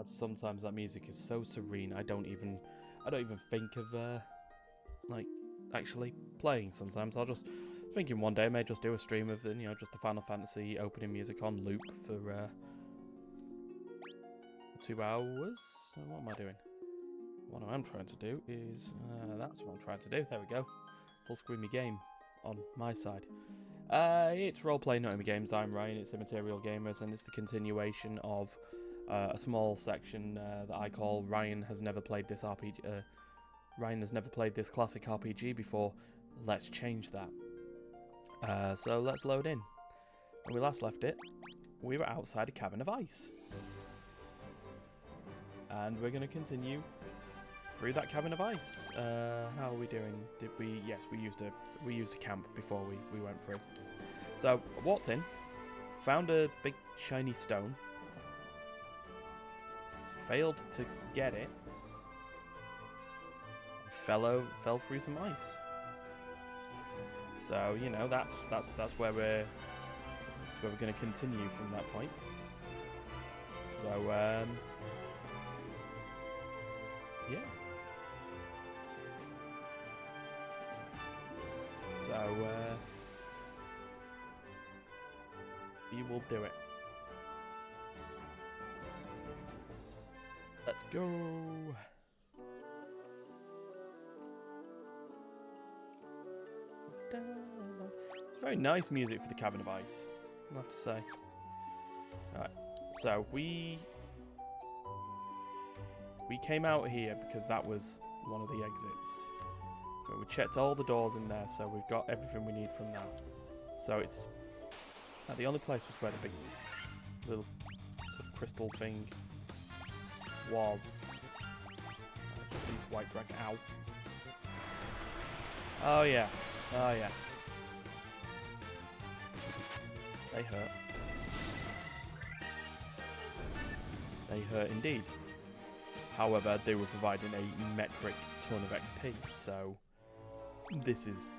Sometimes that music is so serene. I don't even think of like actually playing. Sometimes I'll just thinking one day I may just do a stream of just the Final Fantasy opening music on loop for 2 hours. What am I doing? What I'm trying to do is that's what I'm trying to do. There we go. Full screen me game on my side. It's roleplay Notimagames. I'm Ryan. It's Immaterial Gamers, and it's the continuation of a small section that I call Ryan has never played this RPG. Ryan has never played this classic RPG before. Let's change that. So let's load in. When we last left it, we were outside a cavern of ice, and we're going to continue through that cavern of ice. How are we doing? Did we? Yes, we used a camp before we went through. So I walked in, found a big shiny stone, failed to get it, fell through some ice. So that's where we're going to continue from that point. So yeah. So we will do it. Let's go. It's very nice music for the Cavern of Ice, I have to say. Alright, so we came out here because that was one of the exits. But we checked all the doors in there, so we've got everything we need from that. So it's the only place was where the big little sort of crystal thing was. Just these white drag. Ow. Oh yeah. Oh yeah. They hurt. They hurt indeed. However, they were providing a metric ton of XP, so this is,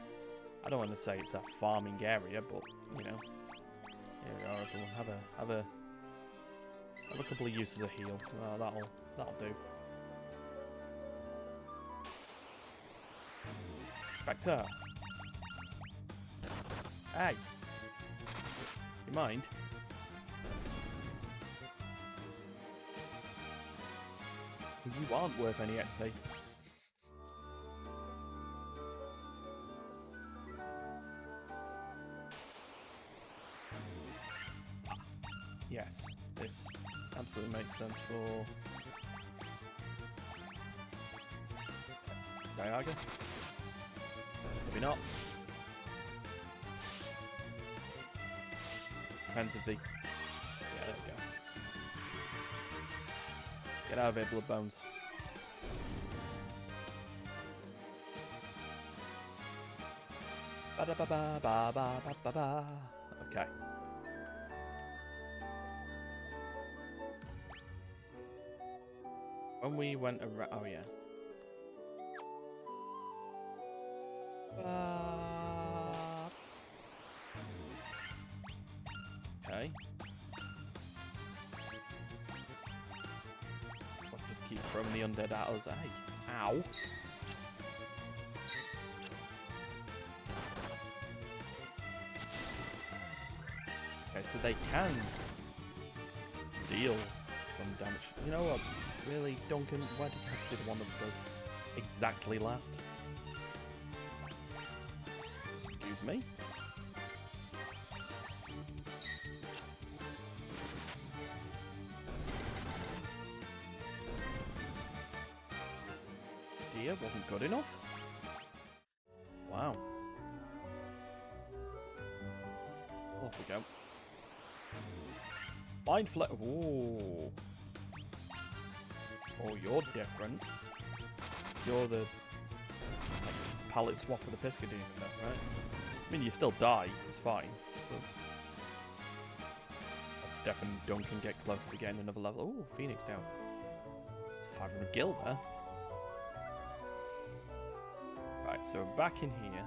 I don't want to say it's a farming area, but here we are. Everyone have a couple of uses of heal. Well, that'll do. Spectre. Hey, you mind? You aren't worth any XP. Yes, this absolutely makes sense for Diaga. Maybe not. Depends if the... Yeah, there we go. Get out of here, blood bones. Ba da ba ba ba ba ba ba ba. Okay. When we went around, oh yeah. Okay. I'll just keep throwing the undead at us. Hey, ow. Okay, so they can deal some damage. You know what? Really, Duncan, why did you have to be the one that goes exactly last? Excuse me? Here wasn't good enough? Wow. Off we go. Mind flip. Ooh. Oh, you're different. You're the palette swap with the Pisca Demon, though, right? I mean, you still die. It's fine. But as Steph and Duncan get closer to getting another level. Ooh, Phoenix down. 500 gil there. Right, so we're back in here.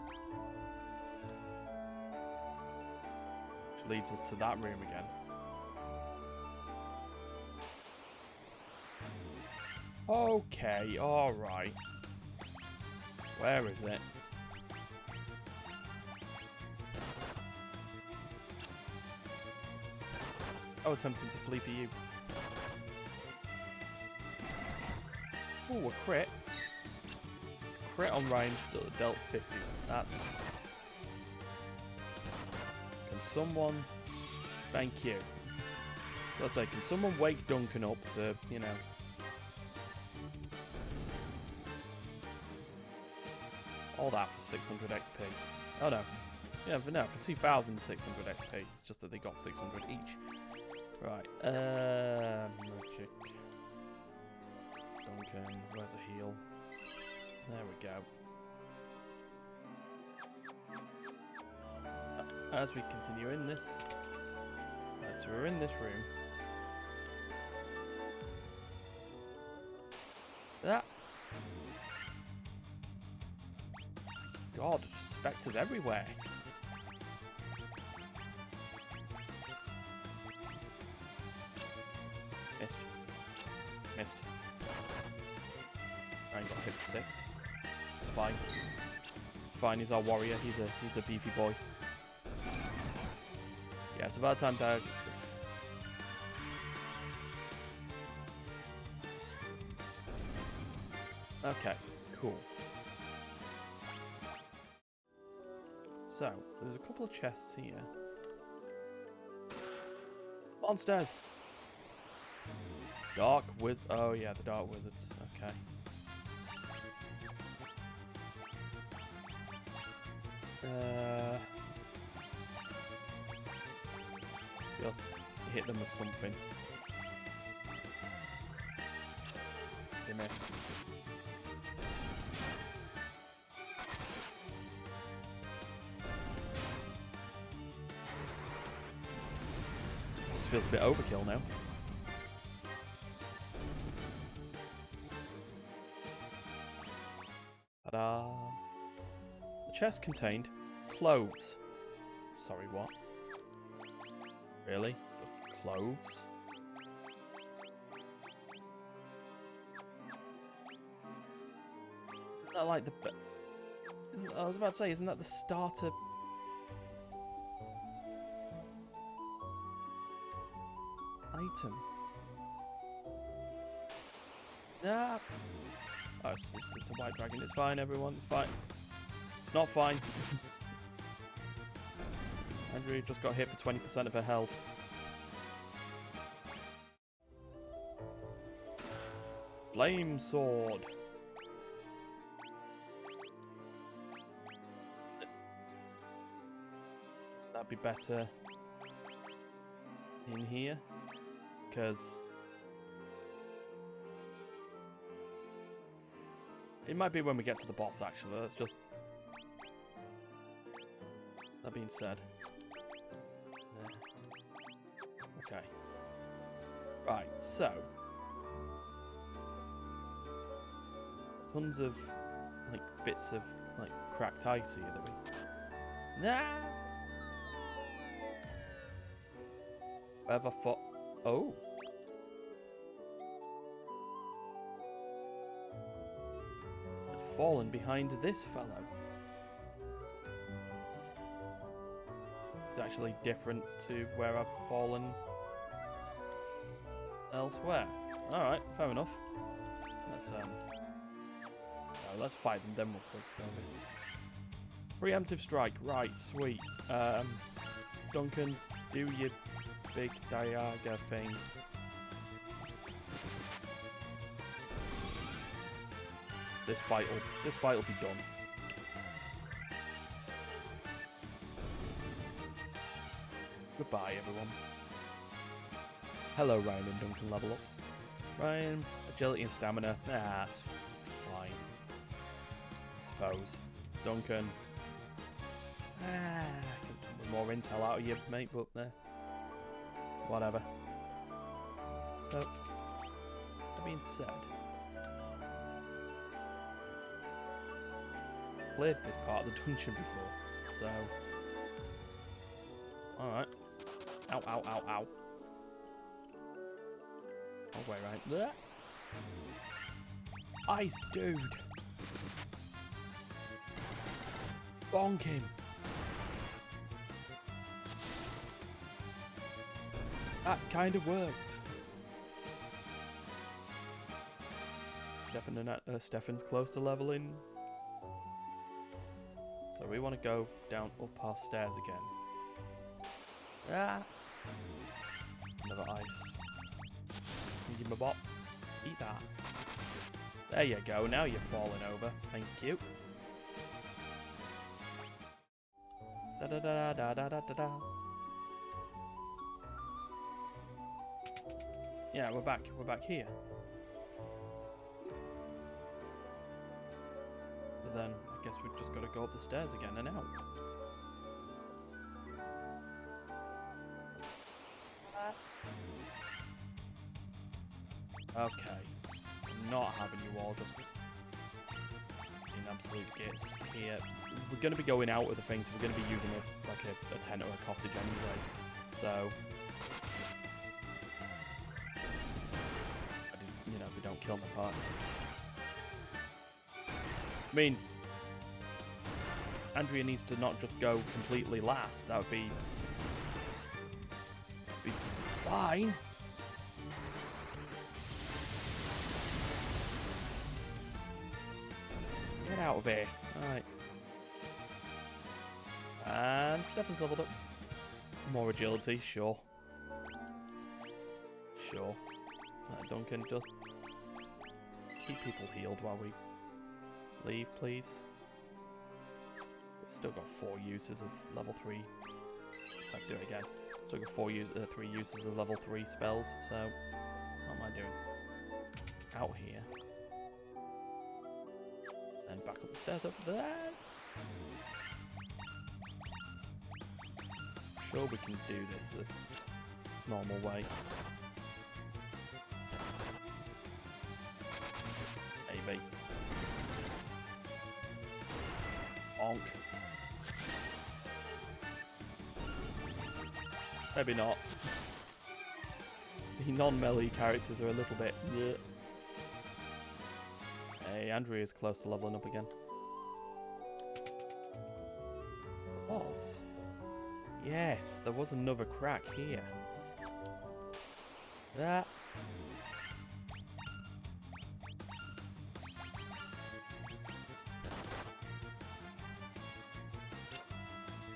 Which leads us to that room again. Okay, alright. Where is it? Oh, attempting to flee for you. Ooh, a crit. Crit on Ryan still dealt 50. That's... Can someone... Thank you. Let's say, can someone wake Duncan up to, you know... All that for 600 XP. Oh no. Yeah, but no, for 2,600 XP. It's just that they got 600 each. Right, magic. Duncan, where's a heal? There we go. As we continue in this... so we're in this room. That... God, spectres everywhere. Missed. Missed. Ryan got hit for 6. It's fine. It's fine, he's our warrior. He's a beefy boy. Yeah, so by the time Doug... Okay, cool. So, there's a couple of chests here. Monsters! Dark Wiz... Oh yeah, the Dark Wizards. Okay. Just hit them with something. They missed. This feels a bit overkill now. Ta-da! The chest contained cloves. Sorry, what? Really? Just cloves? Isn't that like the... I was about to say, isn't that the starter... item? Ah! Oh, it's a white dragon. It's fine, everyone. It's fine. It's not fine. Andrew just got hit for 20% of her health. Flame sword. That'd be better in here, because it might be when we get to the boss, actually. Let's just... That being said... Okay. Right, so... Tons of, like, bits of, like, cracked ice here that we... Nah! Whatever for... Oh! Fallen behind this fellow. It's actually different to where I've fallen elsewhere. Alright, fair enough. Let's fight them, then we'll quick save it. Preemptive strike, right, sweet. Duncan, do your big Diaga thing. This fight will be done. Goodbye, everyone. Hello, Ryan and Duncan level ups. Ryan, agility and stamina. That's fine. I suppose. Duncan. Can more intel out of you, mate, but whatever. So, that being said, played this part of the dungeon before, so... Alright. Ow, ow, ow, ow. Oh, wait, right. Blech. Ice, dude. Bonk him. That kind of worked. Stefan's close to leveling. So we want to go down up our stairs again. Ah! Another ice. Give him a bop. Eat that. There you go. Now you're falling over. Thank you. Da da da da da da da da. Yeah, we're back. We're back here. So then, I guess we've just got to go up the stairs again and out. Okay. I'm not having you all just in absolute gits here. We're going to be going out with the things. We're going to be using a tent or a cottage anyway. So, they don't kill my partner. I mean, Andrea needs to not just go completely last. That would be fine. Get out of here. Alright. And Stefan's leveled up. More agility, sure. Sure. Duncan, just keep people healed while we leave, please. We've still got 4 uses of level 3. I'll do it again. So we've got 3 uses of level 3 spells, so what am I doing? Out here. And back up the stairs over there. Sure, we can do this the normal way. Maybe. Bonk. Maybe not. The non-melee characters are a little bit... bleh. Hey, Andrea's close to leveling up again. Was? Yes, there was another crack here. That.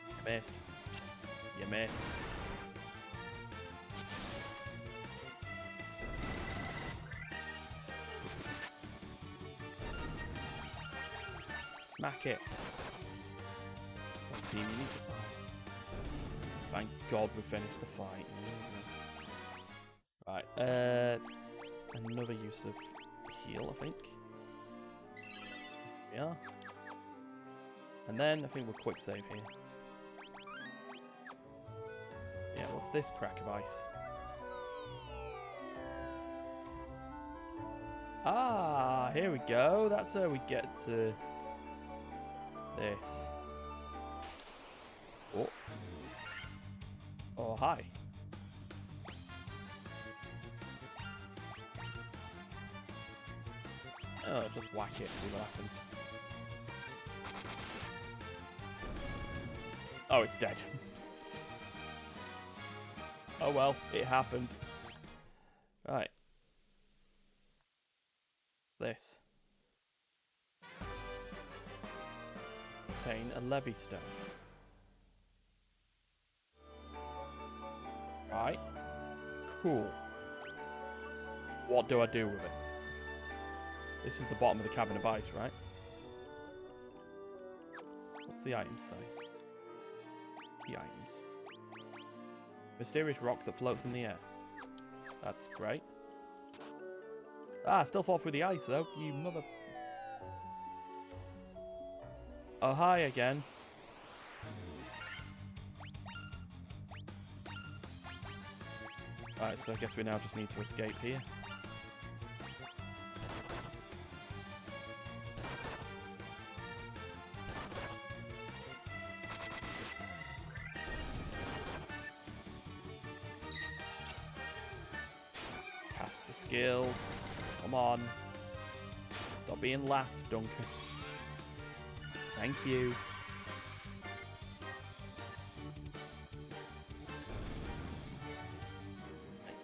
You missed. You missed. Smack it. What team you need to... Thank God we finished the fight. Right, another use of heal, I think. Yeah. And then I think we'll quick save here. Yeah, what's this crack of ice? Ah, here we go. That's where we get to this. Oh. Oh, hi. Oh, just whack it, see what happens. Oh, it's dead. Oh well, it happened. Right. What's this? Obtain a levy stone. Right. Cool. What do I do with it? This is the bottom of the cavern of ice, right? What's the item say? The items. Mysterious rock that floats in the air. That's great. Ah, still fall through the ice though, you mother... Oh, hi again. Right, so I guess we now just need to escape here. Cast the skill. Come on. Let's Stop being last, Duncan. Thank you.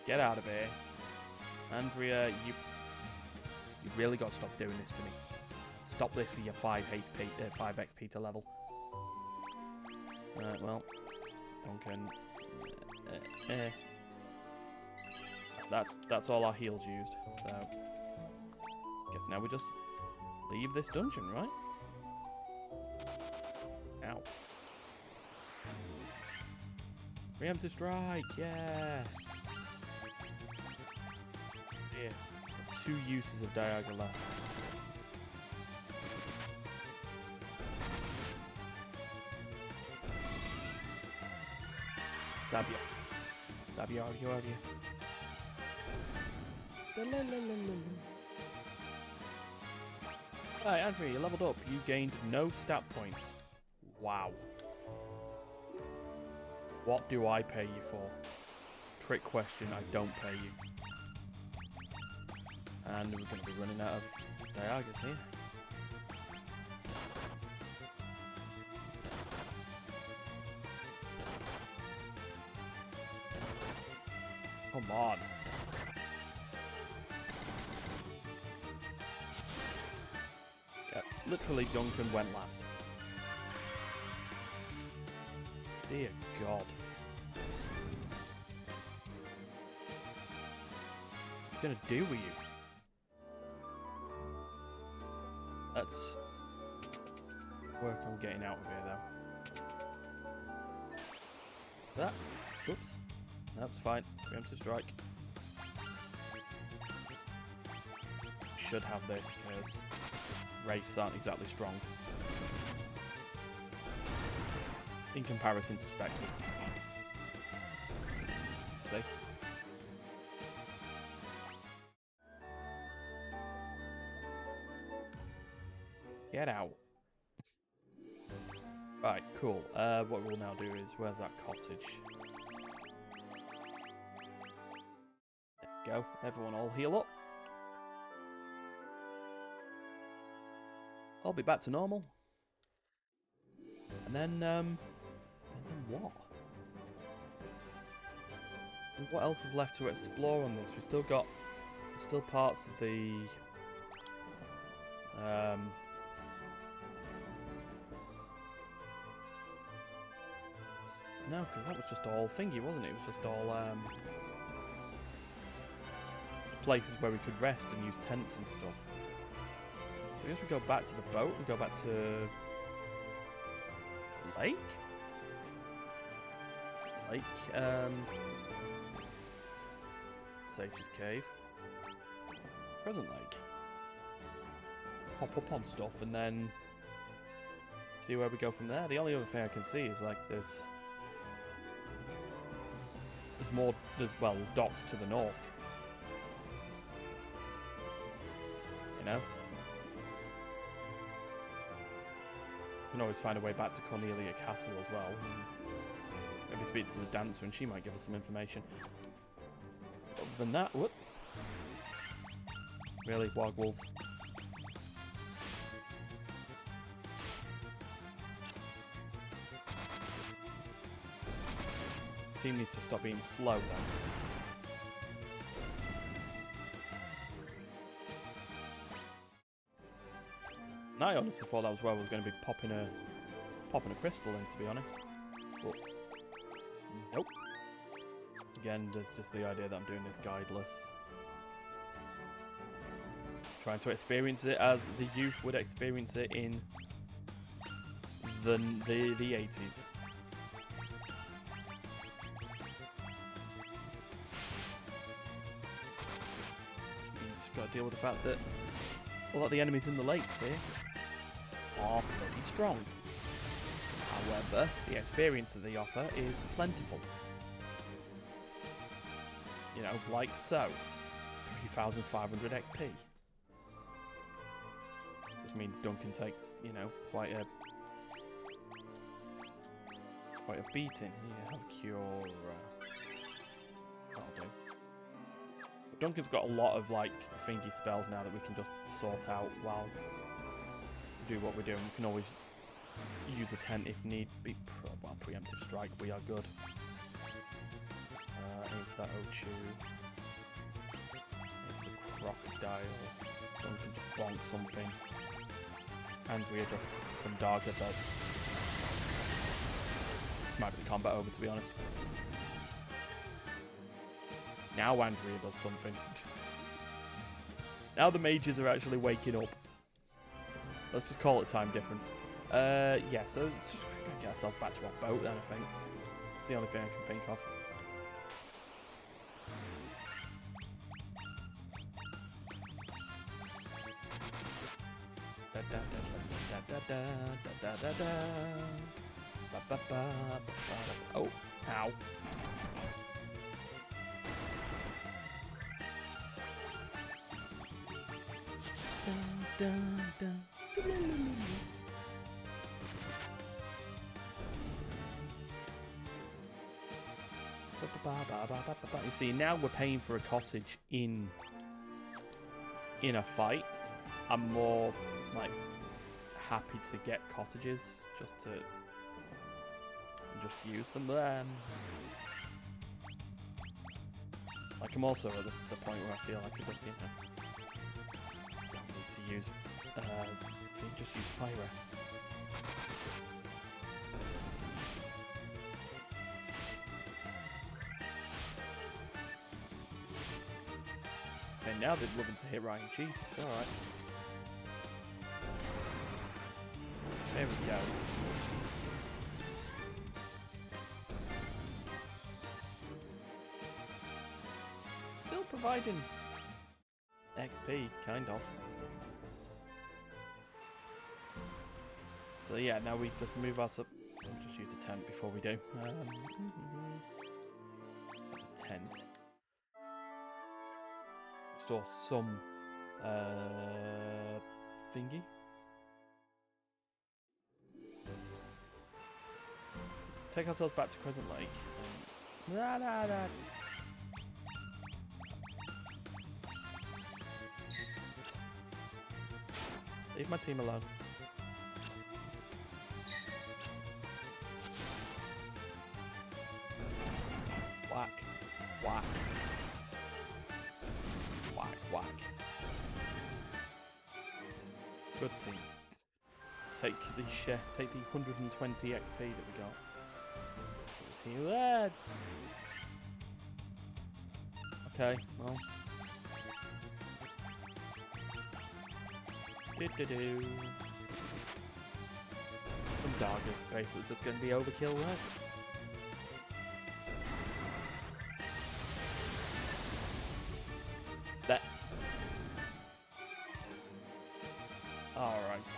Get out of here. Andrea, you really got to stop doing this to me. Stop this with your 5 XP to level. Right, well, Duncan. That's all our heals used, so guess now we just leave this dungeon, right? Ow. Preemptive strike, yeah. Yeah. 2 uses of Diagonal left. Stab you. Stab you, have you. Hi, Andrea, you leveled up. You gained no stat points. Wow. What do I pay you for? Trick question, I don't pay you. And we're going to be running out of Diagas here. Come on. Yeah, literally Duncan went last. Dear God. What are you gonna do with you? Let's work on getting out of here though. That. Oops. That's fine. Preemptive strike. Should have this because Wraiths aren't exactly strong in comparison to Spectres. See? Get out. Right, cool. What we'll now do is, where's that cottage? There we go. Everyone all heal up. I'll be back to normal. And then what? And what else is left to explore on this? We still got parts of the no, because that was just all thingy, wasn't it? It was just all places where we could rest and use tents and stuff. I guess we go back to the boat and go back to lake? Sage's Cave. Crescent Lake. Pop up on stuff and then see where we go from there. The only other thing I can see is like there's docks to the north. You know? We can always find a way back to Cornelia Castle as well. Maybe speak to the dancer and she might give us some information. Other than that, what? Really, Warg Wolves? Team needs to stop being slow then. And I honestly thought that was where we were going to be popping a crystal in, to be honest. But nope. Again, there's just the idea that I'm doing this guideless. Trying to experience it as the youth would experience it in the 80s. Means you've got to deal with the fact that a lot of the enemies in the lakes here are pretty strong. However, the experience that they offer is plentiful. You know, like so. 3,500 XP. This means Duncan takes, you know, quite a beating. Here, have a cure. That'll do. Duncan's got a lot of like thingy spells now that we can just sort out while we do what we're doing. We can always use a tent if need be. Well, preemptive strike, we are good. Aim for that Ochu. Aim for the crocodile. Duncan just bonk something. Andrea just from Darga though. This might be the combat over, to be honest. Now Andrea does something. Now the mages are actually waking up. Let's just call it time difference. Yeah, so let's just get ourselves back to our boat then, I think. It's the only thing I can think of. Oh, ow. You see, now we're paying for a cottage in a fight. I'm more like happy to get cottages just to use them. Like I'm also at the point where I feel like I just don't need to use just use fire. Okay, now they're loving to hit Ryan. Jesus, alright. There we go. Still providing XP, kind of. So yeah, now we just move us up. We'll just use a tent before we do. Set a tent. Store some thingy. Take ourselves back to Crescent Lake. Leave my team alone. Whack. Whack. Whack, whack. Good team. Take the 120 XP that we got. So it's here. Okay, well. Some Darga's basically just going to be overkill, right? That. Alright.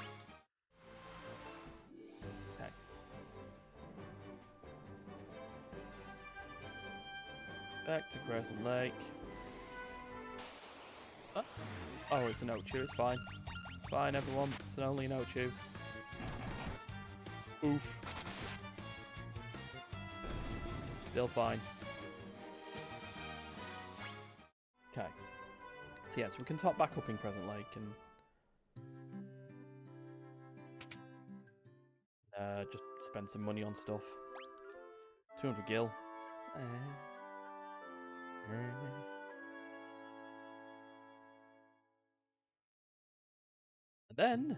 Okay. Back to Crescent Lake. Oh, it's an Ochu, it's fine. It's fine, everyone. It's only an Ochu. Oof. Still fine. Okay. So yeah, so we can top back up in Crescent Lake and just spend some money on stuff. 200 gil. And then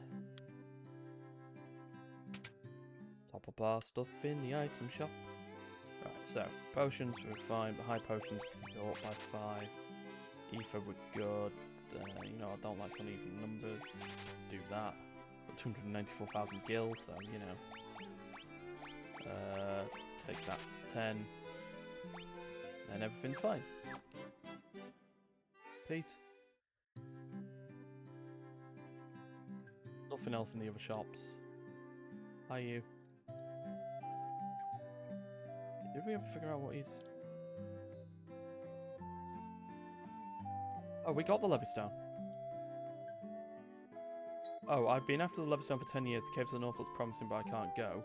top up our stuff in the item shop. Right, so potions we're fine, but high potions can go up by 5. Ether we're good. You know, I don't like uneven numbers. Just do that. Got 294,000 gil, so you know. Take that as 10. And everything's fine. Peace. Nothing else in the other shops. Hi, you. Did we ever figure out what he's... Oh, we got the Levystone. Oh, I've been after the Levystone for 10 years. The cave to the north looks promising, but I can't go.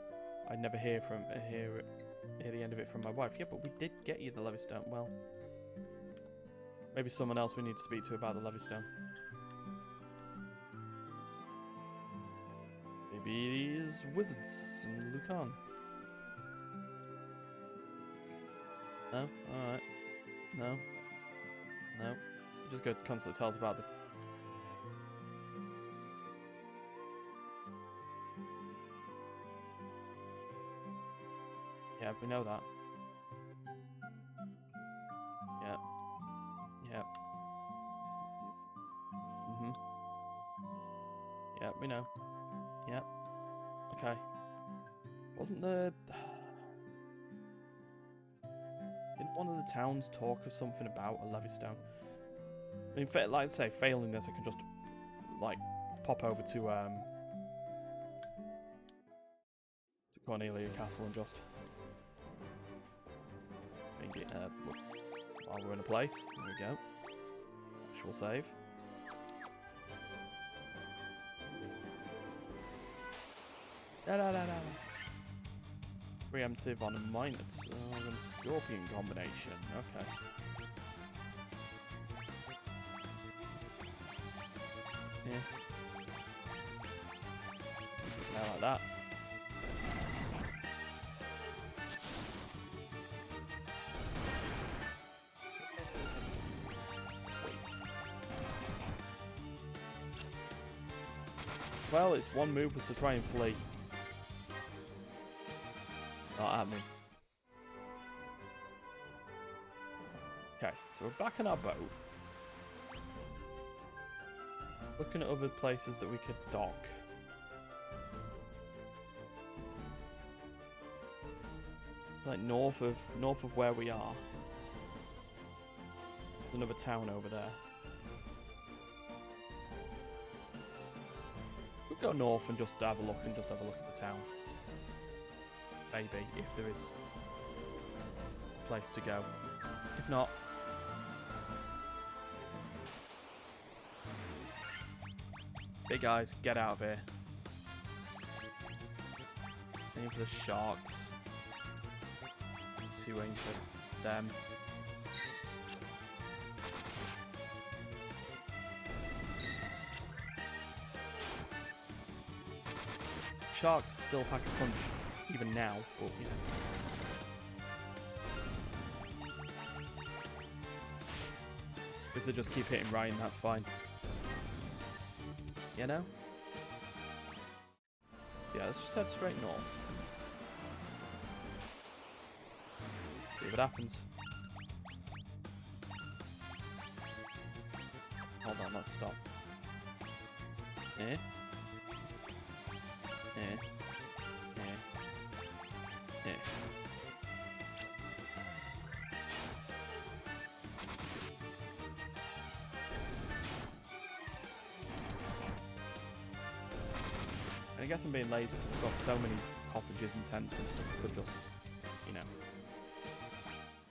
I'd never hear the end of it from my wife. Yeah, but we did get you the Levystone. Well, Maybe someone else we need to speak to about the Levystone. Maybe these wizards and Lucan. No? Alright. No. No. Just go constantly tell us about the... Yeah, we know that. Yeah. Yeah. Mhm. Yeah, we know. Yeah. Okay. Wasn't the... Didn't one of the towns talk of something about a Levystone? I mean, like I say, failing this, I can just, like, pop over to Cornelia Castle and just... while we're in a place. There we go. Actual save. Da-da-da-da. Preemptive on a Minotaur and Scorpion combination. Okay. Yeah. Yeah, like that. Sweet. Well, its one move was to try and flee. Not happening. Okay, so we're back on our boat. Looking at other places that we could dock. Like north of where we are. There's another town over there. We'll go north and just have a look at the town. Maybe, if there is a place to go. If not... Big eyes, get out of here. Aim for the sharks. Two aim for them. Sharks still pack a punch, even now, but you know. If they just keep hitting Ryan, that's fine. You know? So yeah, let's just head straight north. See what happens. Hold on, let's stop. Eh? Eh? Eh? Eh? I guess I'm being lazy because I've got so many cottages and tents and stuff. I could just, you know,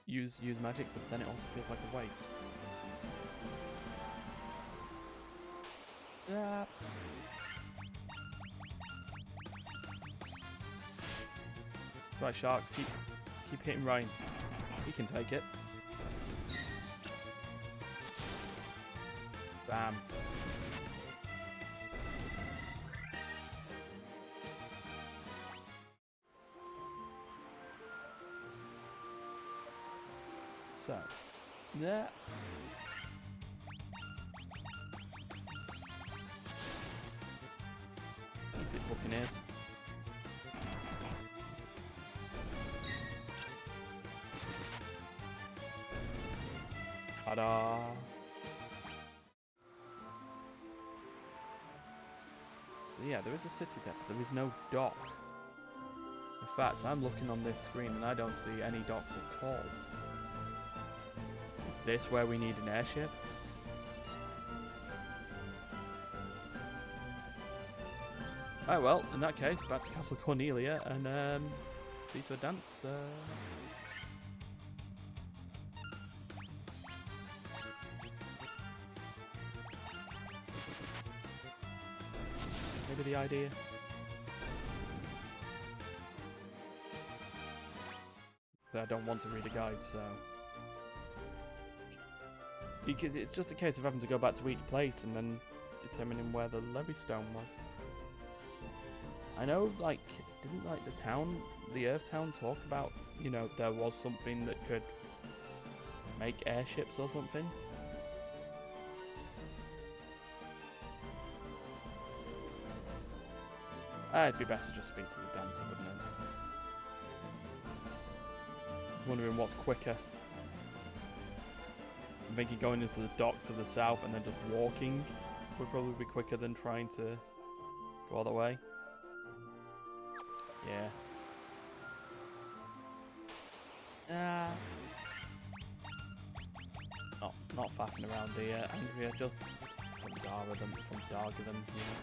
use magic, but then it also feels like a waste. Yeah. Right, sharks, keep hitting Ryan. He can take it. Bam. So, yeah. Eat it, Buccaneers. Ta-da! So yeah, there is a city there, but there is no dock. In fact, I'm looking on this screen and I don't see any docks at all. Is this where we need an airship? Oh well, in that case, back to Castle Cornelia and speed to a dance. Maybe the idea. I don't want to read a guide, so... Because it's just a case of having to go back to each place and then determining where the levy stone was. I know, like, didn't like the town, the Earth Town, talk about, you know, there was something that could make airships or something? It'd be best to just speak to the dancer, wouldn't it? Wondering what's quicker. I'm thinking going into the dock to the south and then just walking would probably be quicker than trying to go all the way. Yeah. Not faffing around here. Angrier, just from Darga them, you know.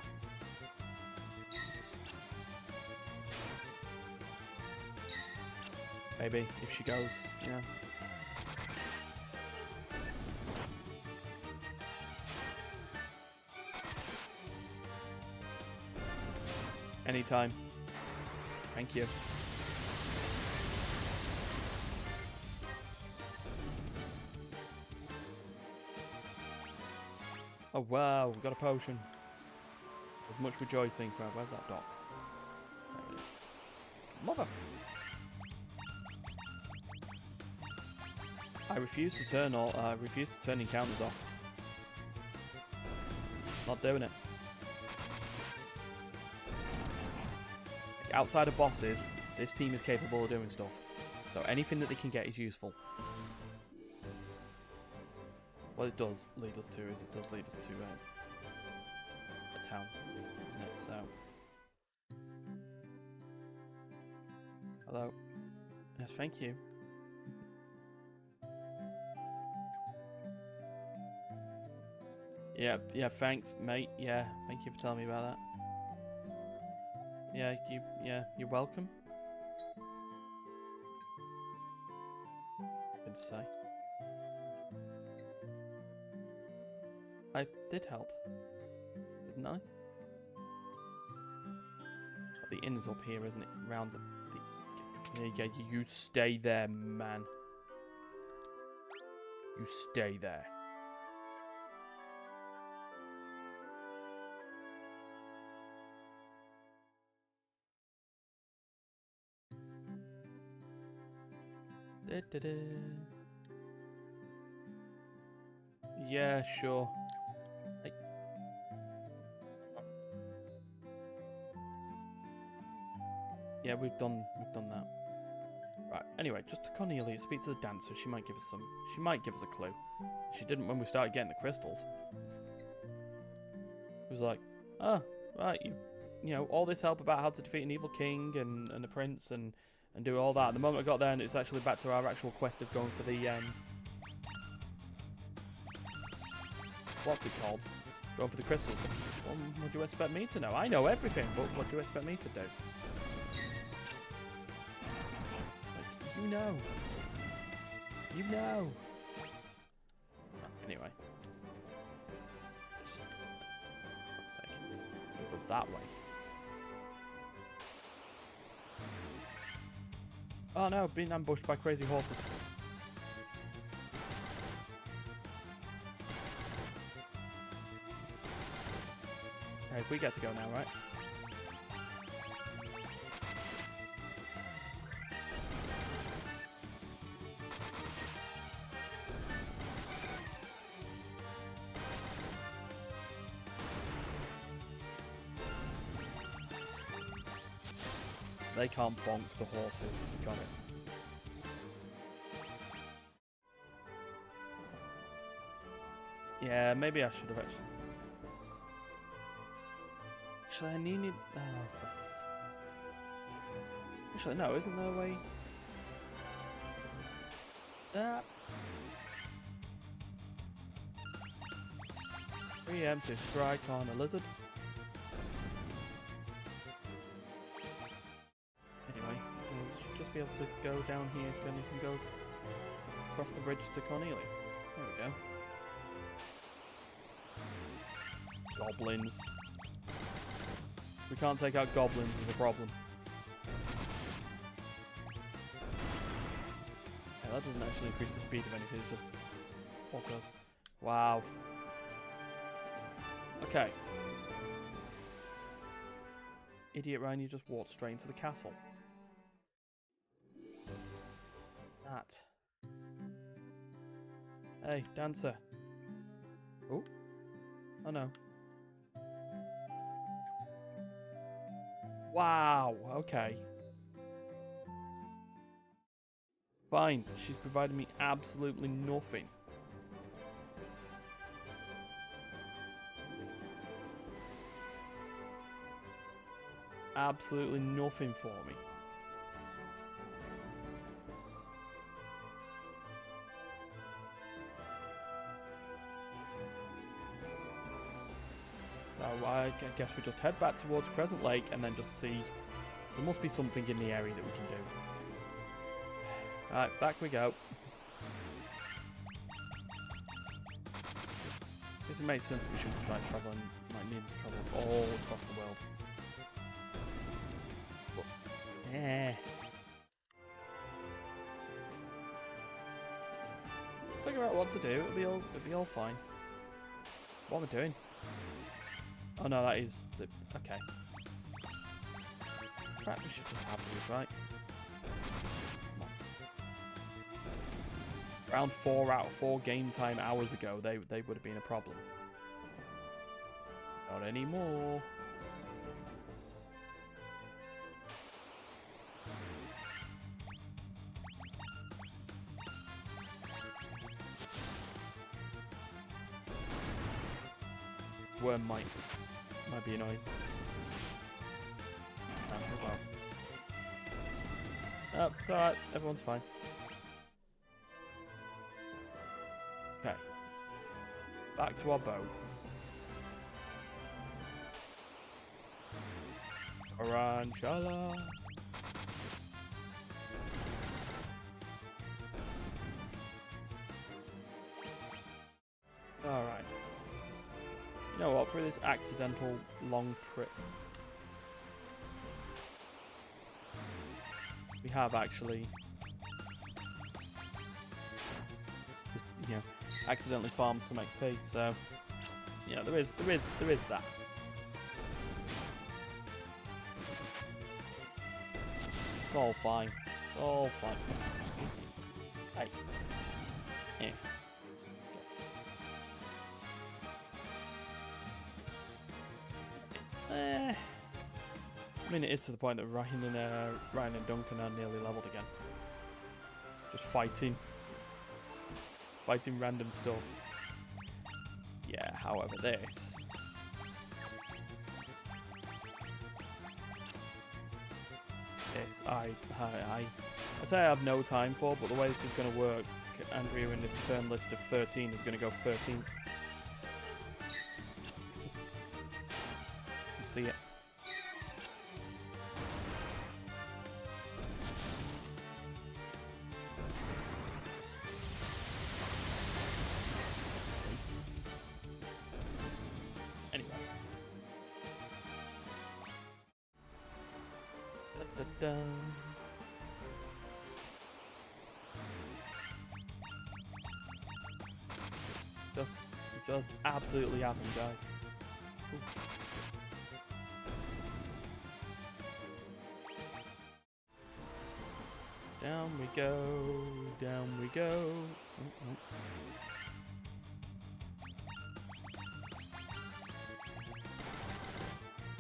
Maybe if she goes, yeah. Anytime. Thank you. Oh wow, we got a potion. There's much rejoicing. Right, where's that dock? There it is. Mother. I refuse to turn encounters off. Not doing it. Like, outside of bosses, this team is capable of doing stuff. So anything that they can get is useful. What it does lead us to is it does lead us to a town, isn't it? So, hello. Yes, thank you. Yeah, thanks, mate. Yeah, thank you for telling me about that. You're welcome. Good to say. I did help, didn't I? The inn's up here, isn't it? Round the yeah, you stay there, man. You stay there. Yeah, sure. Yeah, we've done that. Right. Anyway, just to Cornelia, speak to the dancer. She might give us a clue. She didn't when we started getting the crystals. It was like, oh, right, you know, all this help about how to defeat an evil king and a prince and do all that. The moment I got there, and it's actually back to our actual quest of going for the what's it called? Going for the crystals. Well, what do you expect me to know? I know everything, but what do you expect me to do? Like, you know. Anyway. For fuck's sake. We'll go that way. Oh no, being ambushed by crazy horses. Hey, we get to go now, right? So they can't bonk the horses. Got it. Yeah, maybe I should have actually. Actually, I needed. Actually, no, isn't there a way? Preemptive strike on a lizard. Anyway, we'll just be able to go down here and you can go across the bridge to Cornelia. There we go. Goblins. We can't take out goblins is a problem. Yeah, that doesn't actually increase the speed of anything, it's just autos. Wow. Okay. Idiot Ryan, you just walked straight into the castle. That. Hey, dancer. Oh. Oh no. Wow. Okay. Fine. She's provided me absolutely nothing. Absolutely nothing for me. So I guess we just head back towards Crescent Lake and then just see. There must be something in the area that we can do. Alright, back we go. I guess it makes sense we should try traveling, like needing to travel all across the world. But, figure out what to do, it'll be all fine. What am I doing? Oh no, that is the okay. In fact, we should just have these, right? Around 4 out of 4 game time hours ago, they would have been a problem. Not anymore. Worm might be annoying. Oh, well. Oh, it's alright, everyone's fine. Okay. Back to our boat. Tarantula. Alright. You know what, for this accidental long trip, we have actually just, you know, accidentally farmed some XP, so yeah, there is that. It's all fine. It's all fine. Hey. Yeah. I mean, it is to the point that Ryan and Duncan are nearly leveled again. Just fighting random stuff. Yeah, however, this I say I have no time for, but the way this is going to work, Andrea in this turn list of 13 is going to go 13th. Just see it. Anyway. Da-da-da. Just absolutely have them, guys. Oof. Down we go, down we go.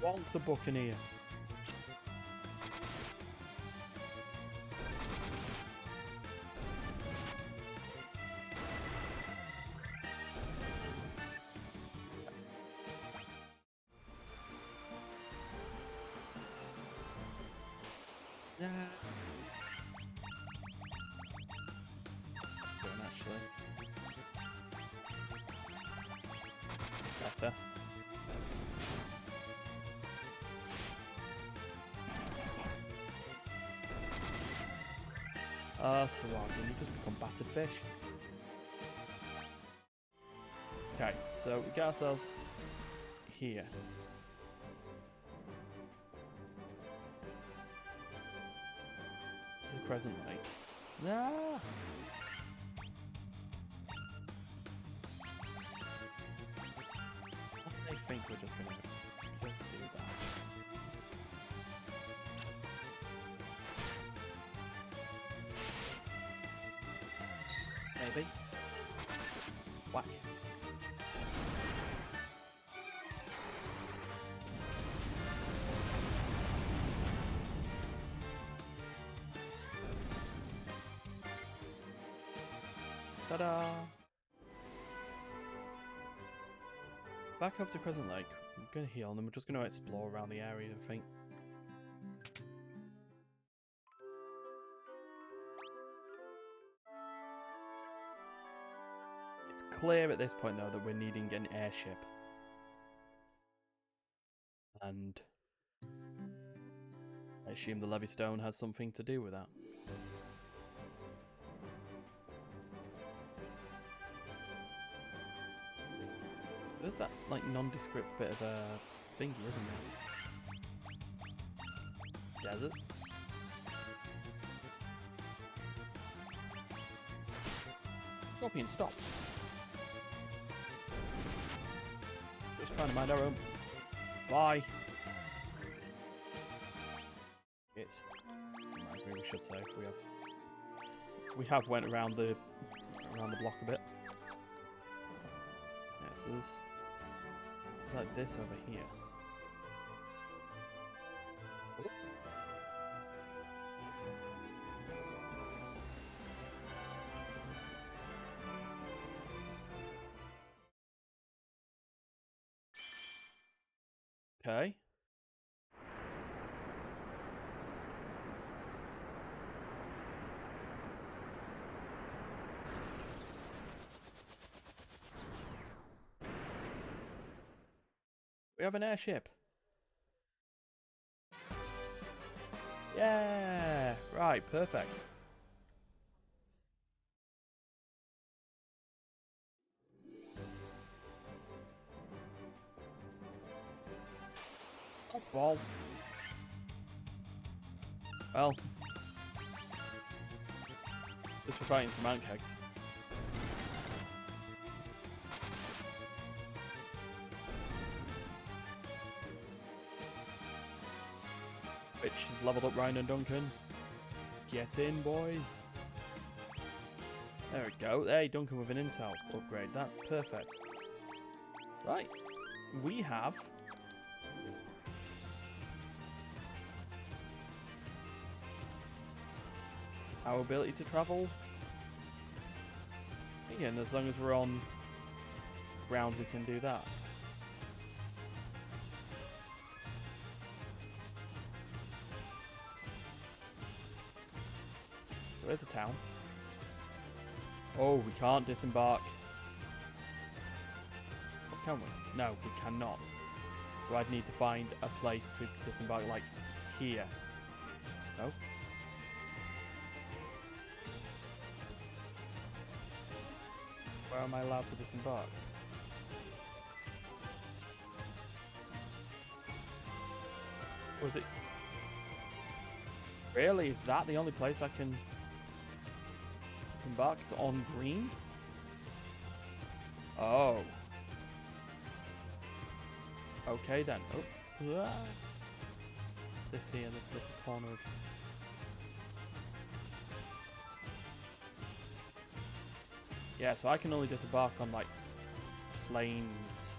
Wonk the Buccaneer. Going actually. Better. So what? Then you just become battered fish. Okay, so we get ourselves here. To the Crescent Lake. Ah! we're just gonna just do that. Maybe. Whack. Ta-da! Back over to Crescent Lake. I'm gonna heal, and then we're just gonna explore around the area, I think. It's clear at this point, though, that we're needing an airship. And I assume the Levy Stone has something to do with that. There's that, like, nondescript bit of a thingy, isn't there? Desert? Scorpion, stop! Just trying to mind our own. Bye! It's... reminds me, we should say, we have went around the block a bit. Yeah, so there's like this over here. Okay. We have an airship. Yeah! Right, perfect. Oh, balls. Well. Just for fighting some ant kegs. Which has leveled up Ryan and Duncan. Get in, boys. There we go. Hey, Duncan with an intel upgrade. That's perfect. Right. We have... our ability to travel. Again, as long as we're on ground, we can do that. There's a town. Oh, we can't disembark. Or can we? No, we cannot. So I'd need to find a place to disembark, like here. No? Where am I allowed to disembark? Or is it... Really? Is that the only place I can disembark? Is on green? Oh. Okay then. Oh. It's this here, this little corner of... Yeah, so I can only disembark on, like, planes.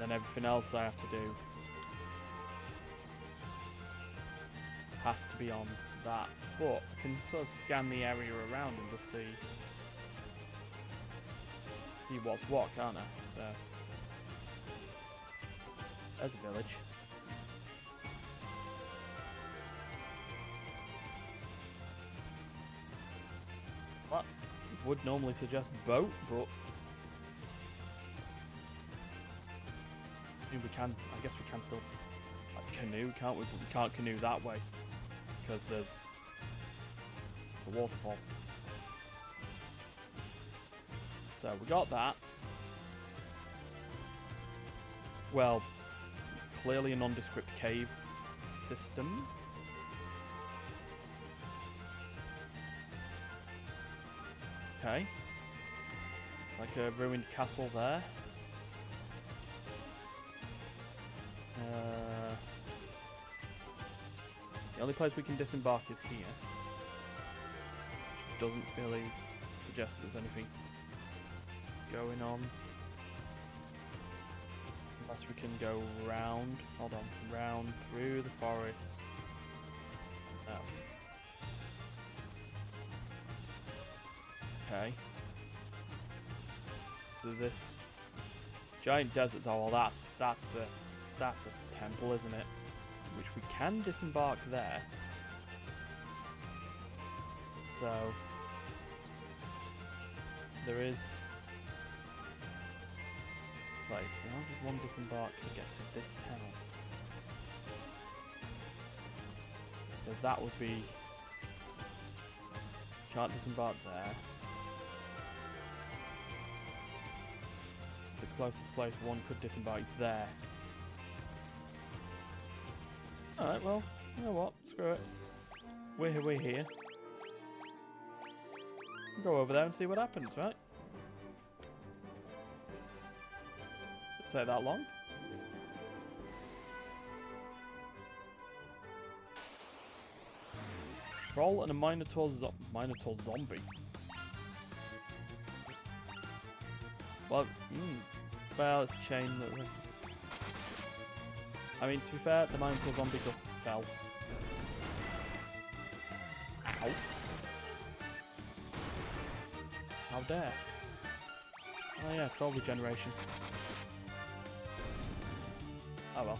Then everything else I have to do has to be on that. But I can sort of scan the area around and just see what's what, can't I? So there's a village. What would normally suggest boat, but I mean, we can. I guess we can still like canoe, can't we? But we can't canoe that way because it's a waterfall. So we got that. Well, clearly a nondescript cave system. Okay. Like a ruined castle there. The only place we can disembark is here. Doesn't really suggest there's anything going on. Unless we can go round. Hold on. Round through the forest. No. Okay. So this giant desert. Oh, well, that's a temple, isn't it? Which we can disembark there. So there is place. How does one disembark to get to this town? So that would be. Can't disembark there. The closest place one could disembark is there. Alright, well, you know what? Screw it. We're here. We'll go over there and see what happens, right? It'll take that long. Troll and a Minotaur zombie. Well, well, it's a shame that we... I mean, to be fair, the Minotaur zombie fell. Ow. How dare. Oh yeah, troll regeneration. Oh well.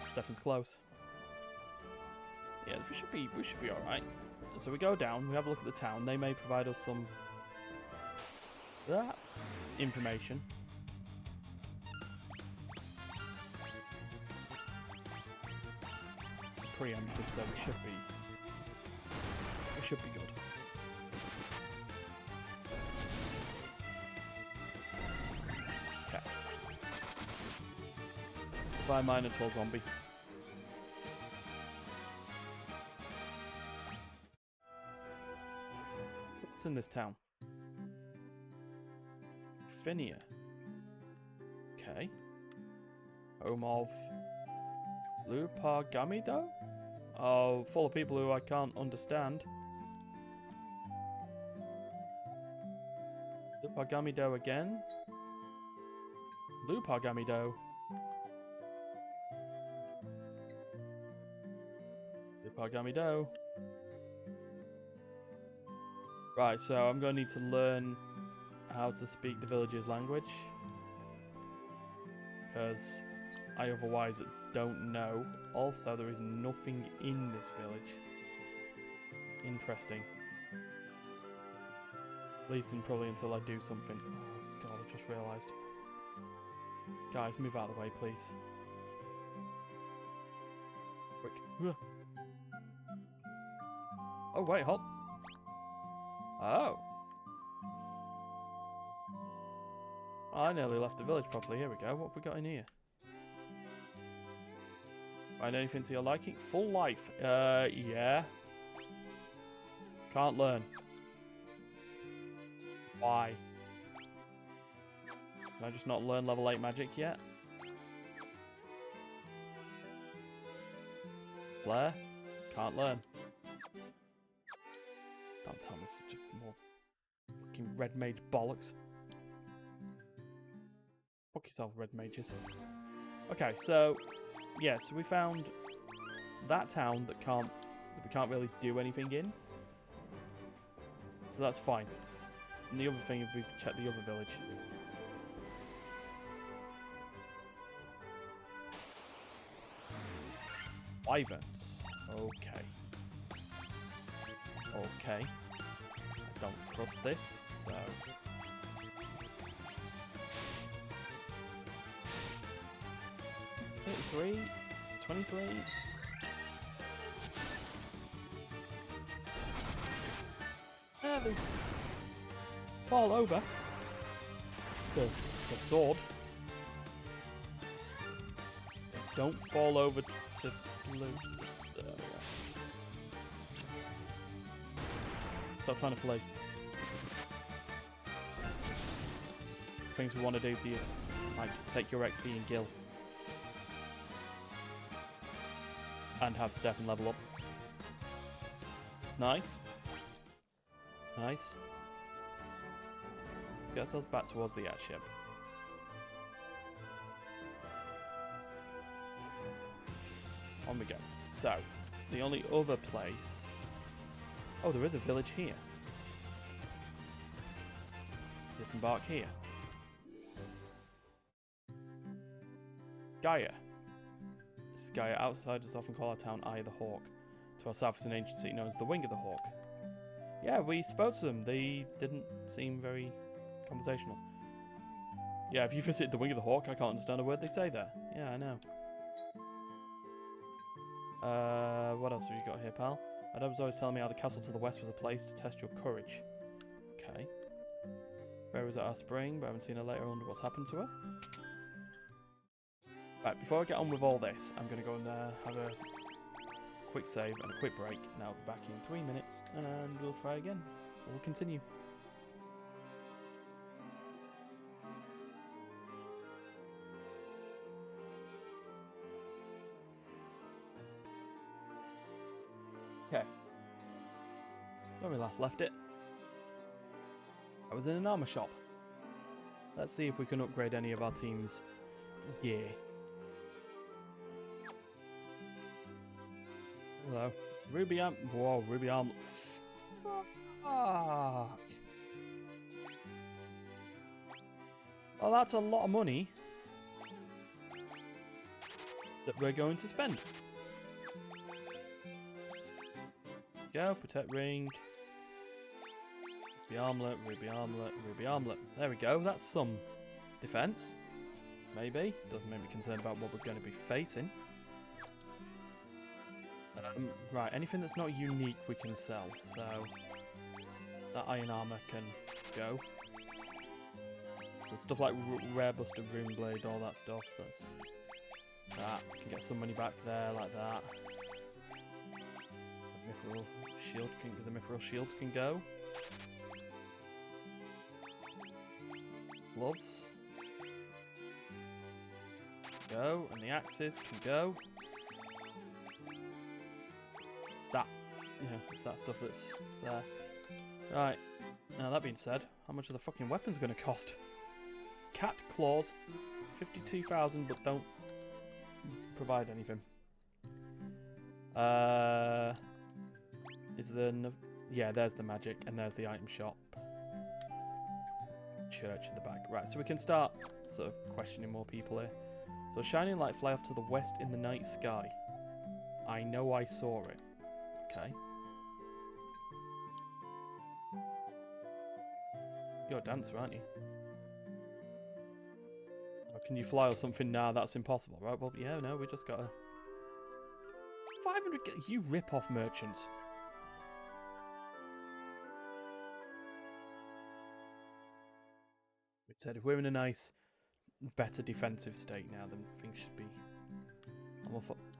Stefan's close. Yeah, we should be alright. So we go down, we have a look at the town. They may provide us some information. It's a preemptive, so we should be good. Okay. Goodbye, Minotaur zombie. What's in this town? Finia. Okay. Home of Lupagamido? Oh, full of people who I can't understand. Lupagamido again? Lupagamido. Lupagamido. Right, so I'm going to need to learn how to speak the village's language. Because I otherwise don't know. Also, there is nothing in this village. Interesting. At least probably until I do something. Oh god, I just realised. Guys, move out of the way, please. Quick. Oh, wait, hold. Oh. I nearly left the village properly. Here we go. What have we got in here? Find anything to your liking? Full life. Yeah. Can't learn. Why? Can I just not learn level 8 magic yet? Blair? Can't learn. Don't tell me such a more fucking red mage bollocks. Fuck yourself, red mages. Okay, so yeah, so we found that town that we can't really do anything in. So that's fine. And the other thing is we check the other village. Wyverns. Okay. Okay. I don't trust this, so... 33? 23? Yeah, they fall over. It's a sword. They don't fall over to Liz. Stop trying to flee. things we want to do to you. Like, take your XP and Gil. And have Stefan level up. Nice. Nice. Let's get ourselves back towards the airship. On we go. So, the only other place... Oh, there is a village here. Disembark here. Gaia. This is Gaia. Outsiders often call our town Eye of the Hawk. To our south is an ancient city known as the Wing of the Hawk. Yeah, we spoke to them. They didn't seem very conversational. Yeah, if you visit the Wing of the Hawk, I can't understand a word they say there. Yeah, I know. What else have you got here, pal? My dad was always telling me how the castle to the west was a place to test your courage. Okay. Bear was at our spring, but I haven't seen her later. I wonder what's happened to her. Right, before I get on with all this, I'm going to go and have a quick save and a quick break. And I'll be back in 3 minutes, and we'll try again. We'll continue. Okay. When we last left it, I was in an armor shop. Let's see if we can upgrade any of our team's gear. Hello. Ruby arm. Whoa, ruby arm. Fuck. Oh, that's a lot of money that we're going to spend. Go, protect ring. Ruby armlet, ruby armlet, ruby armlet. There we go, that's some defense. Maybe. Doesn't make me concerned about what we're going to be facing. Right, anything that's not unique we can sell. So, that iron armor can go. So stuff like rare busted rune blade, all that stuff. That's that. We can get some money back there, like that. Mithril shield can, the mithril shields can go. Gloves go, and the axes can go. It's that, yeah, it's that stuff that's there. Right. Now that being said, how much are the fucking weapons going to cost? Cat claws, 52,000, but don't provide anything. Is there no... Yeah, there's the magic, and there's the item shop. Church in the back. Right, so we can start sort of questioning more people here. So, shining light fly off to the west in the night sky. I know I saw it. Okay. You're a dancer, aren't you? Oh, can you fly or something? Nah, that's impossible, right? Well, yeah, no, we just gotta... 500... You rip-off merchants. We said if we're in a nice, better defensive state now, then things should be...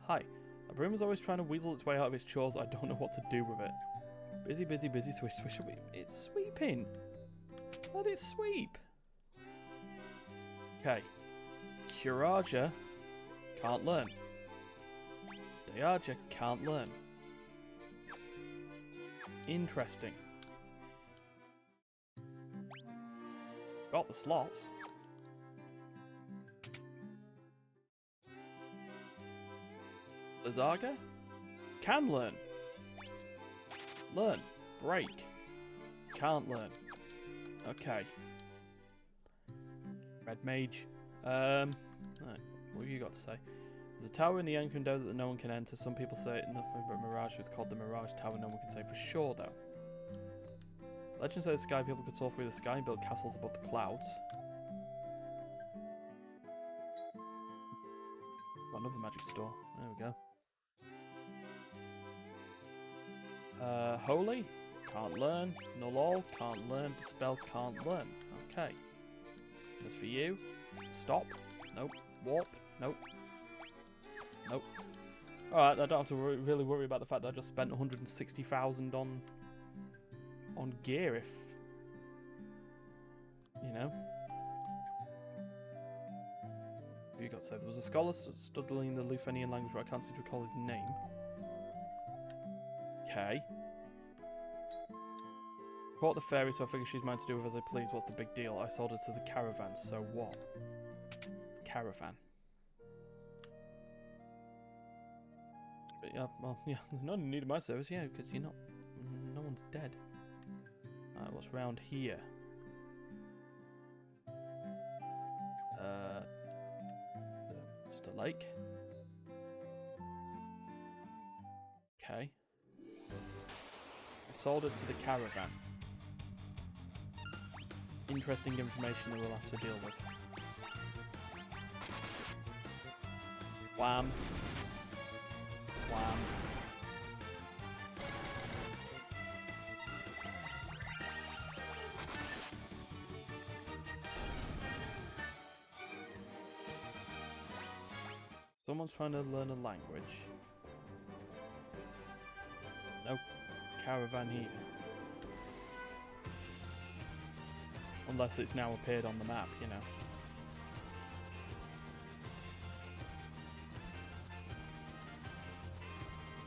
Hi. A broom is always trying to weasel its way out of its chores. I don't know what to do with it. Busy, busy, busy, swish, swish. It's sweeping. Let it sweep. Okay. Kuraja can't learn. Dayaja can't learn. Interesting. Got the slots. Lazaga can learn. Learn. Break. Can't learn. Okay. Red Mage. Right. What have you got to say? There's a tower in the Encanto that no one can enter. Some people say nothing but Mirage. It's called the Mirage Tower. No one can say for sure, though. Legends say the sky people could soar through the sky and build castles above the clouds. Got another magic store. There we go. Holy? Can't learn. Null all? Can't learn. Dispel? Can't learn. Okay. As for you? Stop? Nope. Warp? Nope. Nope. Alright, I don't have to really worry about the fact that I just spent 160,000 on gear if... You know? got to say? There was a scholar studying the Luthanian language, but I can't seem to recall his name. Okay. Caught the fairy, so I figure she's mine to do with as I please. What's the big deal? I sold her to the caravan, so what? Caravan. But yeah, well, yeah, no need of my service, yeah, because you're not... No one's dead. Alright, what's round here? Just a lake. Okay. I sold it to the caravan. Interesting information that we'll have to deal with. Wham. Wham. Someone's trying to learn a language. No caravan here. Unless it's now appeared on the map, you know.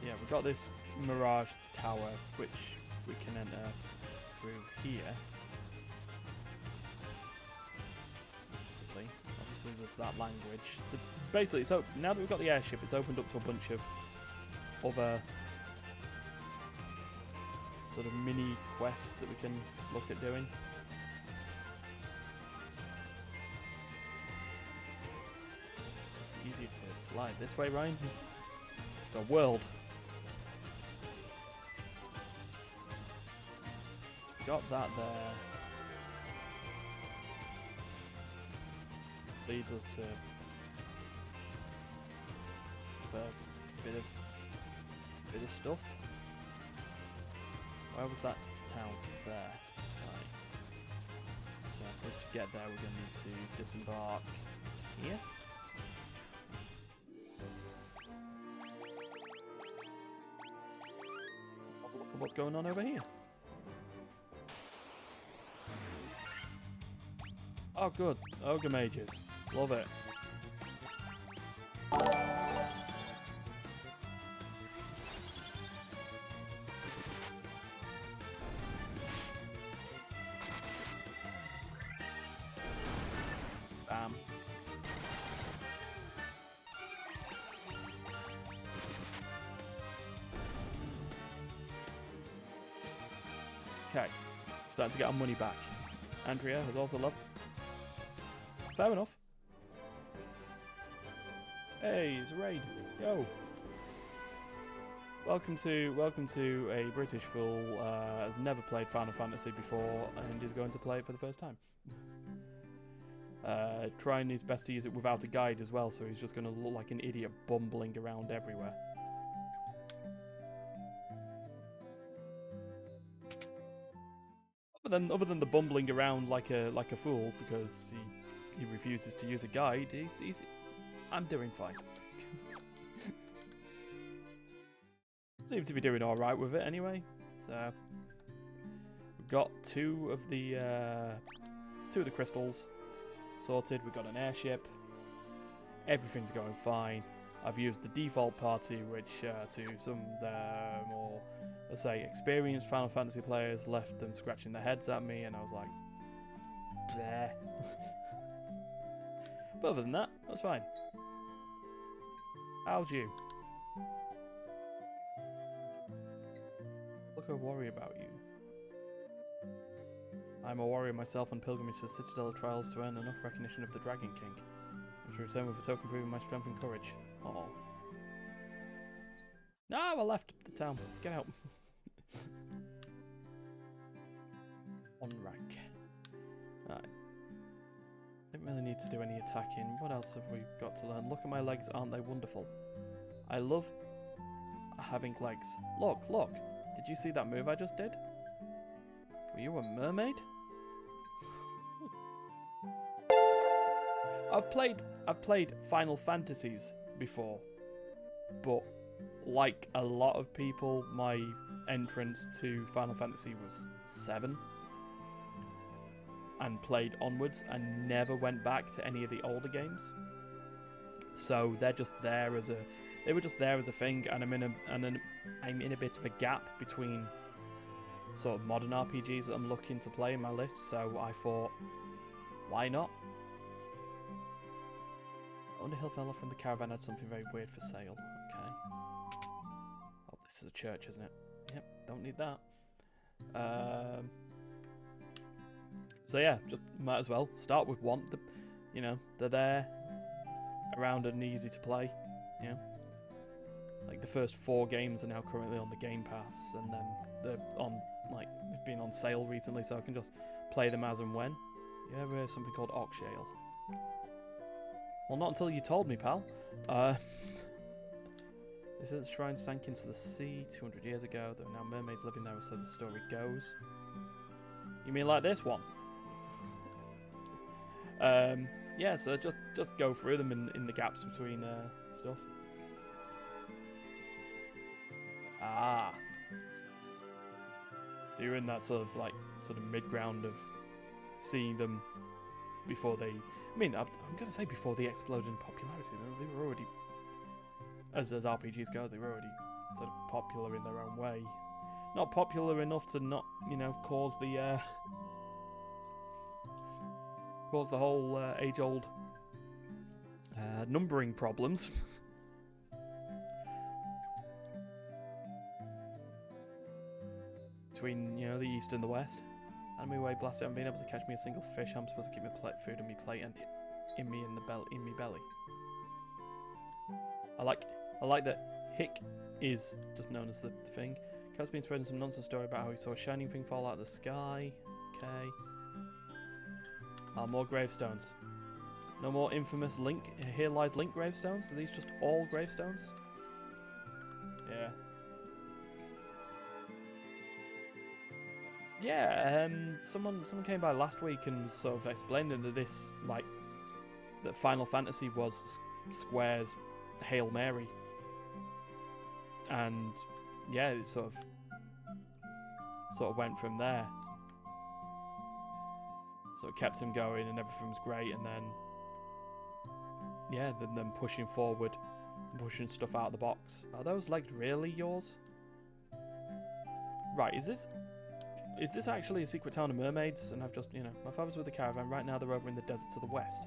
Yeah, we've got this Mirage Tower, which we can enter through here. Obviously there's that language. Basically, so now that we've got the airship, it's opened up to a bunch of other sort of mini quests that we can look at doing. It's easier to fly this way, Ryan. It's a world. So we've got that there. Leads us to a bit of stuff. Where was that town? There. Right. So for us to get there, we're going to need to disembark here. Have a look at what's going on over here. Oh, good. Ogre mages. Love it. Bam. Okay. Starting to get our money back. Andrea has also loved. Fair enough. Hey, it's a raid. Yo. Welcome to a British fool has never played Final Fantasy before and is going to play it for the first time. Trying his best to use it without a guide as well, so he's just going to look like an idiot bumbling around everywhere. Other than the bumbling around like a fool because he refuses to use a guide, I'm doing fine. Seem to be doing all right with it anyway. So we've got two of the crystals sorted. We've got an airship. Everything's going fine. I've used the default party, which to some more, let's say, experienced Final Fantasy players left them scratching their heads at me, and I was like, bleh. But other than that, that's fine. How's you? Look, I worry about you. I'm a warrior myself on pilgrimage to the Citadel of Trials to earn enough recognition of the Dragon King. I was return with a token proving my strength and courage. Oh. No, I left the town. Get out. On rack. Alright. Don't really need to do any attacking. What else have we got to learn? Look at my legs, aren't they wonderful? I love having legs. Look, look. Did you see that move I just did? Were you a mermaid? I've played Final Fantasies before, but like a lot of people, my entrance to Final Fantasy was 7 and played onwards and never went back to any of the older games. So they're just there as a, they were just there as a thing, and I'm in a bit of a gap between sort of modern RPGs that I'm looking to play in my list. So I thought, why not? Underhill fell off from the caravan had something very weird for sale. Okay. Oh, this is a church, isn't it? Yep, don't need that. So yeah, just might as well start with one. You know, they're there, around and easy to play. You know, like the first 4 games are now currently on the Game Pass, and then they're on, like, they've been on sale recently, so I can just play them as and when. You ever heard something called Oxshale? Well, not until you told me, pal. This is the shrine sank into the sea 200 years ago. There are now mermaids living there, so the story goes. You mean like this one? Yeah, so just go through them in the gaps between stuff. Ah. So you're in that sort of mid-ground of seeing them before they... I mean, I'm going to say before they exploded in popularity. They were already, as RPGs go, they were already sort of popular in their own way. Not popular enough to not, you know, cause the whole age-old numbering problems. Between, you know, the east and the west. Anime way blasted, I haven't been able to catch me a single fish. I'm supposed to keep my food in my plate and in me belly. I like that Hick is just known as the thing. Cat's been spreading some nonsense story about how he saw a shining thing fall out of the sky. Okay. More gravestones. No more infamous Link. Here lies Link gravestones. Are these just all gravestones? Yeah. Yeah, someone came by last week and sort of explained that this, like, that Final Fantasy was Square's Hail Mary. And yeah, it sort of went from there. So it kept him going and everything was great, and then yeah, then pushing forward, pushing stuff out of the box. Are those legs really yours? Right, is this actually a secret town of mermaids? And I've just, you know, my father's with the caravan. Right now they're over in the desert to the west.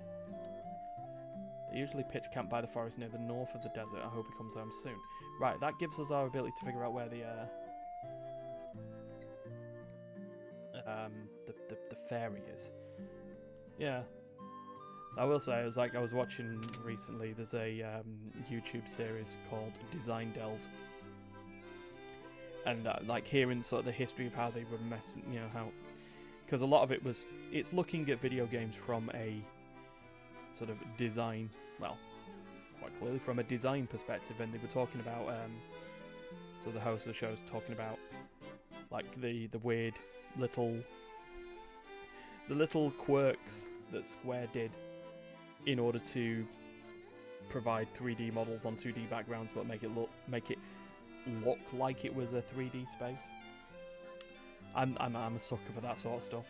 They usually pitch camp by the forest near the north of the desert. I hope he comes home soon. Right, that gives us our ability to figure out where the fairy is. Yeah. I will say, I was watching recently, there's a YouTube series called Design Delve. And like hearing sort of the history of how they were messing, you know, how, because a lot of it was, it's looking at video games from a sort of design, well, quite clearly from a design perspective, and they were talking about, so the host of the show was talking about, like the weird little quirks that Square did in order to provide 3D models on 2D backgrounds, but make it look like it was a 3D space. I'm a sucker for that sort of stuff.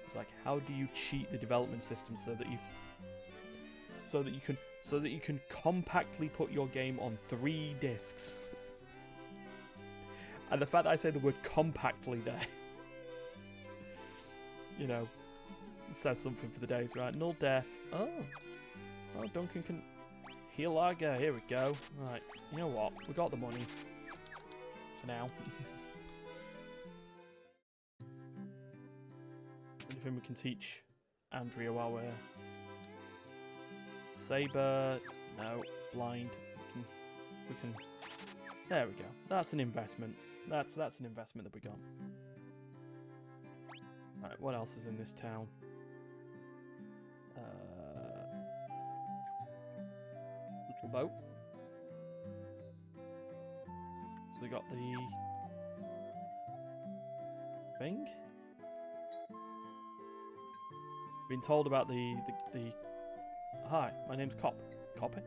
It's like, how do you cheat the development system so that you can compactly put your game on 3 discs? And the fact that I say the word compactly there, you know, says something for the days, right? Null def. Oh, Duncan can heal Lager. Here we go. Right, you know what? We got the money for now. Anything we can teach Andrea while we're Saber? No, blind. We can. There we go. That's an investment. That's an investment that we got. Right, what else is in this town? Little boat. So we got the thing. Been told about the. Hi, my name's Copper.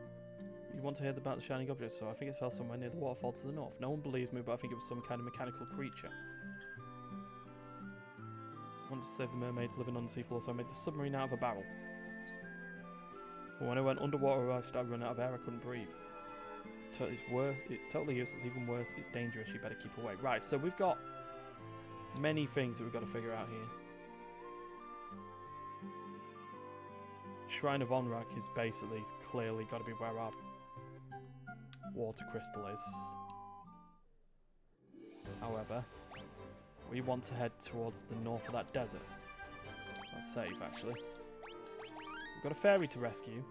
You want to hear about the shining object? So I think it fell somewhere near the waterfall to the north. No one believes me, but I think it was some kind of mechanical creature. I wanted to save the mermaids living on the seafloor, so I made the submarine out of a barrel. When I went underwater, I started running out of air. I couldn't breathe. It's worse. It's totally useless. Even worse, it's dangerous. You better keep away. Right. So we've got many things that we've got to figure out here. Shrine of Onrak is basically clearly got to be where our water crystal is. However, we want to head towards the north of that desert. That's safe, actually. We've got a fairy to rescue.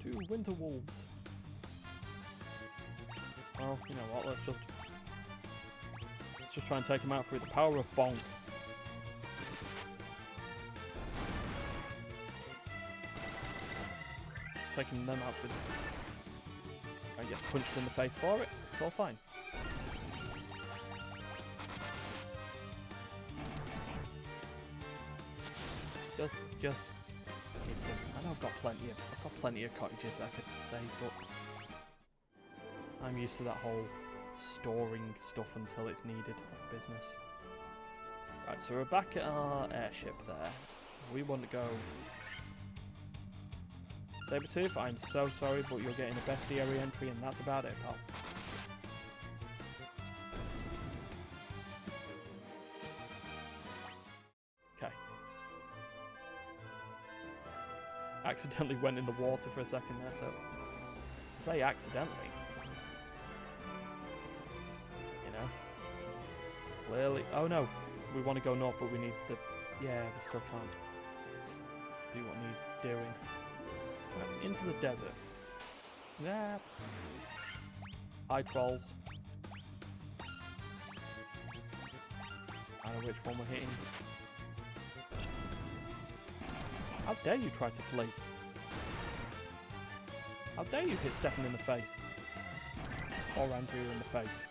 2 winter wolves. Well, you know what? Let's just try and take them out through the power of Bonk. Taking them out through the... I get punched in the face for it. It's all fine. Just hit him. I know I've got plenty of cottages I could save, but I'm used to that whole storing stuff until it's needed business. Right, so we're back at our airship there. We want to go. Sabretooth, I'm so sorry, but you're getting a bestiary entry, and that's about it, pal. Okay. Accidentally went in the water for a second there, so... I say accidentally. You know? Clearly... Oh no! We want to go north, but we need the... Yeah, we still can't do what needs doing. Right, into the desert. Yeah. Hi, trolls. Doesn't matter which one we're hitting. How dare you try to flee? How dare you hit Stefan in the face? Or Andrew in the face?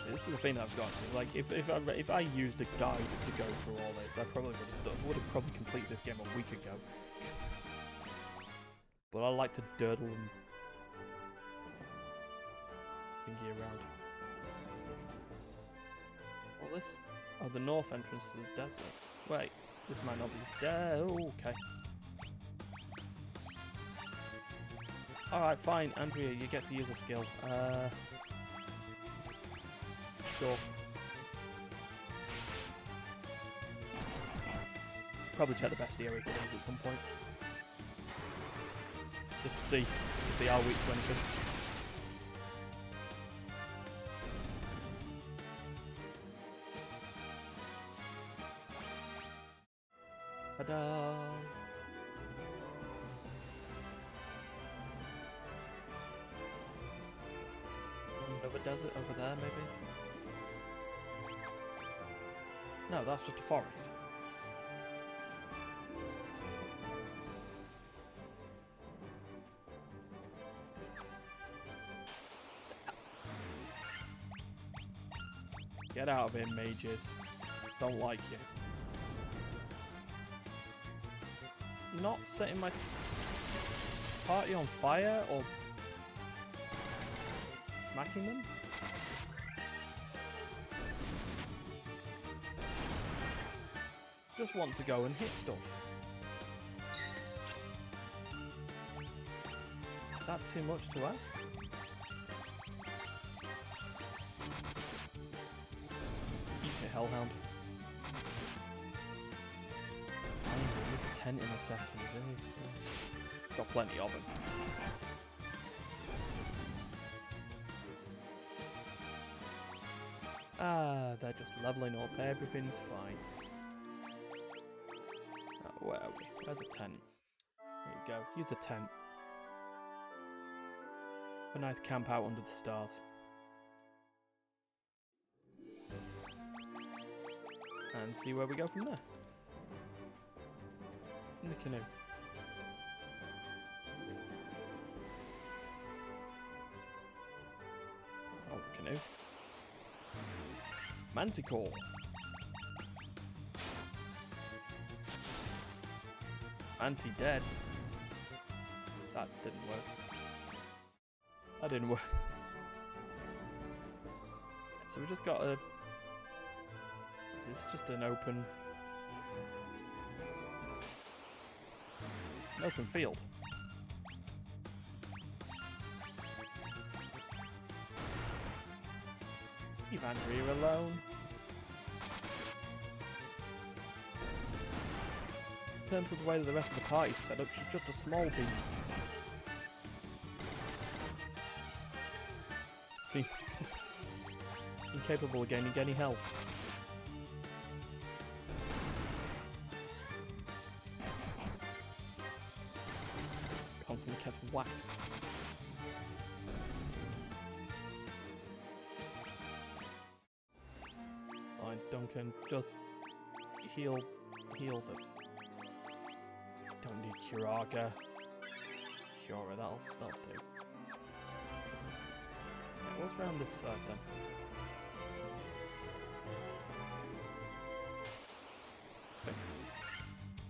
This is the thing that I've got. Is like if I used a guide to go through all this, I probably would have probably completed this game a week ago. But I like to durdle and thingy around. What this? Oh, the north entrance to the desert. Wait, this might not be okay. Alright, fine, Andrea, you get to use a skill. Sure. Probably check the bestiary for those at some point. Just to see if they are weak to anything. Ta-da! Another desert over there, maybe? No, that's just a forest. Get out of here, mages. Don't like you. Not setting my party on fire or smacking them? Just want to go and hit stuff. Is that too much to ask? Eat it, Hellhound. I'll use a tent in a second. Got plenty of them. Ah, they're just leveling up. Everything's fine. Oh, where are we? Where's a tent? There you go. Use a tent. A nice camp out under the stars. And see where we go from there. In the canoe. Oh, canoe. Manticore. Anti-dead. That didn't work. That didn't work. So we just got a... Is this just an open... An open field? Leave Andrea alone. In terms of the way that the rest of the party's set up, she's just a small bee. Seems incapable of gaining any health. Constantly gets whacked. Fine, Duncan, just heal the... Don't need Curaga. Cura, that'll do. What's around this side then?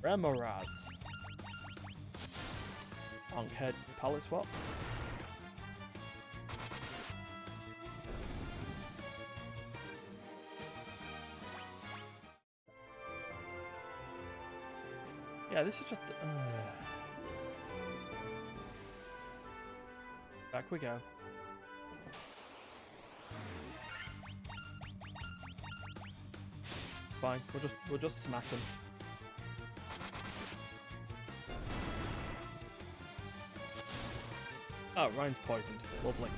Remoraz. Honkhead palette swap. Yeah, this is just... Back we go. It's fine. We'll just smack them. Oh, Ryan's poisoned. Lovely.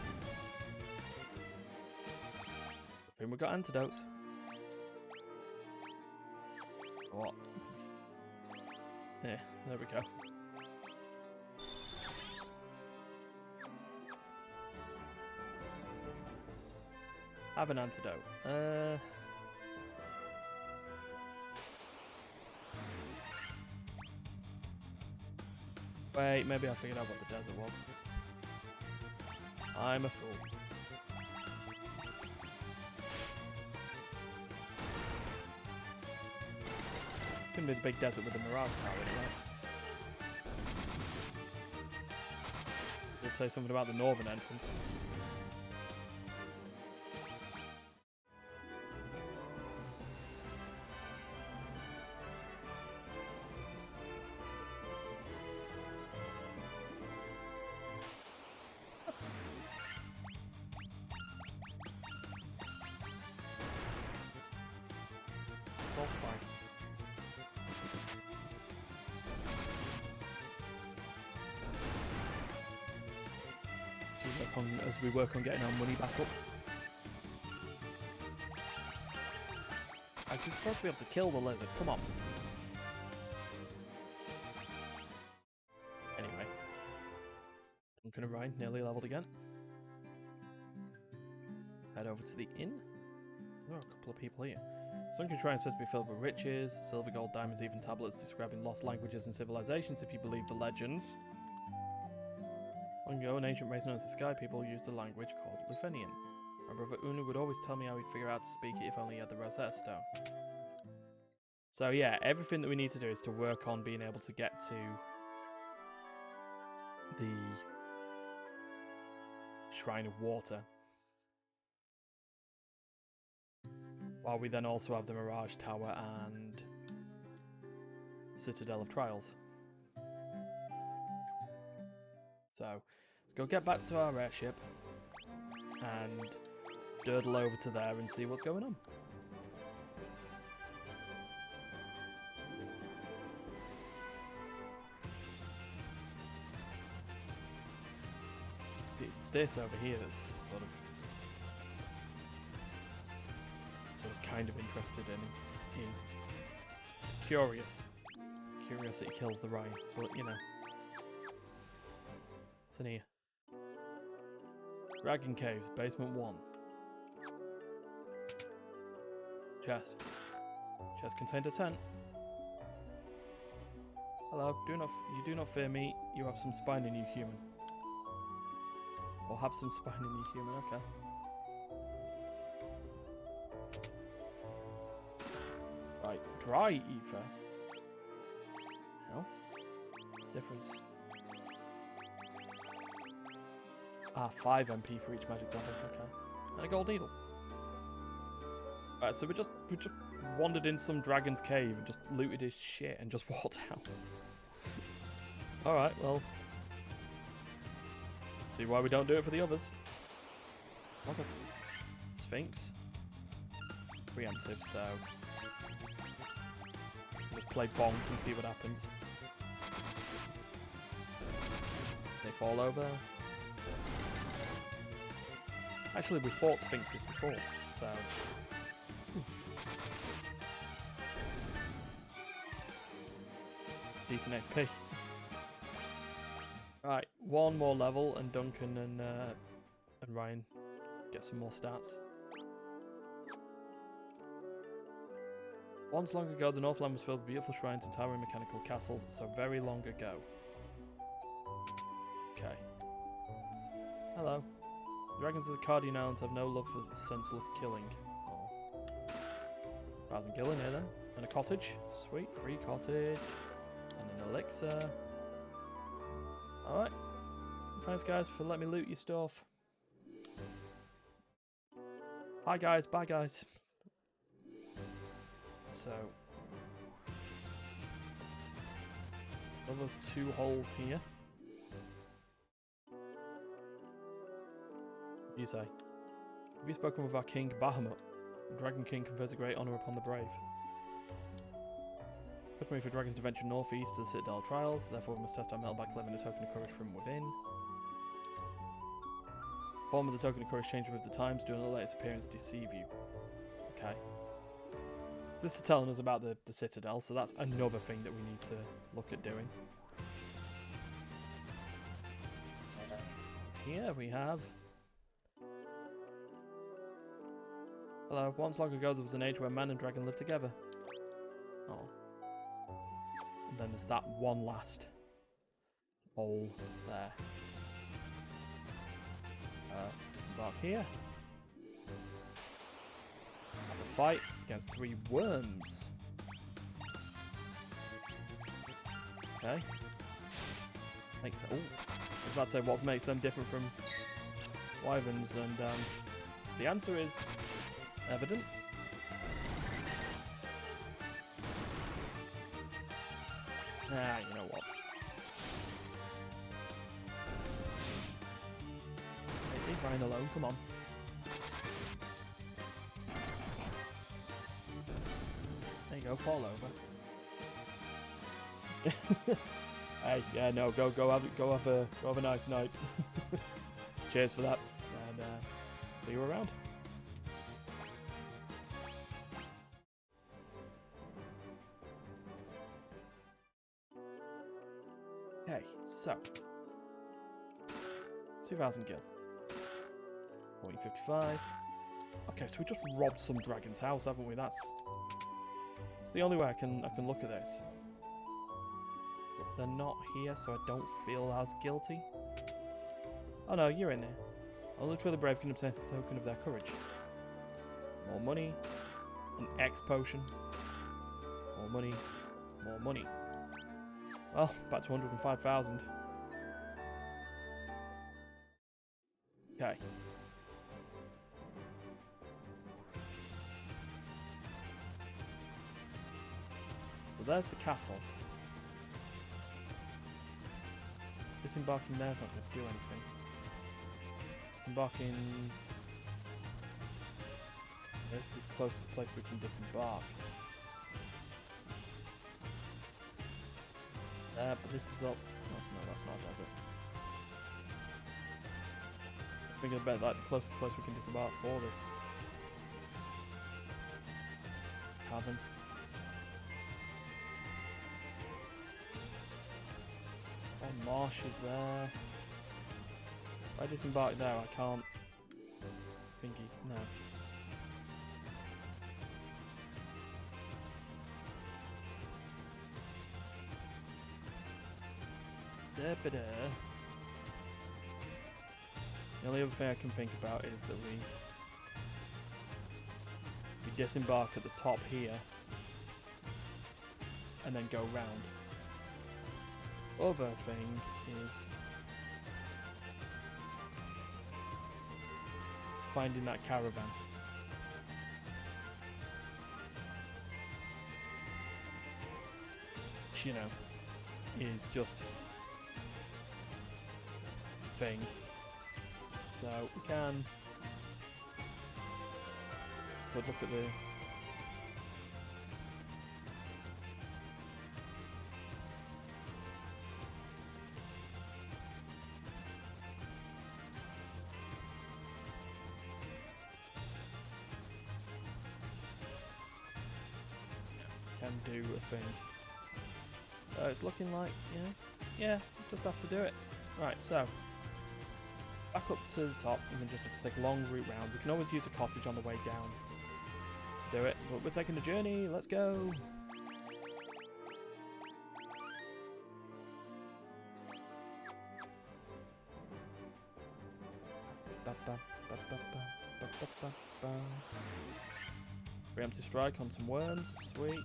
I think we've got antidotes. What? Yeah, there we go. Have an antidote. Wait, maybe I figured out what the desert was. I'm a fool. Couldn't be the big desert with the Mirage Tower anyway. Did say something about the northern entrance. All fine. As we work on getting our money back up. Actually, supposed to be able to kill the lizard. Come on. Anyway. Duncan and Ryan nearly leveled again. Head over to the inn. There are a couple of people here. Sunken Shrine says to be filled with riches, silver, gold, diamonds, even tablets describing lost languages and civilizations if you believe the legends. Long ago, an ancient race known as the Sky People used a language called Luthenian. My brother Una would always tell me how he'd figure out to speak it if only he had the Rosetta Stone. So yeah, everything that we need to do is to work on being able to get to the Shrine of Water. While we then also have the Mirage Tower and Citadel of Trials. So, let's go get back to our airship and durdle over to there and see what's going on. See, it's this over here that's sort of kind of interested in curiosity kills the Ryan, but you know, what's in here? Dragon Caves, basement 1. Chest contained a tent. Hello, you do not fear me. You have some spine in you, human. Or have some spine in you, human. Okay. Right, dry ether. No. Difference. Ah, 5 MP for each magic level. Okay. And a gold needle. Right, so we just wandered in some dragon's cave and just looted his shit and just walked out. Alright, well. See why we don't do it for the others. Okay. Sphinx. Preemptive, so just play bonk and see what happens. They fall over. Actually, we fought Sphinxes before, so oof. Decent XP. Right, one more level, and Duncan and Ryan get some more stats. Once long ago, the Northland was filled with beautiful shrines and towering mechanical castles, so very long ago. Okay. Hello. Dragons of the Cardian Islands have no love for senseless killing. Oh. Raz and Gillen here then. And a cottage. Sweet, free cottage. And an elixir. Alright. Thanks guys for letting me loot your stuff. Hi guys, bye guys. So, another 2 holes here. What do you say? Have you spoken with our king, Bahamut? The Dragon King confers a great honour upon the brave. Customary for dragons to venture northeast to the Citadel trials, therefore we must test our metal back leaving a token of courage from within. Form of the token of courage changes with the times, do not let its appearance deceive you. Okay. This is telling us about the Citadel, so that's another thing that we need to look at doing. Here we have... Hello, once long ago there was an age where man and dragon lived together. Oh. And then there's that one last hole there. Disembark here. Have a fight against 3 worms. Okay. Makes it. Oh, I was about to say what makes them different from wyverns, and the answer is evident. Ah, you know what? Leave Ryan alone, come on. There you go, fall over. Hey, yeah, no, go have a nice night. Cheers for that, and see you around. Okay, so 2,000 gil. 1455. Okay, so we just robbed some dragon's house, haven't we? That's the only way I can look at this. But they're not here, so I don't feel as guilty. Oh no, you're in there. Only truly brave can obtain a token of their courage. More money. An X potion. More money. More money. Well, back to 105,000. Okay. So there's the castle. Disembarking there's not going to do anything. Disembarking... There's the closest place we can disembark. But this is up. No, that's not a desert. I'm thinking about like the closest place we can disembark for this cavern. Oh, marsh is there. If I disembark there, I can't. Thingy, no. The only other thing I can think about is that we disembark at the top here and then go round. Other thing is finding that caravan. which, you know, is just thing. So we can look at the can do a thing. So it's looking like, yeah, just have to do it. Right, so back up to the top, and then just have to take a long route round. We can always use a cottage on the way down to do it, but we're taking a journey. Let's go. Preemptive strike on some worms, sweet.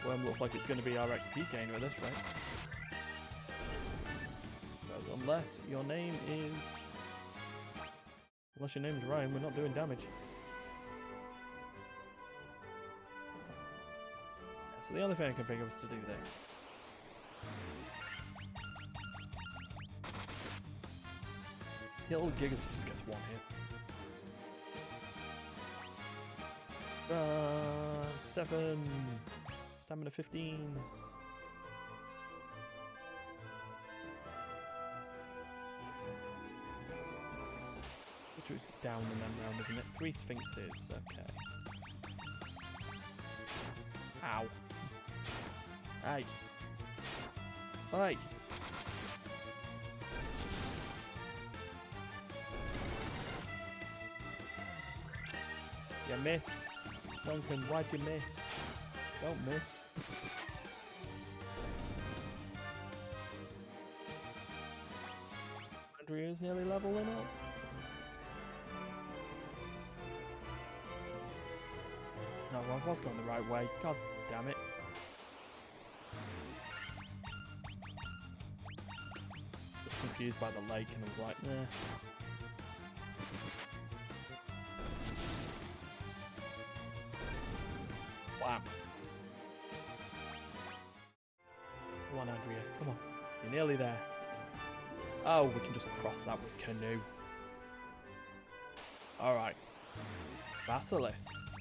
Worm looks like it's going to be our XP gainer at this rate. Because unless your name is Ryan, we're not doing damage. So the only thing I can think of is to do this. Little Gigas just gets one hit. Stefan! Stamina 15. Which is down and then round, isn't it? 3 Sphinxes, okay. Ow. Hey. Hey. You missed. Duncan, why'd you miss? Don't miss. Andrea's nearly leveling up. No, I was going the right way. God damn it. Got confused by the lake and I was like, nah. Wham. Come on, Andrea. Come on. You're nearly there. Oh, we can just cross that with canoe. Alright. Basilisks.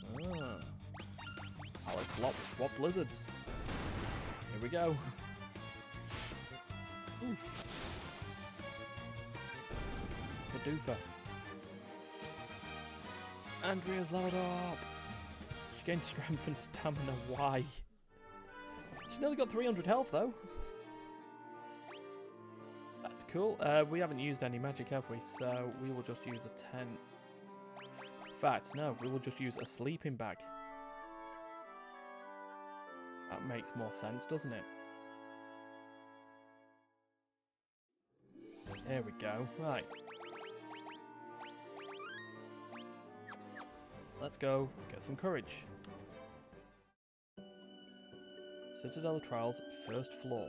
Alex swapped lizards. Here we go. Oof. Padoofa. Andrea's leveled up. She gained strength and stamina. Why? She nearly got 300 health though. That's cool. We haven't used any magic, have we? So we will just use a tent. In fact, no, we will just use a sleeping bag. That makes more sense, doesn't it? There we go. Right. Let's go get some courage. Citadel Trials, first floor.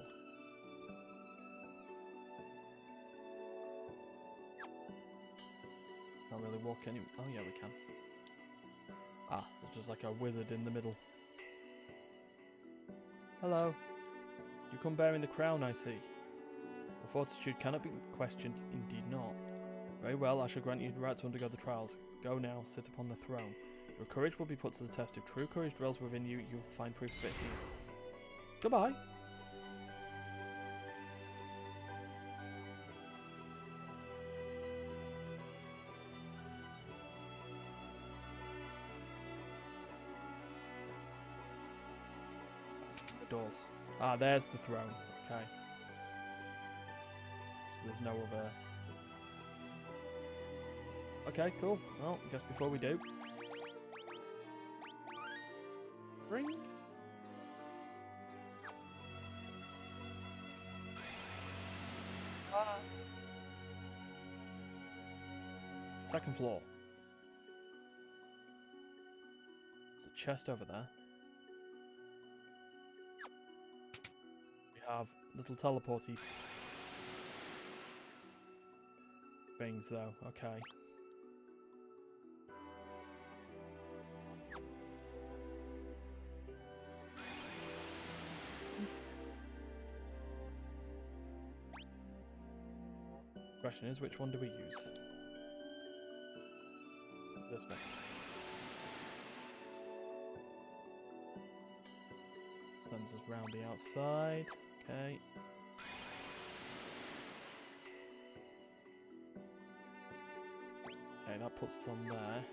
Can't really walk any... Oh yeah, we can. Ah, there's just like a wizard in the middle. Hello. You come bearing the crown, I see. Your fortitude cannot be questioned, indeed not. Very well, I shall grant you the right to undergo the trials. Go now, sit upon the throne. Your courage will be put to the test. If true courage dwells within you, you will find proof of it here. Goodbye. The doors. Ah, there's the throne. Okay. So there's no other... Okay, cool. Well, I guess before we do... Ring? Second floor. There's a chest over there. We have little teleporty. things, though. Okay. Question is, which one do we use? It's this one. Sends us round the outside. Okay. Okay, that puts us on there.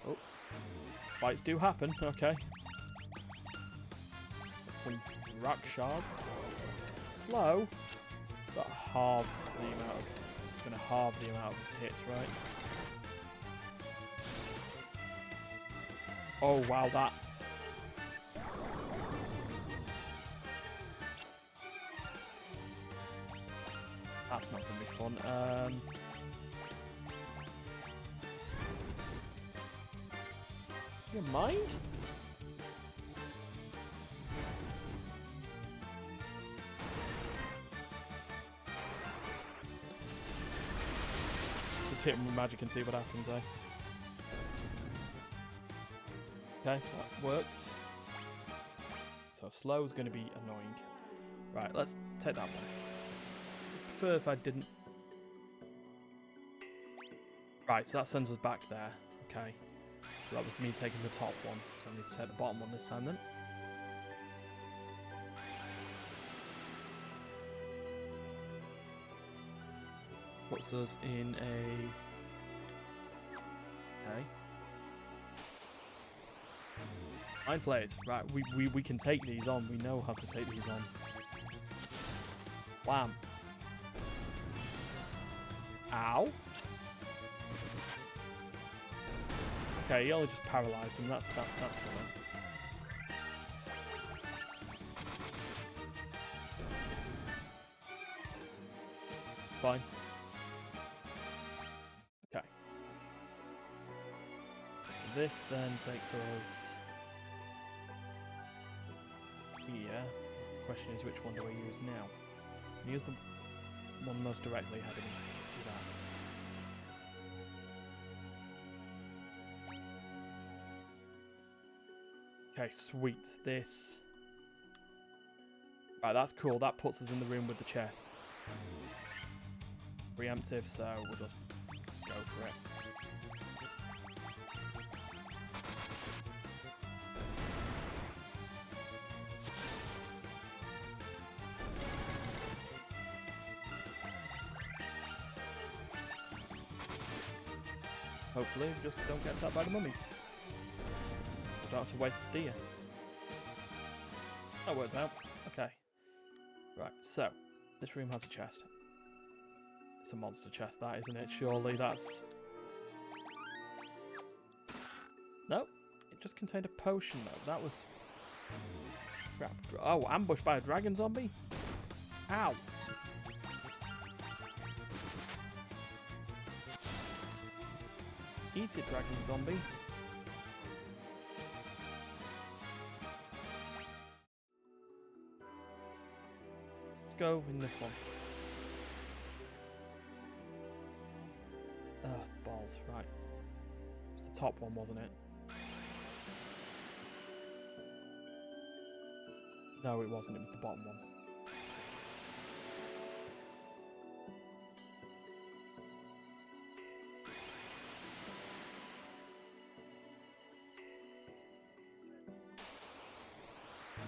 Oh. Fights do happen. Okay. Got some rock shards. Slow. That halves the amount of... It's going to halve the amount of hits, right? Oh, wow, that... That's not going to be fun. Your mind? Just hit him with magic and see what happens, eh? Okay, that works. So slow is going to be annoying. Right, let's take that one. I'd prefer if I didn't... Right, so that sends us back there. Okay. So that was me taking the top one. So I need to take the bottom one this time then. Puts us in a... Okay. Mind Flayers. Right, we can take these on. We know how to take these on. Wham. Ow. Okay, he only just paralysed him. That's something. Fine. Okay. So this then takes us here. Question is, which one do I use now? Use the one most directly ahead of me. Let's do that. Okay, sweet. This. Right, that's cool. That puts us in the room with the chest. Preemptive, so we'll just go for it. Hopefully, we just don't get attacked by the mummies. Don't have to waste a deer. That worked out. Okay. Right, so, this room has a chest. It's a monster chest, that, isn't it? Surely that's... Nope. It just contained a potion, though. That was... Crap. Oh, ambushed by a dragon zombie? Ow. Eat it, dragon zombie. Let's go in this one. Balls, right. It's the top one, wasn't it? No, it wasn't. It was the bottom one.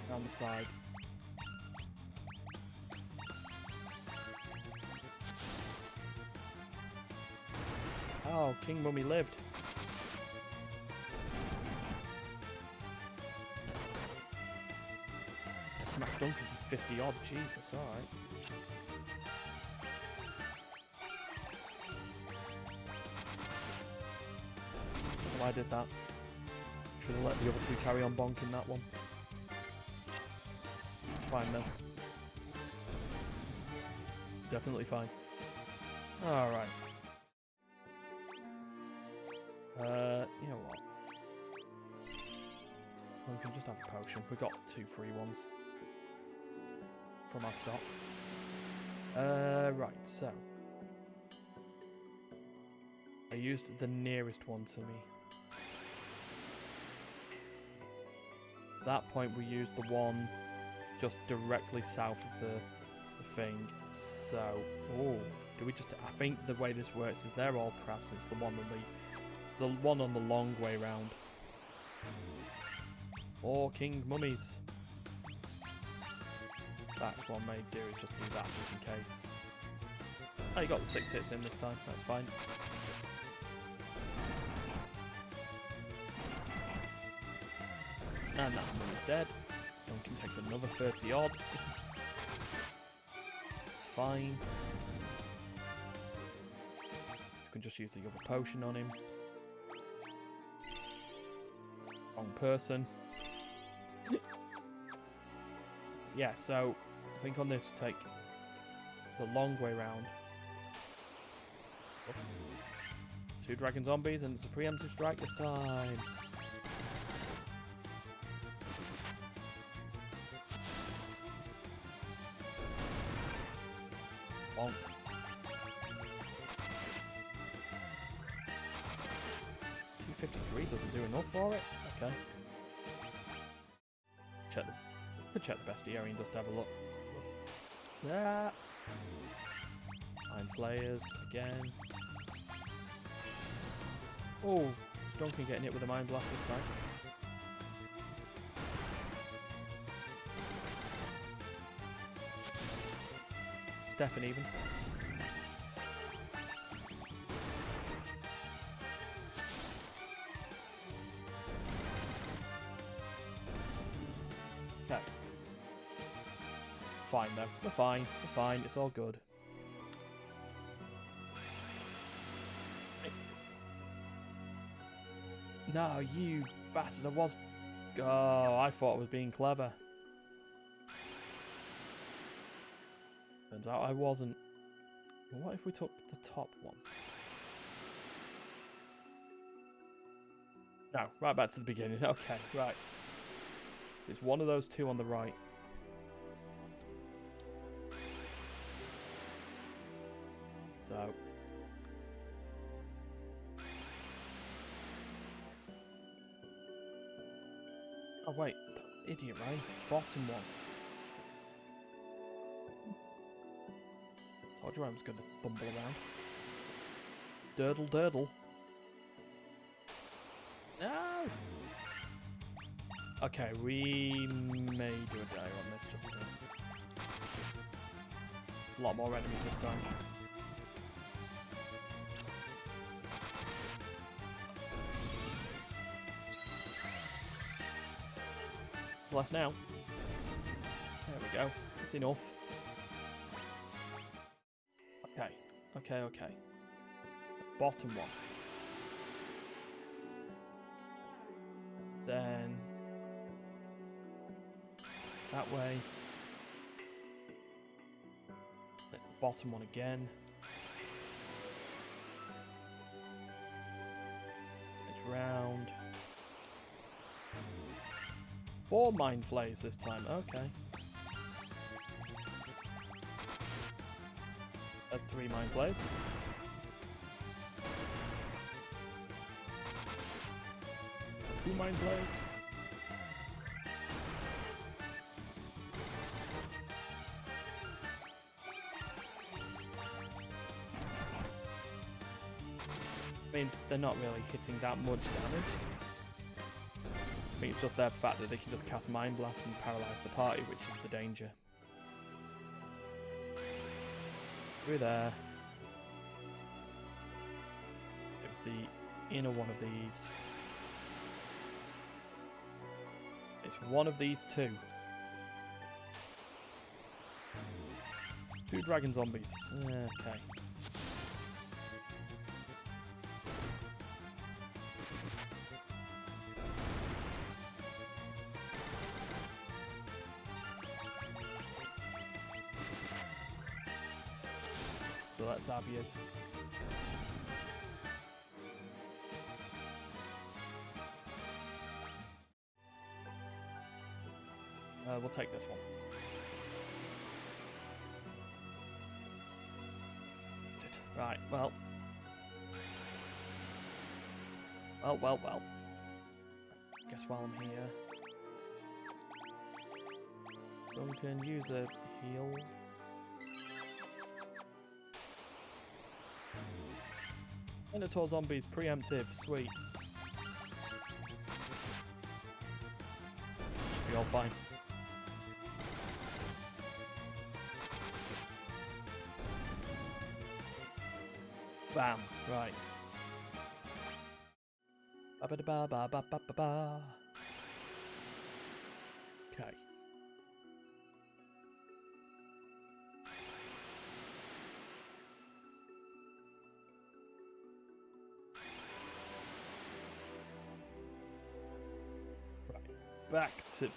Down the side. Oh, King Mummy lived. Smack Dunker for 50 odd. Jesus, alright. Well, I did that. Should have let the other two carry on bonking that one. It's fine though. Definitely fine. Alright. You know what? We can just have a potion. We got 2 free ones from our stock. Right, so I used the nearest one to me. At that point, we used the one just directly south of the thing. So, oh, do we just? I think the way this works is they're all traps. It's the one on the long way round. Or King Mummies. That's what I may do, is just do that just in case. Oh, you got the 6 hits in this time, that's fine. And that mummy's dead. Duncan takes another 30 odd. It's fine. So we can just use the other potion on him. Wrong person. Yeah, so I think on this we'll take the long way round. Oh. 2 dragon zombies and it's a preemptive strike this time. Bonk. $253 doesn't do enough for it. Okay. Check the bestiarian just to have a look. Ah. Mind flayers again. Oh, is Duncan getting hit with a mind blast this time? Stefan even. Okay. Fine though. We're fine. We're fine. It's all good. No, you bastard. I was... Oh, I thought I was being clever. Turns out I wasn't. What if we took the top one? No, right back to the beginning. Okay, right. So it's one of those 2 on the right. So... Oh wait, idiot, right? Bottom one. Told you I was going to fumble around. Durdle, durdle. No! Okay, we may do a die on this just to... There's a lot more enemies this time. It's less now. There we go. It's enough. Okay. Okay, okay. So bottom one. Then... that way. Then bottom one again. It's round. 4 mind flays this time. Okay. That's 3 mind flays. Two mind flays. I mean, they're not really hitting that much damage. I think it's just the fact that they can just cast Mind Blast and paralyze the party, which is the danger. Through there. It was the inner one of these. It's one of these 2. 2 dragon zombies. Okay. So that's obvious. We'll take this one. Right, well. Well. Guess while I'm here, Duncan, use a heal. Minotaur zombies, preemptive, sweet. Should be all fine. Bam, right. Ba-ba-da-ba-ba-ba-ba-ba. Okay. Back to it.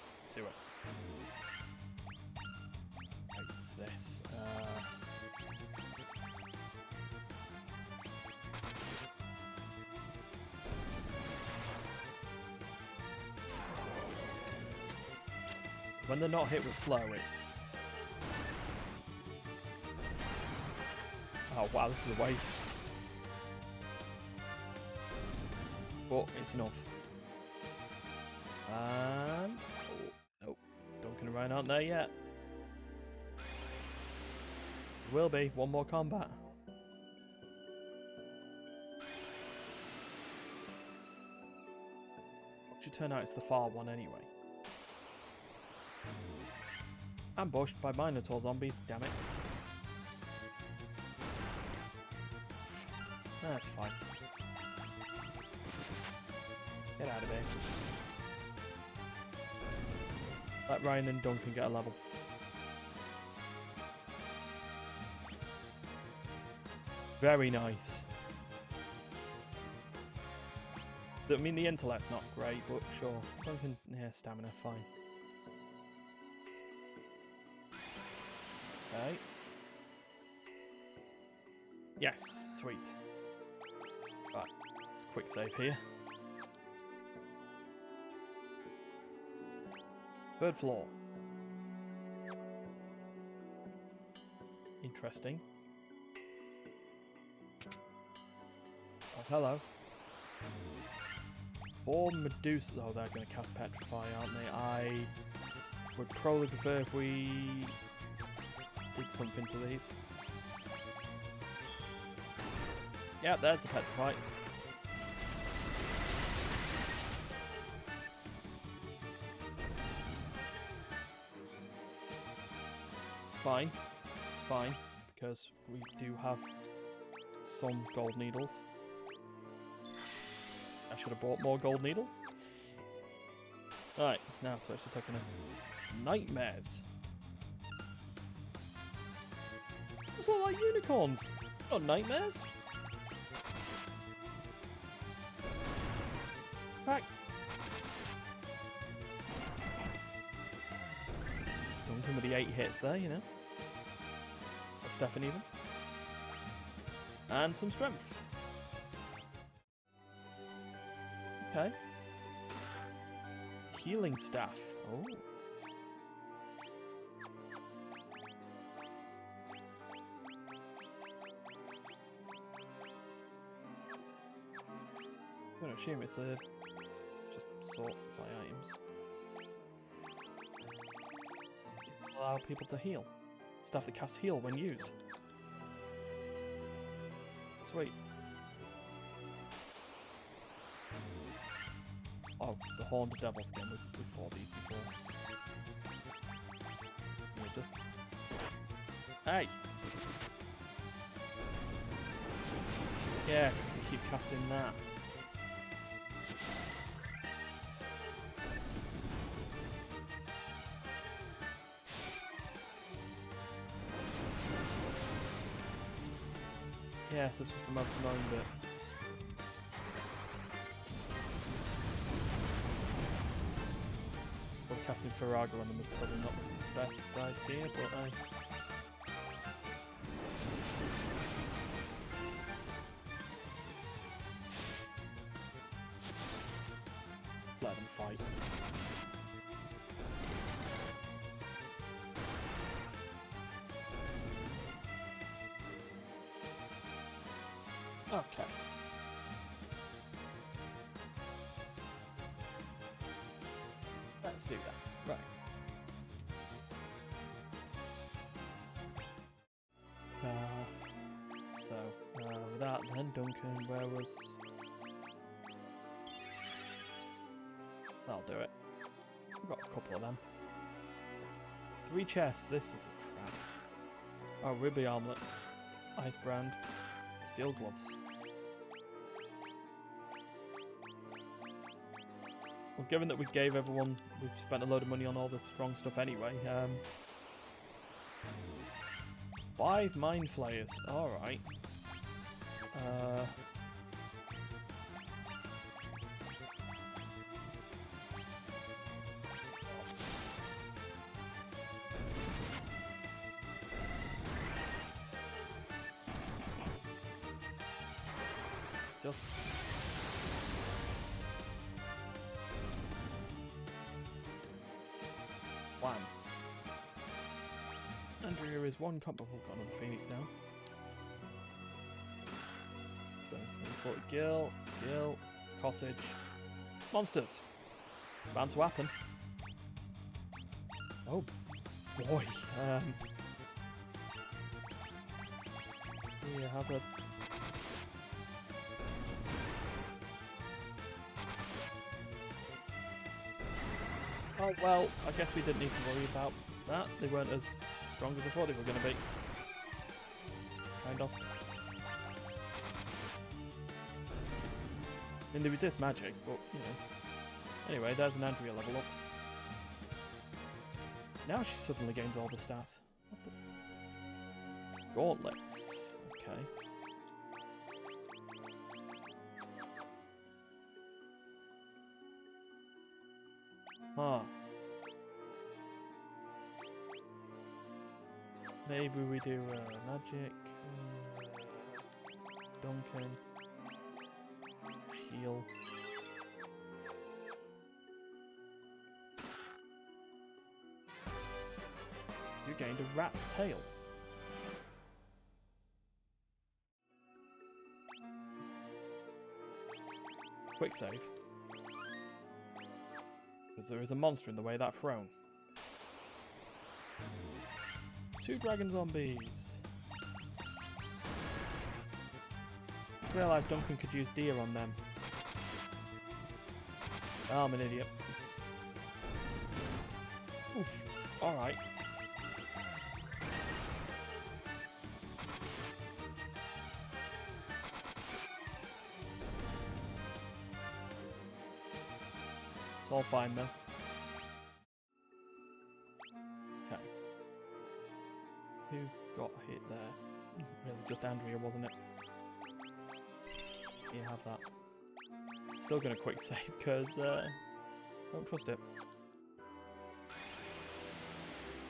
What's this? When they're not hit with slow, it's... Oh wow, this is a waste. But it's enough. And... Oh, nope. Duncan and Ryan aren't there yet. Will be. One more combat. What should turn out it's the far one anyway. Ambushed by Minotaur zombies, damn it. That's fine. Get out of here. Let Ryan and Duncan get a level. Very nice. I mean, the intellect's not great, but sure. Duncan, yeah, stamina, fine. Okay. Yes, sweet. Right, let's quick save here. Bird floor. Interesting. Oh, hello. Or Medusa. Oh, they're going to cast Petrify, aren't they? I would probably prefer if we did something to these. Yeah, there's the Petrify. It's fine. It's fine, because we do have some gold needles. I should have bought more gold needles. Alright, now to actually taking a nightmares. Those look like unicorns, not nightmares. Back. Duncan with the 8 hits there, you know. That's Stefan even. And some strength. Okay. Healing staff. Oh. I'm going to assume it's just sort by items. Allow people to heal. Stuff that casts heal when used. Sweet. Oh, the Horned Devils again. We fought these before. Yeah, just... Hey! Yeah, keep casting that. Yes, this was the most annoying bit. Well, casting Farago on them was probably not the best idea, but let's let them fight. Okay. to do that. Right. With that then, Duncan, where was... That'll do it. We've got a couple of them. 3 chests, this is a crap. Oh, Ruby Armlet, Ice Brand, Steel Gloves. Well, given that we gave everyone, we've spent a load of money on all the strong stuff anyway. 5 Mind Flayers, alright. Just wham. Andrea is 1 comp. Oh, got another Phoenix down. So 40 Gil, Cottage, monsters. Bound to happen. Oh boy. We have a. Oh well, I guess we didn't need to worry about that. They weren't as strong as I thought they were going to be. Kind of. I mean, they resist magic, but, you know. Anyway, there's an Andrea level up. Now she suddenly gains all the stats. Gauntlets. Okay. Huh. Maybe we do magic. Duncan. Heal. You gained a rat's tail. Quick save. Because there is a monster in the way of that throne. 2 dragon zombies. Just realised Duncan could use deer on them. Oh, I'm an idiot. Oof. Alright. It's all fine though. Okay. Who got hit there? Really, just Andrea, wasn't it? You have that. Still gonna quick save because don't trust it.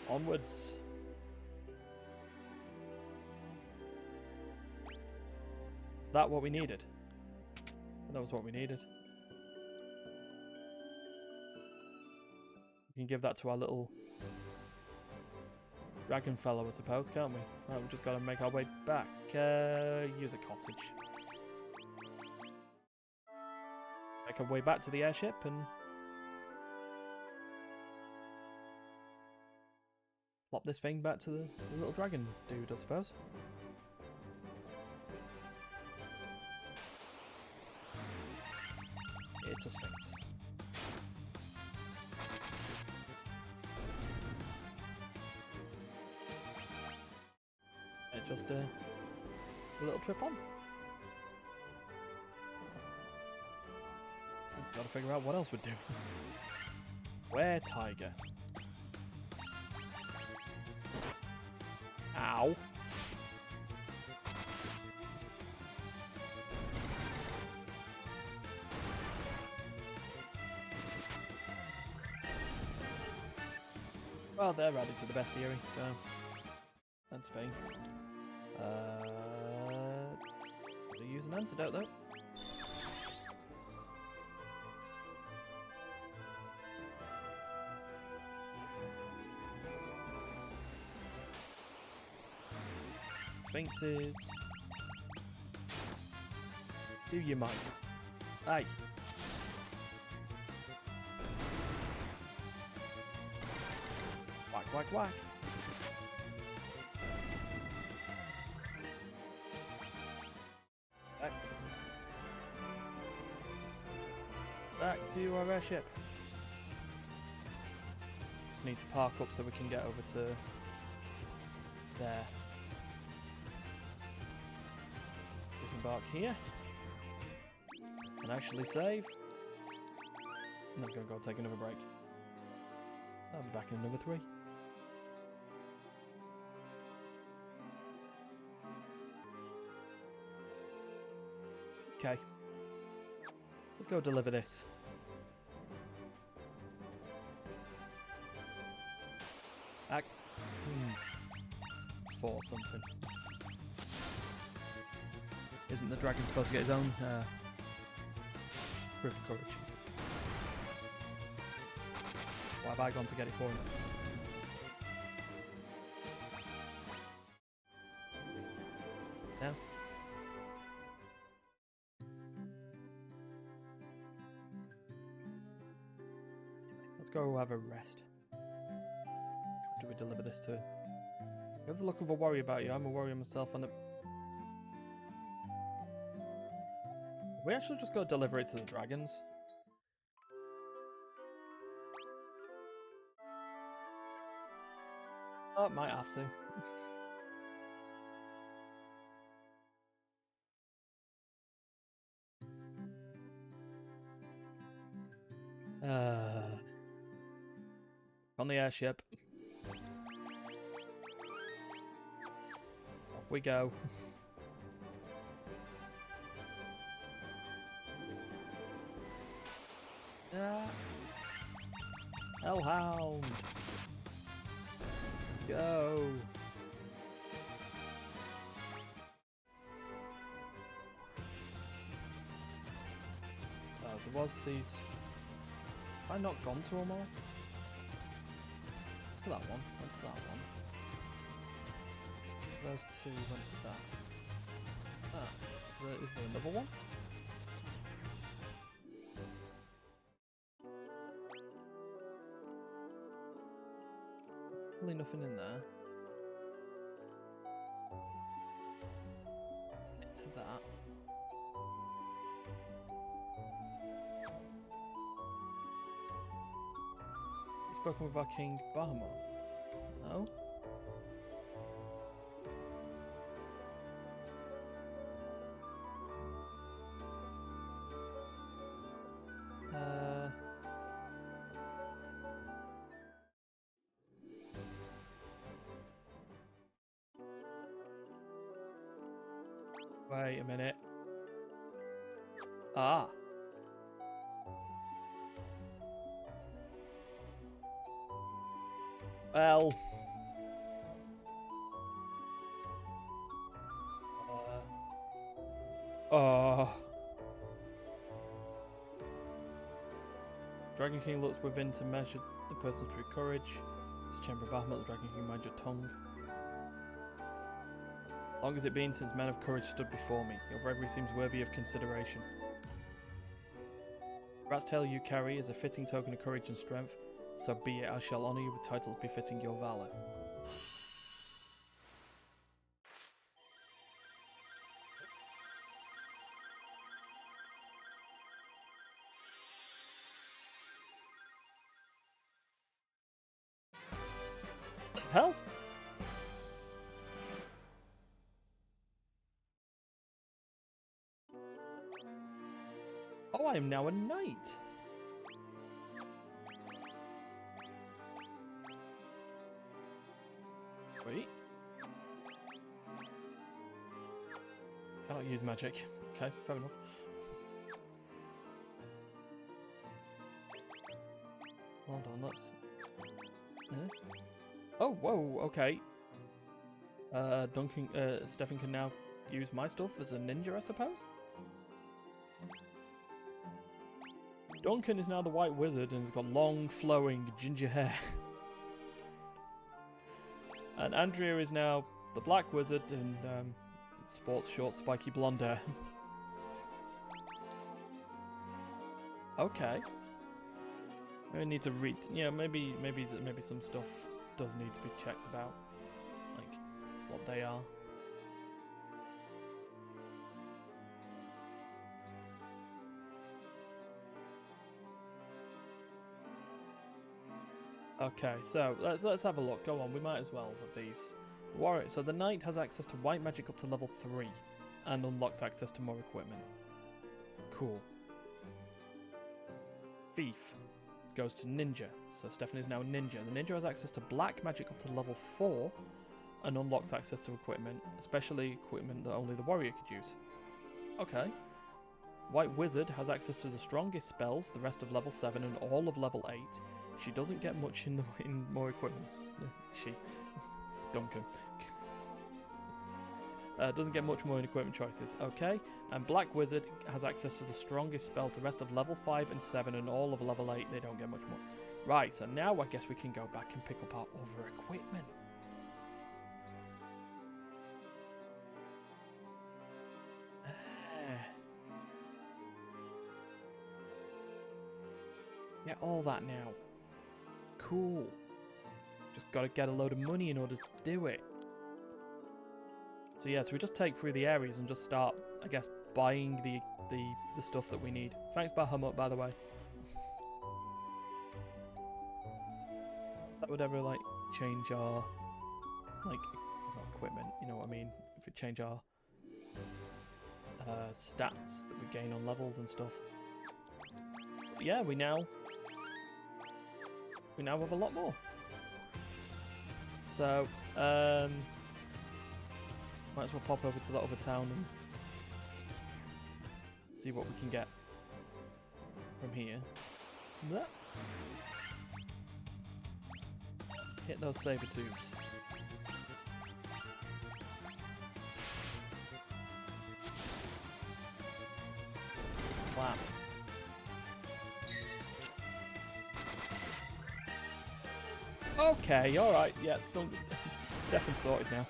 Onwards. Is that what we needed? That was what we needed. We can give that to our little dragon fellow, I suppose, can't we? Right, we've just got to make our way back. Use a cottage. Make our way back to the airship and plop this thing back to the little dragon dude, I suppose. It's a sphinx. Just a little trip on. We've got to figure out what else we'd do. Where tiger? Ow. Well, they're added to the bestiary, so that's fine. Gotta use an antidote though. Sphinxes. Do you mind? Aye. Whack, whack. Back to our airship. Just need to park up so we can get over to there. Disembark here. And actually save. And then go take another break. I'll be back in number 3. Okay. Let's go deliver this. Act. 4 something. Isn't the dragon supposed to get his own proof of courage? Why have I gone to get it for him? Now? Let's go have a rest. Do we deliver this to him? You have the look of a warrior about you. I'm a warrior myself on the... We actually just go deliver it to the dragons. Oh, might have to. On the airship. Off we go. Hellhound. Go. There was these. Have I not gone to them all? To that one. Went to that one. Those 2 went to that. Ah, is there another one? Really nothing in there. Into that. You've spoken with our king Bahamut. No? Wait a minute. Ah. Well. Dragon King looks within to measure the person's true courage. This chamber of Bahamut, the Dragon King mind your tongue. Long has it been since men of courage stood before me. Your bravery seems worthy of consideration. The rat's tail you carry is a fitting token of courage and strength, so be it. I shall honour you with titles befitting your valour. The hell? Oh, I am now a knight. Sweet. Cannot use magic. Okay, fair enough. Hold on, let's... Oh, whoa, okay. Stefan can now use my stuff as a ninja, I suppose? Duncan is now the white wizard and has got long, flowing, ginger hair. And Andrea is now the black wizard and sports short, spiky blonde hair. Okay. I need to read. Yeah, maybe some stuff does need to be checked about, like what they are. Okay, so let's have a look. Go on, we might as well with these. Warrior. So the knight has access to white magic up to level 3, and unlocks access to more equipment. Cool. Thief goes to ninja. So Stefan is now a ninja. The ninja has access to black magic up to level 4, and unlocks access to equipment, especially equipment that only the warrior could use. Okay. White wizard has access to the strongest spells, the rest of level 7 and all of level 8. She doesn't get much in more equipment. She, Duncan, doesn't get much more in equipment choices. Okay, and black wizard has access to the strongest spells, the rest of level 5 and 7 and all of level 8. They don't get much more. Right, so now I guess we can go back and pick up our other equipment. Get all that now. Cool. Just gotta get a load of money in order to do it. So yeah, so we just take through the areas and just start, I guess, buying the stuff that we need. Thanks, Bahamut, by the way. That would ever like change our not equipment, you know what I mean? If it change our stats that we gain on levels and stuff. But yeah, we now have a lot more. So, might as well pop over to that other town and see what we can get from here. Hit those saber tubes. Clap. Okay, alright, yeah, don't... Stefan's sorted now.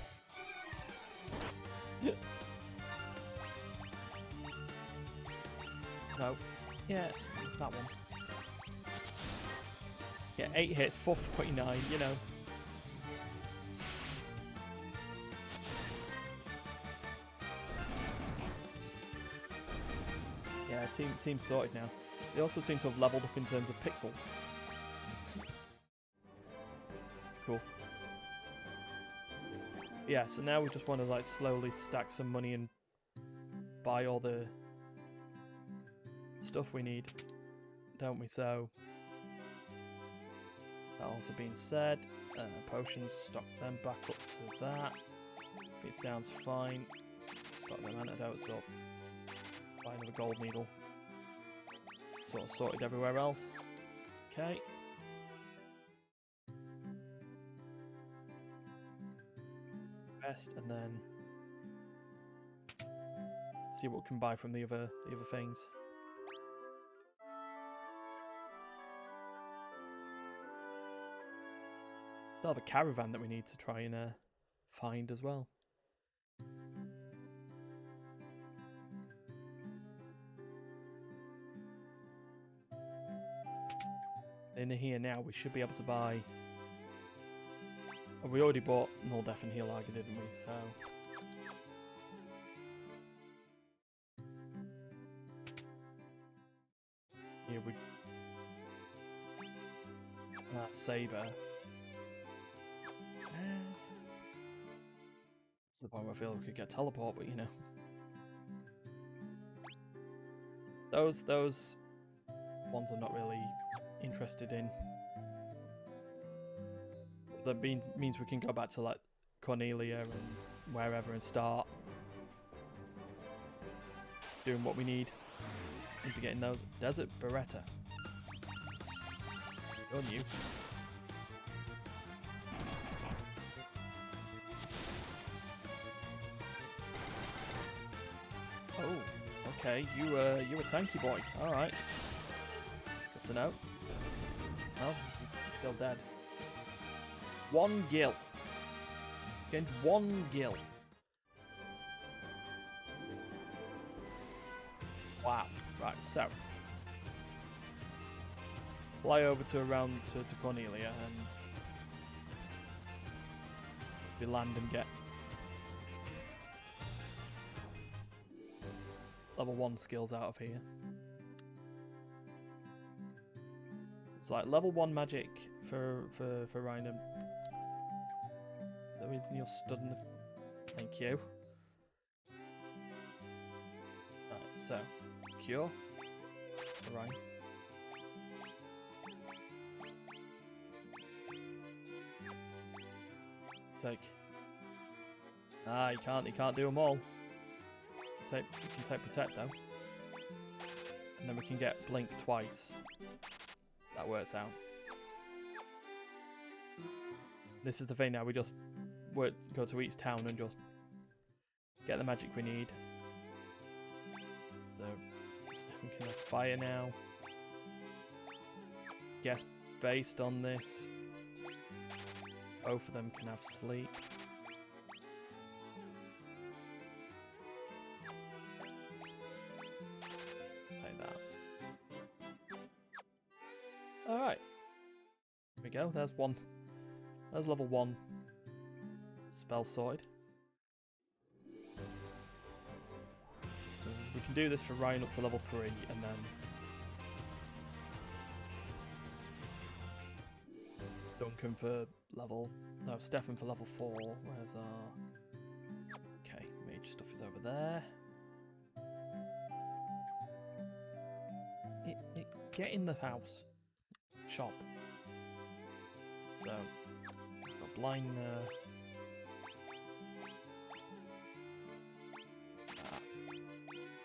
No. Yeah, that one. Yeah, 8 hits, 449, you know. Yeah, team's sorted now. They also seem to have leveled up in terms of pixels. Cool. Yeah, so now we just want to like slowly stack some money and buy all the stuff we need, don't we? So that also being said, potions, stock them back up to that. Face down's fine. Stock them antidotes up. Buy another gold needle. Sort of sorted everywhere else. Okay. And then see what we can buy from the other things. Still have a caravan that we need to try and find as well. In here now, we should be able to buy. We already bought Null Death and Heal Arga, didn't we? So here we Saber. That's the point where I feel we could get teleport, but you know. Those ones I'm not really interested in. That means we can go back to like Cornelia and wherever and start doing what we need into getting those. Desert Beretta. On you. Oh, okay. You a tanky boy. All right. Good to know. Oh, he's still dead. 1 gil. Gained 1 gil. Wow. Right, so. Fly over to around to Cornelia and We land and get level 1 skills out of here. It's like level 1 magic for Ryan. The reason you're stood in the... Thank you. Right, so cure for Ryan. Take. Ah, you can't do them all. You can take protect though. And then we can get blink twice. That works out. This is the thing now, we just go to each town and just get the magic we need. So we can have fire now. Guess based on this, both of them can have sleep. Take that. Alright. Here we go. There's one. There's level 1 spell sorted. We can do this for Ryan up to level 3 and then Duncan for level... No, Stefan for level 4. Where's our... Okay, mage stuff is over there. Get in the house. Shop. So, got blind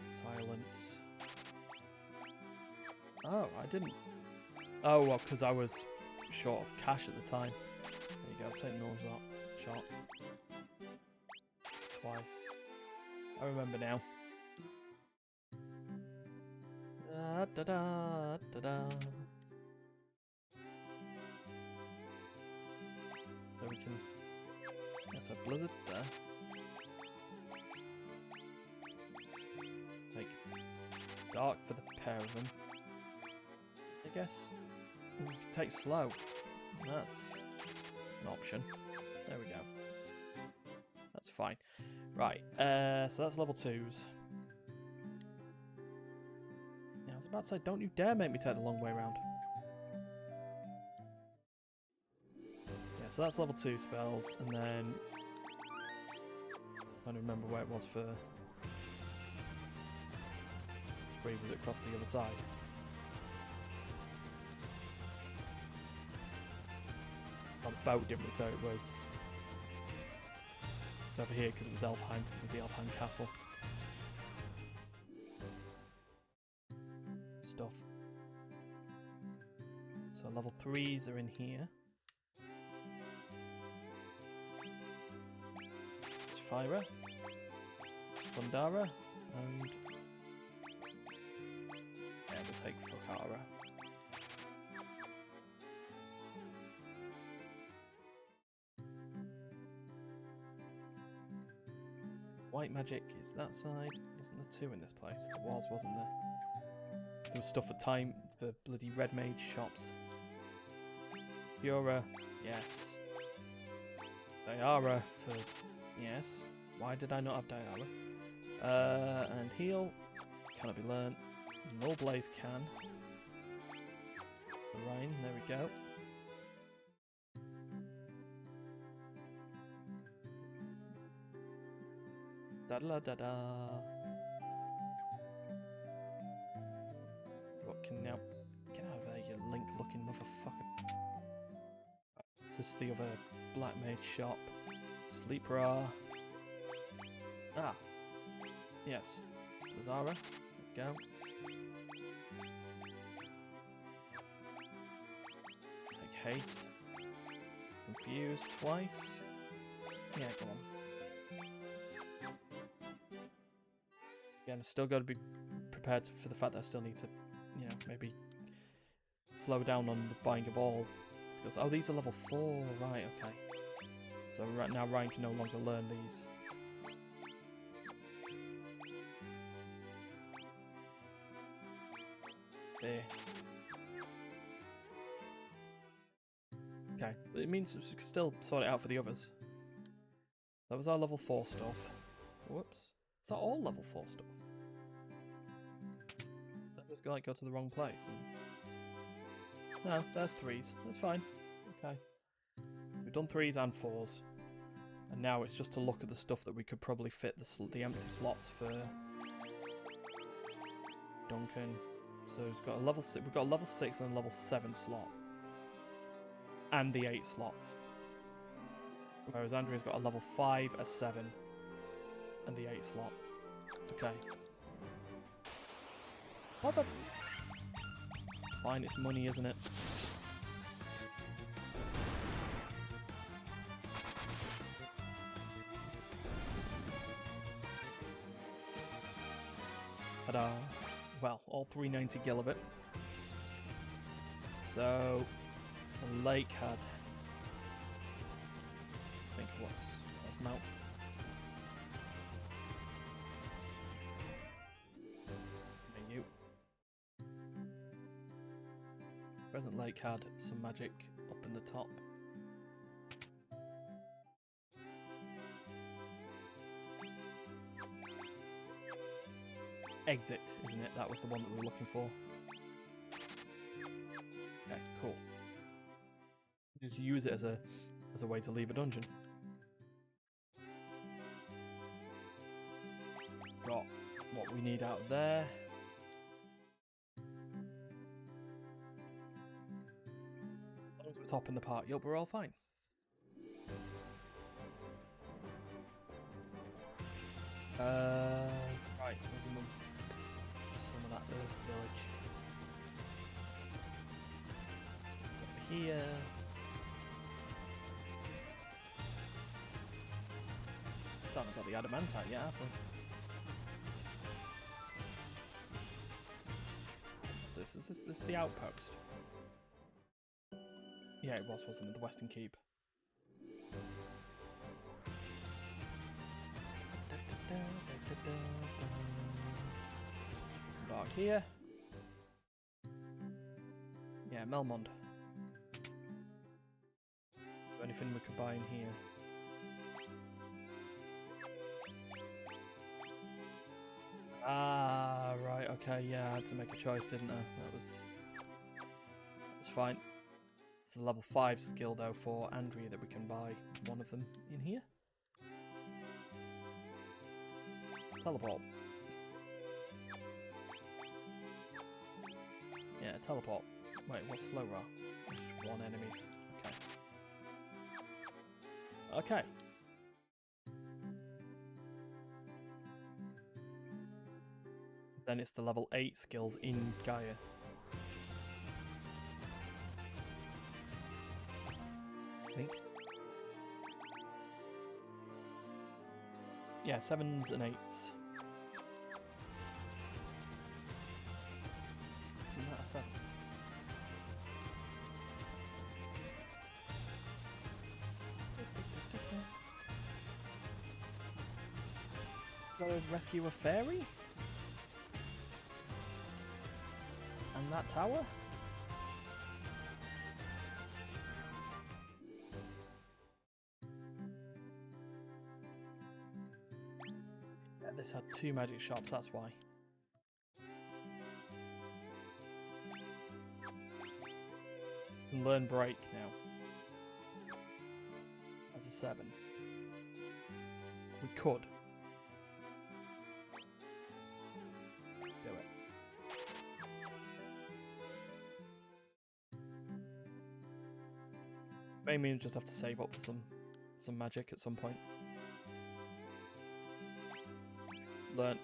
silence. Oh, I didn't... Oh, well, because I was short of cash at the time. There you go, take Nor's shot. Twice. I remember now. Da da da da da. So we can... Yes, a blizzard there. Take dark for the pair of them. I guess we can take slow. That's an option. There we go. That's fine. Right, so that's level 2s. Yeah, I was about to say, don't you dare make me take the long way around. Yeah, so that's level 2 spells, and then... I don't remember where it was for... 3, was it across the other side? On the boat, didn't we? So it was... It's over here because it was Elfheim, because it was the Elfheim castle. Stuff. So level 3s are in here. It's Fyra. It's Fundara. And... yeah, we'll take Fokara. White magic is that side. Wasn't there 2 in this place? There was, wasn't there? There was stuff at time. The bloody red mage shops. Yura, yes. Diara for... yes. Why did I not have Diara? And heal. Cannot be learnt. Null Blaze can. Rhine, there we go. Da-da-da-da. What can now... Get out of there, you link-looking motherfucker. This is the other Black Mage shop. Sleep Ra. Ah. Yes. Lazara. There we go. Take haste. Confuse twice. Yeah, come on. Again, I've still got to be prepared for the fact that I still need to, you know, maybe slow down on the buying of all. Because, oh, these are level 4, right, okay. So right now Ryan can no longer learn these. There. Okay, but it means we can still sort it out for the others. That was our level 4 stuff. Whoops. Is that all level 4 stuff? I just like go to the wrong place. And... No, there's 3s. That's fine. Okay. We've done 3s and 4s. And now it's just to look at the stuff that we could probably fit the empty slots for Duncan. So we've got a level 6, we've got a level 6 and a level 7 slot. And the 8 slots. Whereas Andrea's got a level 5, a 7, and the 8 slot. Okay. What the... Fine, it's money, isn't it? Ta-da. Well, all 390 gil of it. So, the lake had... I think it was melt. Menu. Present lake had some magic up in the top. Exit, isn't it? That was the one that we were looking for. Okay, cool. Just use it as a way to leave a dungeon. Got what we need out there. Over the top in the part. Yup, we're all fine. Right, some of that Earth Village. Over here. Still haven't got the adamantite yet, have we? What's this? Is this the outpost? Yeah, it was, wasn't it? The Western Keep. Disembark here. Yeah, Melmond. Is there anything we could buy in here? Ah, right, okay, yeah, I had to make a choice, didn't I? That was fine. It's the level 5 skill, though, for Andrea that we can buy one of them in here. Teleport. Yeah, teleport. Wait, what's slow rock? Just one enemies. Okay. Okay. Then it's the level 8 skills in Gaia. I think. Yeah, 7s and 8s. Isn't that a 7? Gotta rescue a fairy? And that tower? Yeah, this had 2 magic shops, that's why. Can learn break now. That's a 7. We could. Do it. Maybe we just have to save up for some magic at some point. Learn.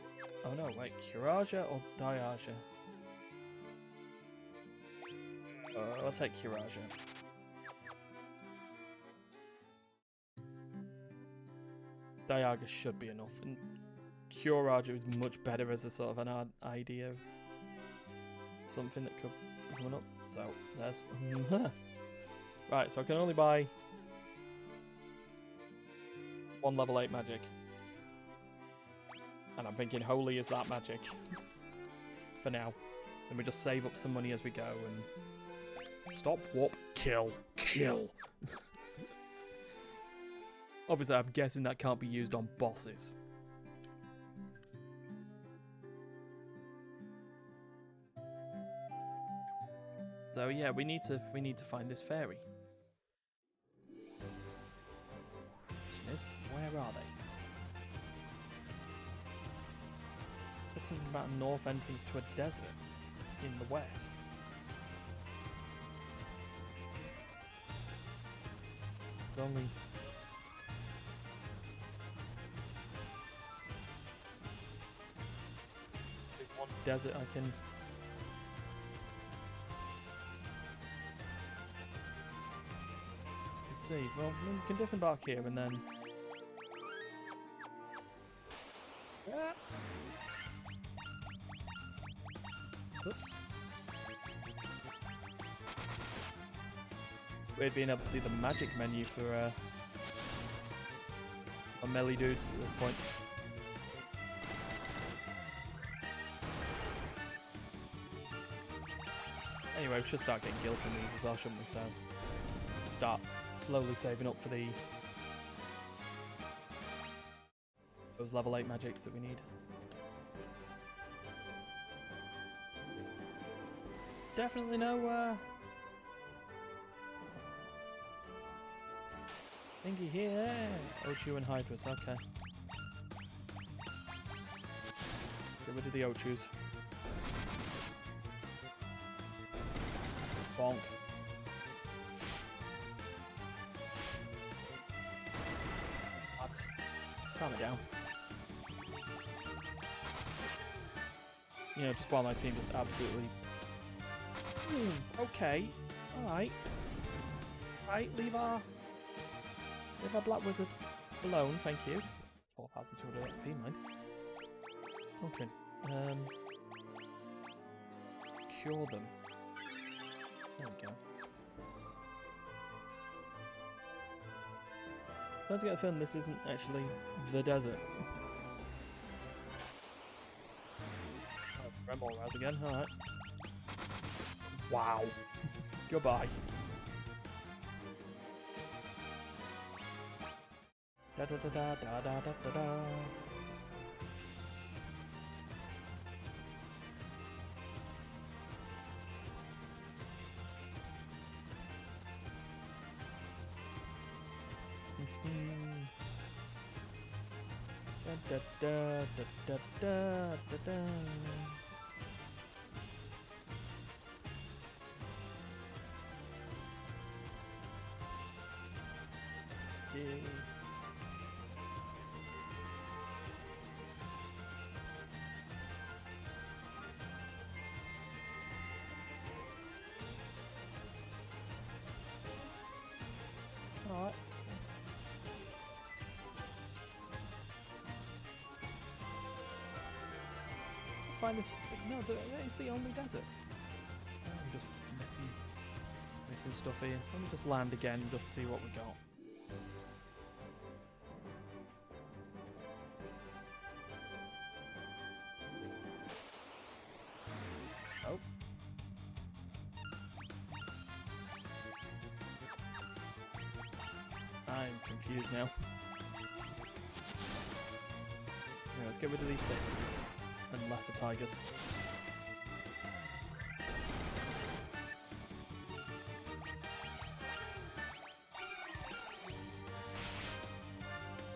Oh no, wait. Curaja or Diaja? I'll take Curaja. Diaga should be enough. And Curaja is much better as a sort of an idea of something that could be coming up. So, there's... Right, so I can only buy 1 level 8 magic. And I'm thinking, holy is that magic? For now. Then we just save up some money as we go and... Stop, whoop, kill, kill. Obviously, I'm guessing that can't be used on bosses. So yeah, we need to find this fairy. Question is, where are they? It's something about a north entrance to a desert in the west. There's only one desert I can. Let's see. Well, we can disembark here and then. Oops. Weird being able to see the magic menu for melee dudes at this point. Anyway, we should start getting gil from these as well, shouldn't we? So start slowly saving up for those level 8 magics that we need. Definitely no thingy here. Ochu and Hydras, okay. Get rid of the Ochus. Bonk. Lads, calm it down. You know, just while my team just absolutely. Okay, alright. Right, leave our Black Wizard alone, thank you. 4,200 XP, mind. Okay. Cure them. There we go. Let's get a film. This isn't actually the desert. Oh, Remball Raz again, alright. Wow. Goodbye. Da da da da da da da da. Da da da da da da da. Yeah. Alright. Find this. No, that is the only desert. I'm just missing stuff here. Let me just land again and just see what we got. Oh. I'm confused now. Yeah, let's get rid of these sabers and lesser tigers.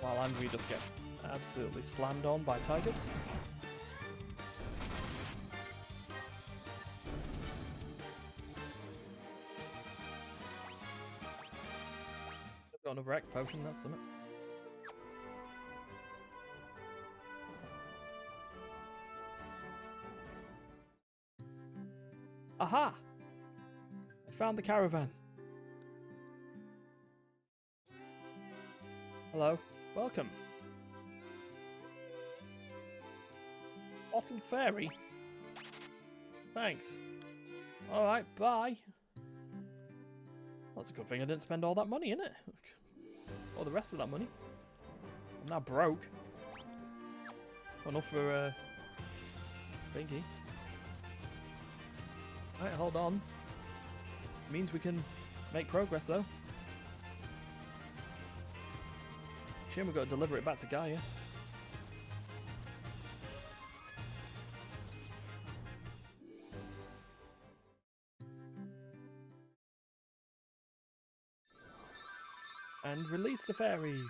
While Andrew just gets absolutely slammed on by tigers. I've got another X potion, that's something. Aha! I found the caravan. Hello, welcome. Bottled fairy? Thanks. Alright, bye. That's a good thing I didn't spend all that money, innit? Or the rest of that money. I'm now broke. Got enough for thingy. Right, hold on. It means we can make progress though. Shame we've got to deliver it back to Gaia. And release the fairy.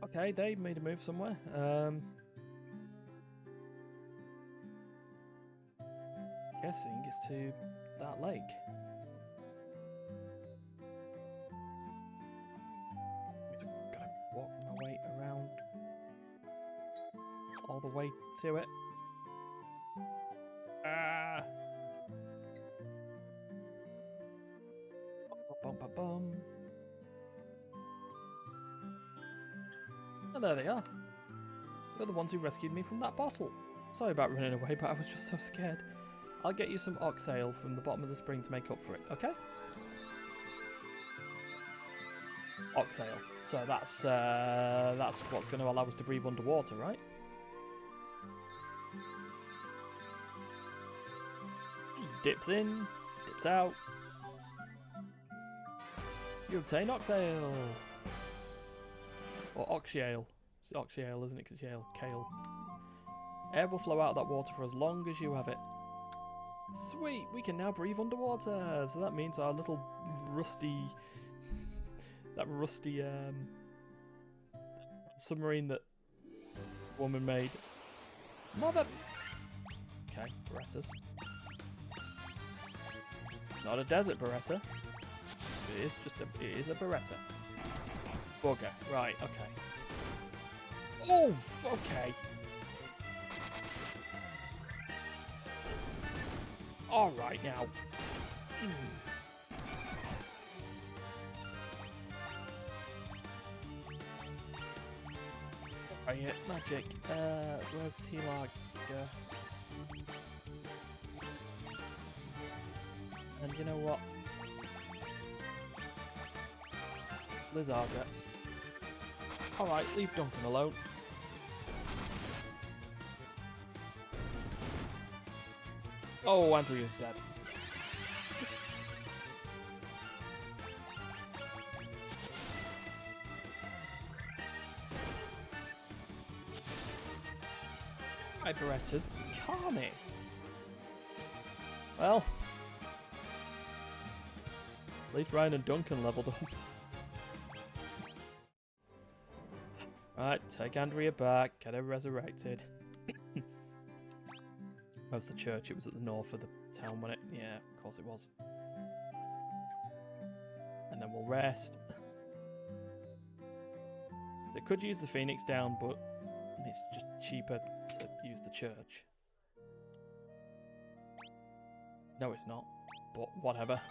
Okay, they made a move somewhere. Guessing it's to that lake. Gotta walk my way around all the way to it. Ah! Bum, bum, bum. And there they are. You're the ones who rescued me from that bottle. Sorry about running away, but I was just so scared. I'll get you some ox ale from the bottom of the spring to make up for it, okay? Ox ale. So that's what's going to allow us to breathe underwater, right? Dips in, dips out. You obtain ox ale. Or oxyale. It's oxyale, isn't it? Because it's kale. Air will flow out of that water for as long as you have it. Sweet, we can now breathe underwater. So that means our little rusty, submarine that woman made. Mother. Okay, Berettas. It's not a desert Beretta. It is a Beretta. Bugger. Right. Okay. Oh. Okay. All right now. Right, magic. Where's Hilaga? And you know what? Lizarga. Alright, leave Duncan alone. Oh, Andrea's dead. Right, Berettas, calm it. Well, at least Ryan and Duncan leveled up. Right, take Andrea back, get her resurrected. Where's the church? It was at the north of the town, wasn't it? Yeah, of course it was. And then we'll rest. They could use the Phoenix down, but it's just cheaper to use the church. No, it's not. But whatever.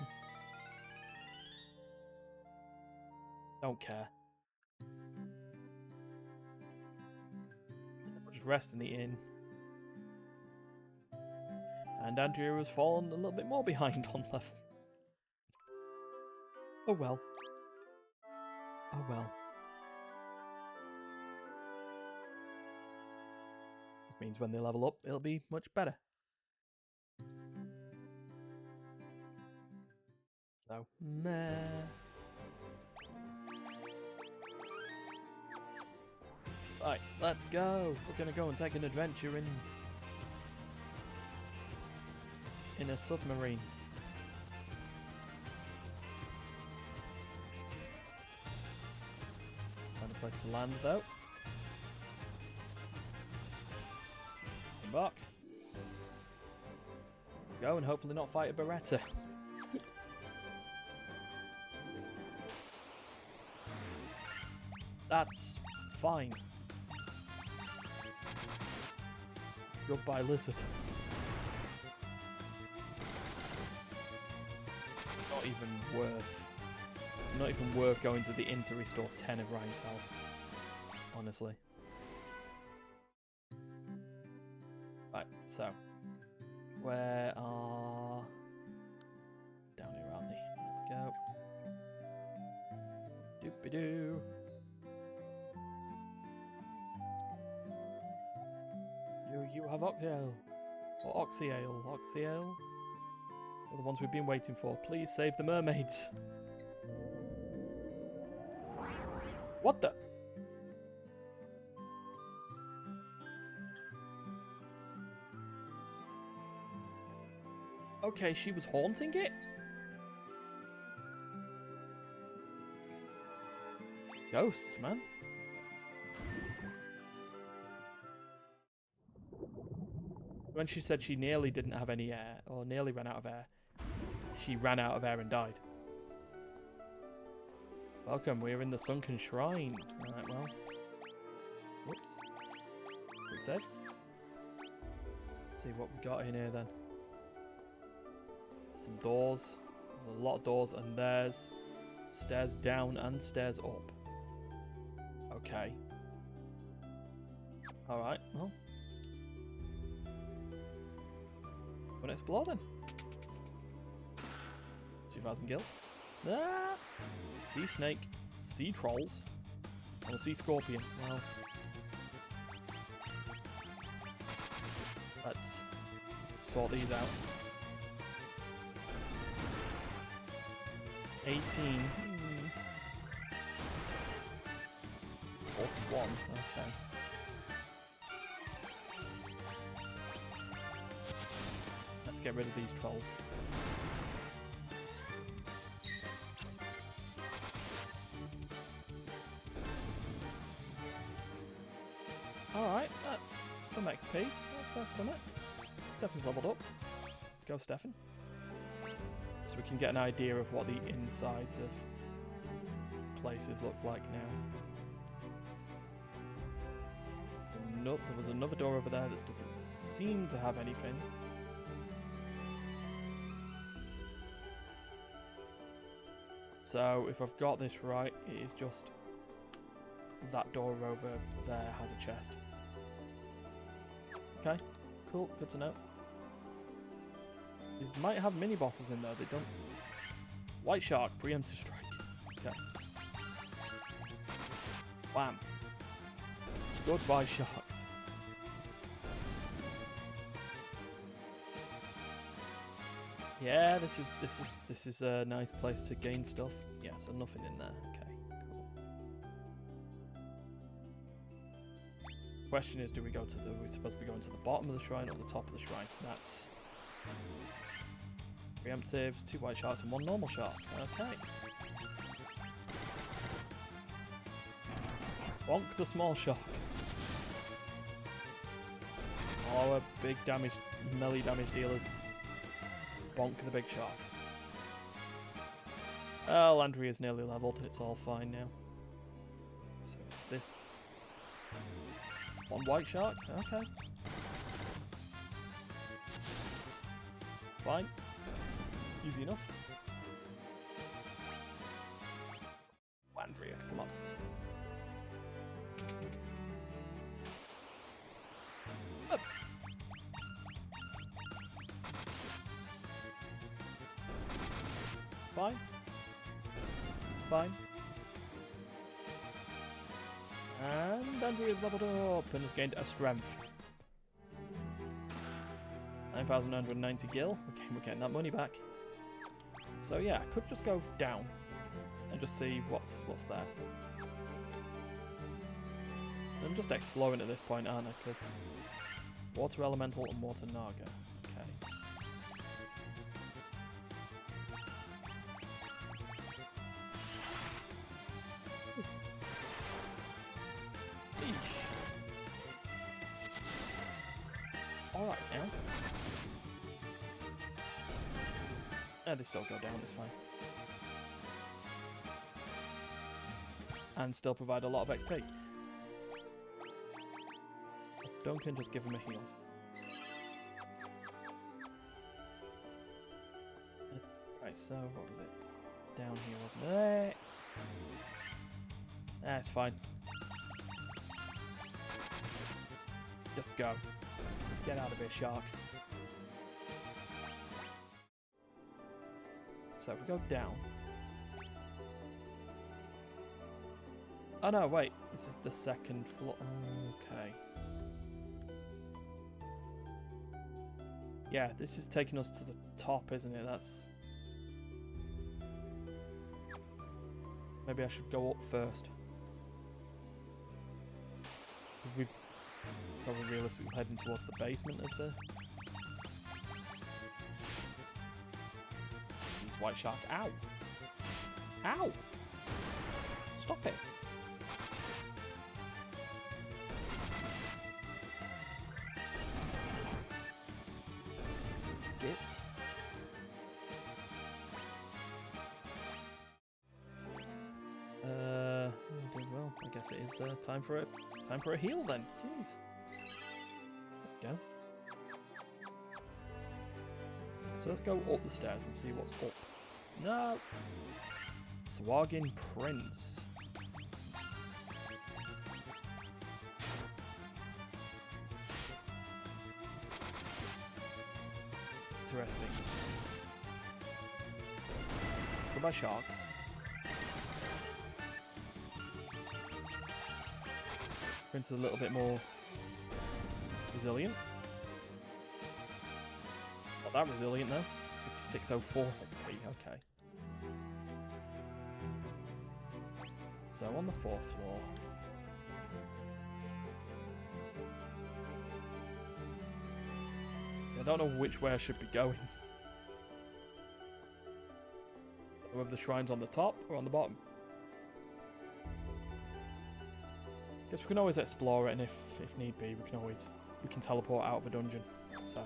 Don't care. We'll just rest in the inn. And Andrea has fallen a little bit more behind on level. Oh well. Oh well. This means when they level up, it'll be much better. So, meh. Right, let's go. We're gonna go and take an adventure in a submarine. Find a place to land though. Embark. Go and hopefully not fight a Beretta. That's fine. Goodbye, lizard. Not even worth. It's not even worth going to the inn to restore 10 of Ryan's health. Honestly. Right, so. Where are... Down here, aren't they? There we go. Doopy-doo. You have oxyale. Or oxyale. Oxyale? They're the ones we've been waiting for. Please save the mermaids. What the? Okay, she was haunting it? Ghosts, man. When she said she nearly didn't have any air, or nearly ran out of air, she ran out of air and died. Welcome, we're in the sunken shrine. Alright, well. Whoops. Quick save. Let's see what we got in here then. Some doors. There's a lot of doors, and there's stairs down and stairs up. Okay. Alright, well. Wanna explore then? 2,000 gil. Ah! Sea snake, sea trolls, and a sea scorpion. Well, let's sort these out. 18. 41. Okay. Let's get rid of these trolls. Alright, that's some XP. That's something. Stefan's leveled up. Go, Stefan. So we can get an idea of what the insides of places look like now. Nope, there was another door over there that doesn't seem to have anything. So, if I've got this right, it is just that door over there has a chest. Okay, cool, good to know. These might have mini-bosses in there, they don't... White Shark, preemptive strike. Okay. Wham. Goodbye, sharks. Yeah, this is a nice place to gain stuff. Yeah, so nothing in there. Okay, cool. Question is, we're supposed to be going to the bottom of the shrine or the top of the shrine? That's preemptive, 2 white sharks and 1 normal shark. Okay. Bonk the small shark. Oh, a big damage, melee damage dealers. Bonk the big shark. Landry is nearly leveled. It's all fine now. So it's this. 1 white shark. Okay. Fine. Easy enough. Landry, come on. Up. Fine. Fine. And Andrea's leveled up and has gained a strength. 9,990 gil. Okay, we're getting that money back. So yeah, I could just go down and just see what's there. I'm just exploring at this point, aren't I? Because water elemental and water naga. Okay. Alright now. They still go down, it's fine. And still provide a lot of XP. Duncan, just give him a heal. Right, so what was it? Down here, wasn't it? It's fine. Just go. Get out of here, shark. So if we go down. Oh no, wait. This is the second floor. Okay. Yeah, this is taking us to the top, isn't it? That's... Maybe I should go up first. We're probably realistically heading towards the basement of the... It's white shark. Ow! Ow! Stop it! Bits. I'm doing well. I guess it is time for a heal then. Jeez. There we go. So let's go up the stairs and see what's up. No! Swaggin Prince. Interesting. Goodbye, sharks. Prince is a little bit more resilient. Not that resilient though. 5604 XP, okay. So on the 4th floor. I don't know which way I should be going. Whether the shrine's on the top or on the bottom. Guess we can always explore it, and if need be, we can teleport out of a dungeon. So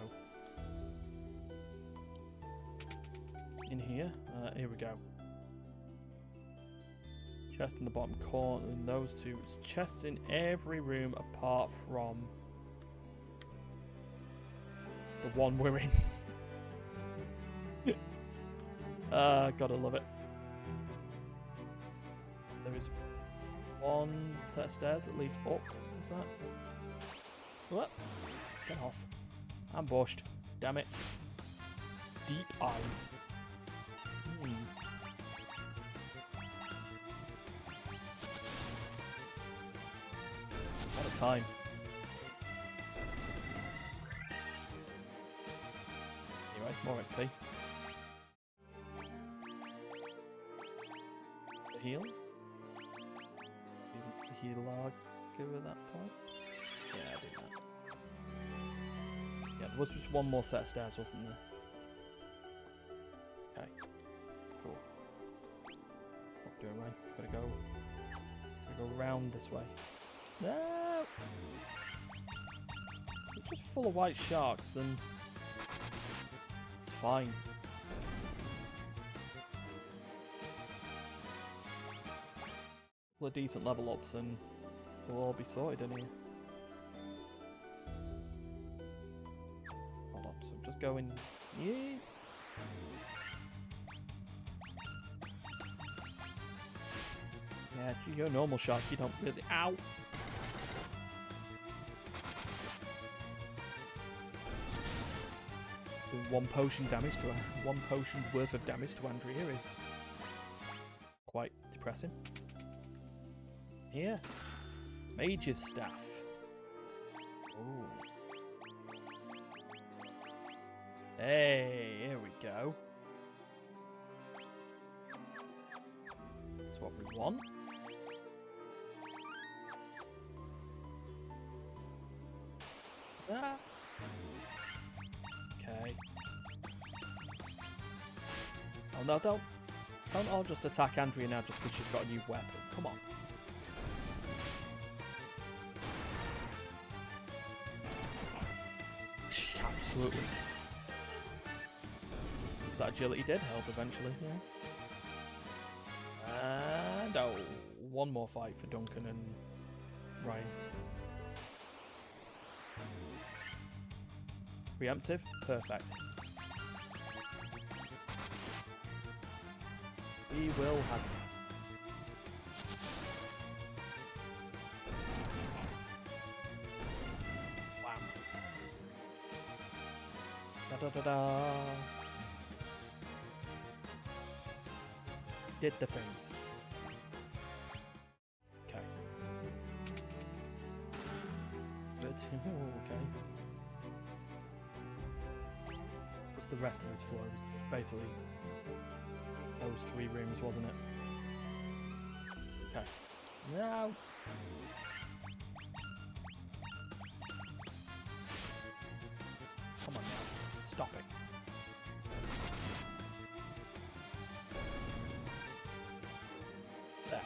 in here we go. Chest in the bottom corner, and those two chests in every room apart from the one we're in. Gotta love it. There is one set of stairs that leads up. What's that? What? Get off. Ambushed. Damn it. Deep eyes. What a time. Anyway, more XP. The heal. It's a heal log at that point. Yeah, I did that. Yeah, there was just one more set of stairs, wasn't there? Okay. Cool. What doing, right? Gotta go round this way. No! If it's just full of white sharks, then it's fine. A decent level ups and we'll all be sorted in here. Hold up, so just going. Yeah. Yeah, you're a normal shark, you don't really. Ow! Doing one potion's worth of damage to Andrea is quite depressing. Here, Mage's Staff. Ooh. Hey, here we go. That's what we want. Ah. Okay. Oh no, don't all just attack Andrea now just because she's got a new weapon. Come on. Absolutely. So that agility did help eventually, yeah. And oh, one more fight for Duncan and Ryan. Preemptive? Perfect. We will have it. Da-da-da. Did the things. Okay. Good. Okay. the rest of this floor? It was basically those 3 rooms, wasn't it? Okay. No! Come on now. Stop it. There.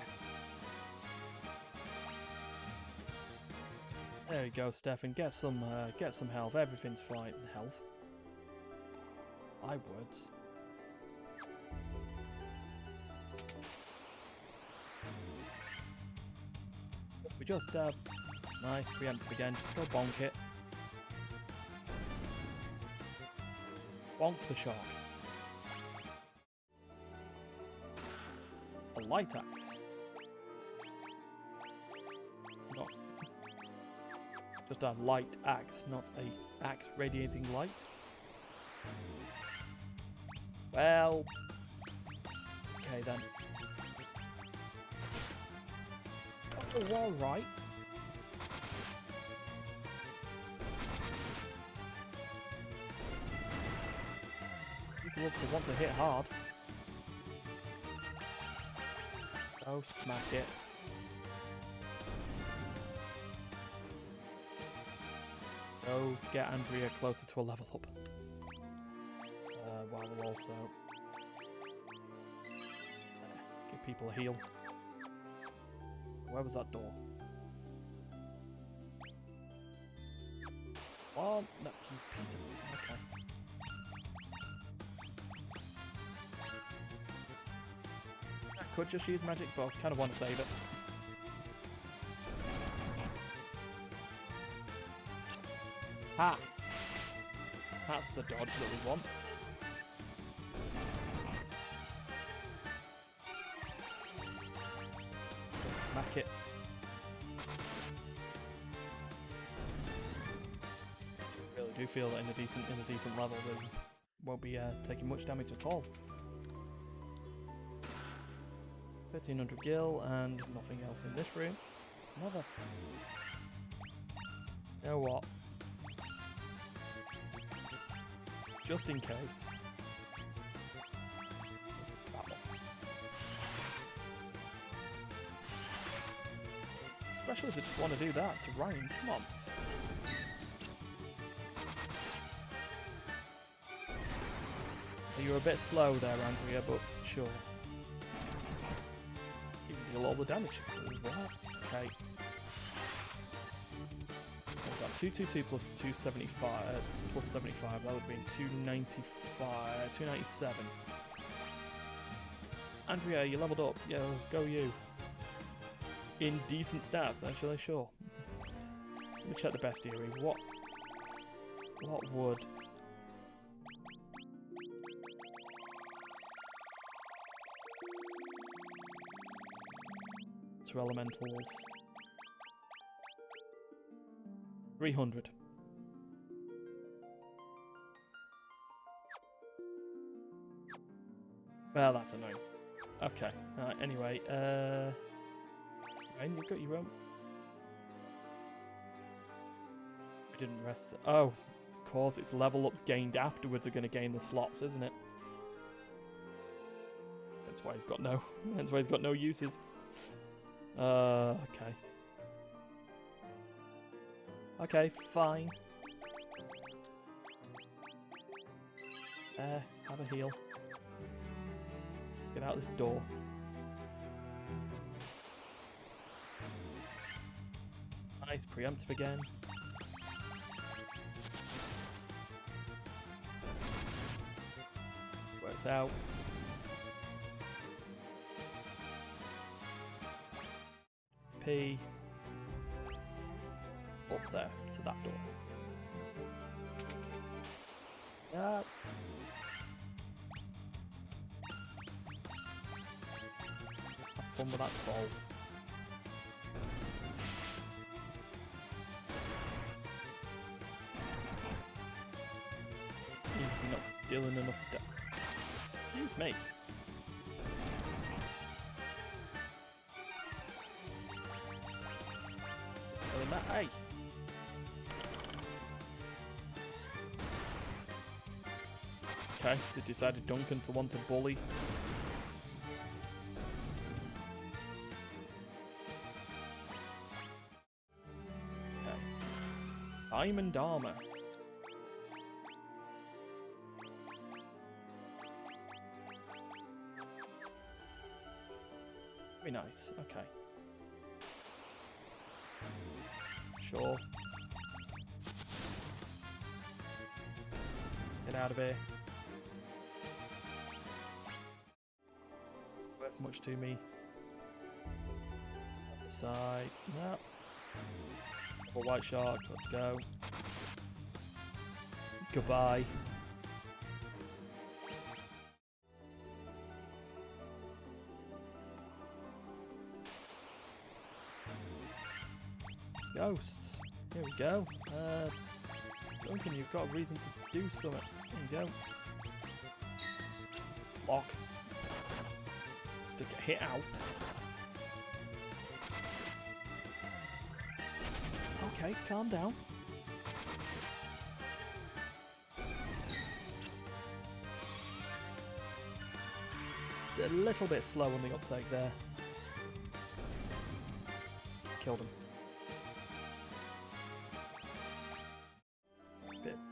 There you go, Stefan. Get some health. Everything's fine. Health. My words. We just nice preemptive again. Just go bonk it. Bonk the shark. A light axe. Not just a light axe, not a axe radiating light. Well, okay then. Oh, all right. He's love to want to hit hard. Oh, smack it. Go get Andrea closer to a level up. While we'll also give people a heal. Where was that door? Oh, no, you piece of... Okay. I could just use magic, but I kind of want to save it. Ha! That's the dodge that we want. Just smack it. Really do feel that in a decent level they won't be taking much damage at all. 1300 gil and nothing else in this room. Never. You know what? Just in case. Especially if I just want to do that to Ryan. Come on. You're a bit slow there, Andrea, but sure. You can deal all the damage. What? Okay. What's that? 222 plus 275 plus 75. That would have been 295, 297. Andrea, you leveled up. Yeah, go you. In decent stats, actually, sure. Let me check the bestiary. What would... Two elementals. 300. Well, that's annoying. Okay. Anyway, and you've got your own. We didn't rest. Oh, of course, it's level ups gained afterwards are going to gain the slots, isn't it? That's why he's got no. That's why he's got no uses. Okay. Okay, fine. Have a heal. Let's get out this door. Nice, preemptive again. Works out. P. Up there to that door. Yeah. Have fun with that troll. You're not dealing enough damage. Excuse me. Doing that, hey. Okay, they decided Duncan's the one to bully. Okay. Diamond armor. Very nice, okay. Sure. Get out of here. Worth much to me. Up the side. No. Double white shark, let's go. Goodbye. Ghosts. Here we go. Duncan, you've got a reason to do something. There you go. Lock. Stick a hit out. Okay, calm down. A little bit slow on the uptake there. Killed him.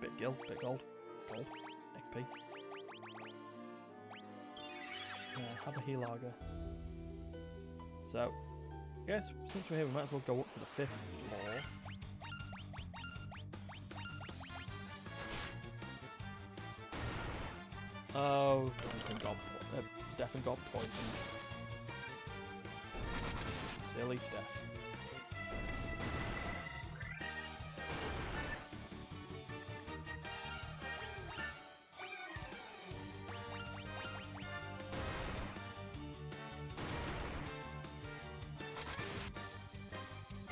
Bit gil, bit gold. Gold. XP. Have a heal lager. So, I guess since we're here, we might as well go up to the 5th floor. Oh, Stefan got poisoned. Silly Steph.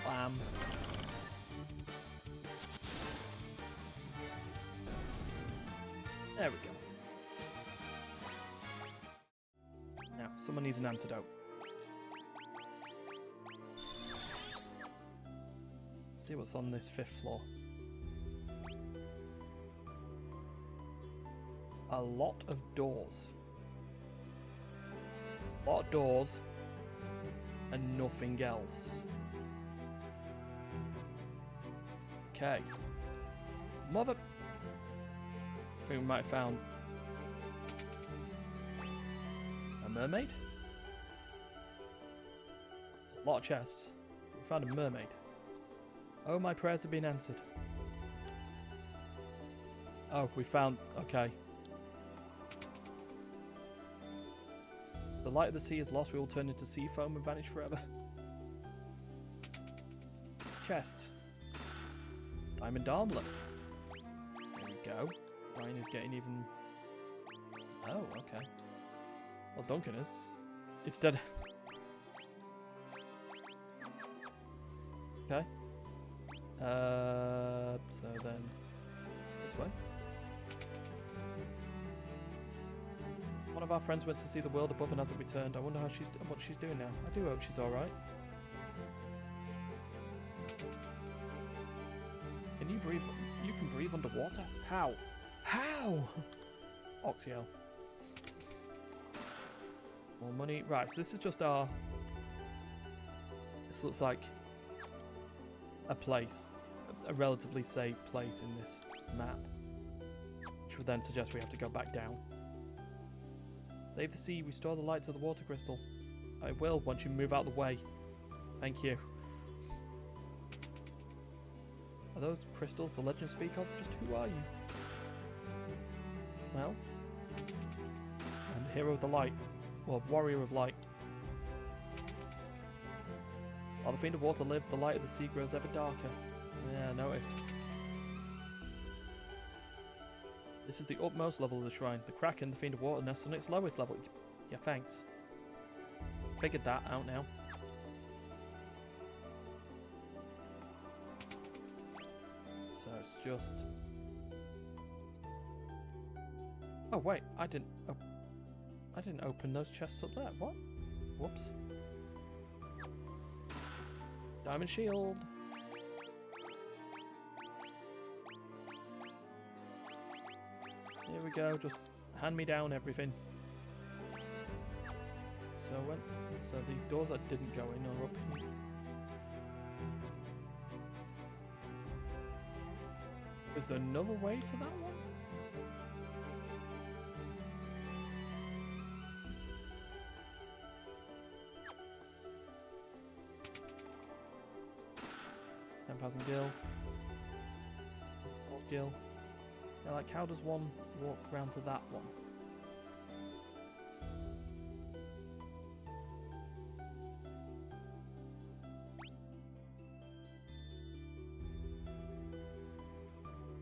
Bam. There we go. Now, someone needs an antidote. Let's see what's on this 5th floor. A lot of doors. A lot of doors and nothing else. Okay. Mother... I think we might have found... a mermaid? There's a lot of chests. We found a mermaid. Oh, my prayers have been answered. Oh, we found... okay. The light of the sea is lost. We all turn into sea foam and vanish forever. Chests. Diamond armlet. There we go. Ryan is getting even... oh, okay. Well, Duncan is. Instead... okay. So then... this way. One of our friends went to see the world above and hasn't returned. I wonder how what she's doing now. I do hope she's alright. Can you breathe? You can breathe underwater? How? How? Oxyel. More money. Right, so this is just our... this looks like a place. A relatively safe place in this map. Which would then suggest we have to go back down. Save the sea, restore the light to the water crystal. I will once you move out of the way. Thank you. Are those crystals the legends speak of? Just who are you? Well, I'm the hero of the light. Well, warrior of light. While the fiend of water lives, the light of the sea grows ever darker. Yeah, I noticed. This is the utmost level of the shrine. The Kraken, the Fiend of Water, nests on its lowest level. Yeah, thanks. Figured that out now. So it's just... oh wait, I didn't open those chests up there. What? Whoops. Diamond shield. Here we go, just Hand me down everything. So the doors that didn't go in are up here. Is there another way to that one? Gil. Or Gil. Yeah, like how does one walk round to that one?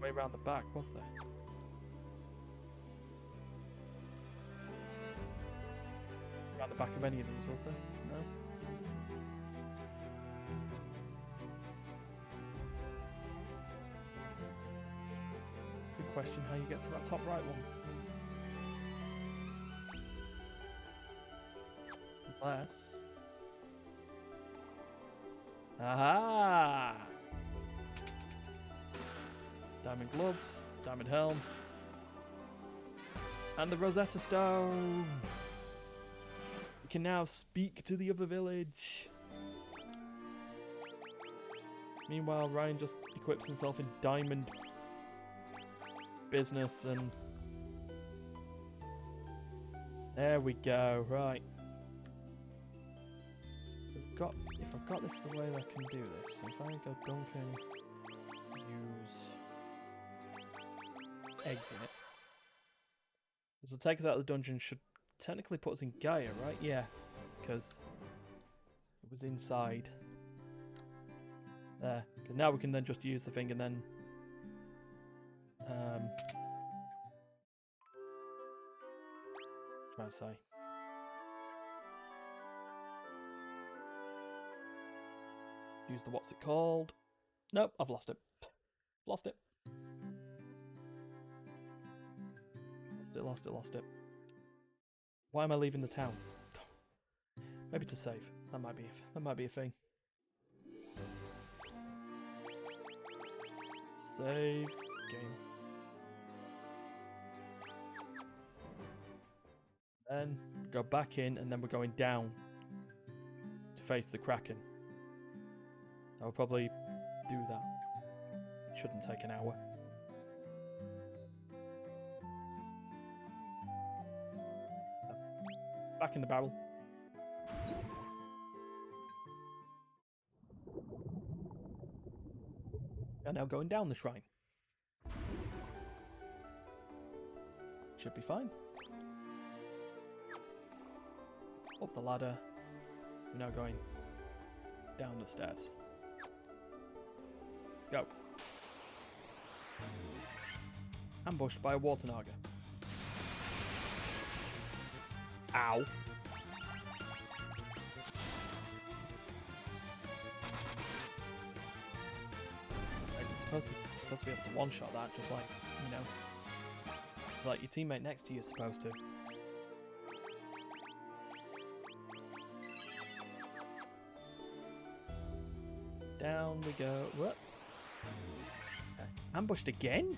Way around the back, was there? Around the back of any of these, was there? No? Good question how you get to that top right one. Unless... Aha! Diamond gloves, diamond helm, and the Rosetta Stone! We can now speak to the other village. Meanwhile, Ryan just equips himself in diamond business and... There we go, right. So if I've got this the way I can do this, so if I go Duncan, use... exit. This will take us out of the dungeon, should technically put us in Gaia, right? Yeah, because it was inside. There. Because now we can then just use the thing and then... try to say. Use the what's it called? Nope, I've lost it. Lost it. Lost it. Why am I leaving the town? Maybe to save. That might be a thing. Save game. Then go back in, and then we're going down to face the Kraken. I'll probably do that. Shouldn't take an hour. Back in the barrel. And now going down the shrine. Should be fine. Up the ladder. We're now going down the stairs. Go. Ambushed by a water naga. Ow. You're supposed to be able to one-shot that, just like, you know. It's like your teammate next to you is supposed to. Down we go. What? Okay. Ambushed again?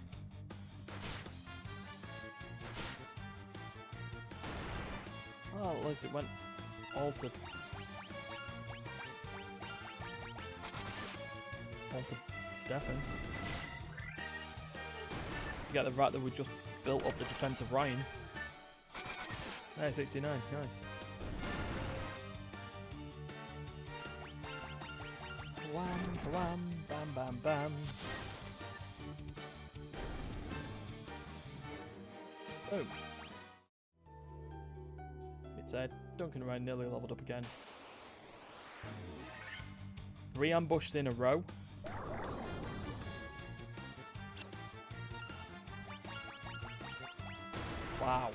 Well, at least it went all to Stefan. You get the fact that we just built up the defense of Ryan. Hey, 69, nice. Wham, wham, bam, bam, bam. Boom. It said, Duncan Ryan nearly leveled up again. 3 ambushes in a row. Wow.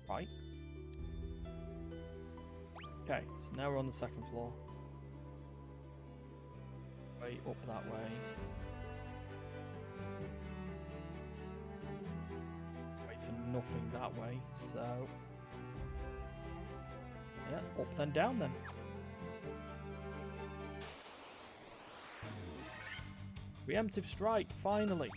Right. Okay, so now we're on the 2nd floor. Way up that way. Way to nothing that way, so... yeah, up then down then. Preemptive strike, finally.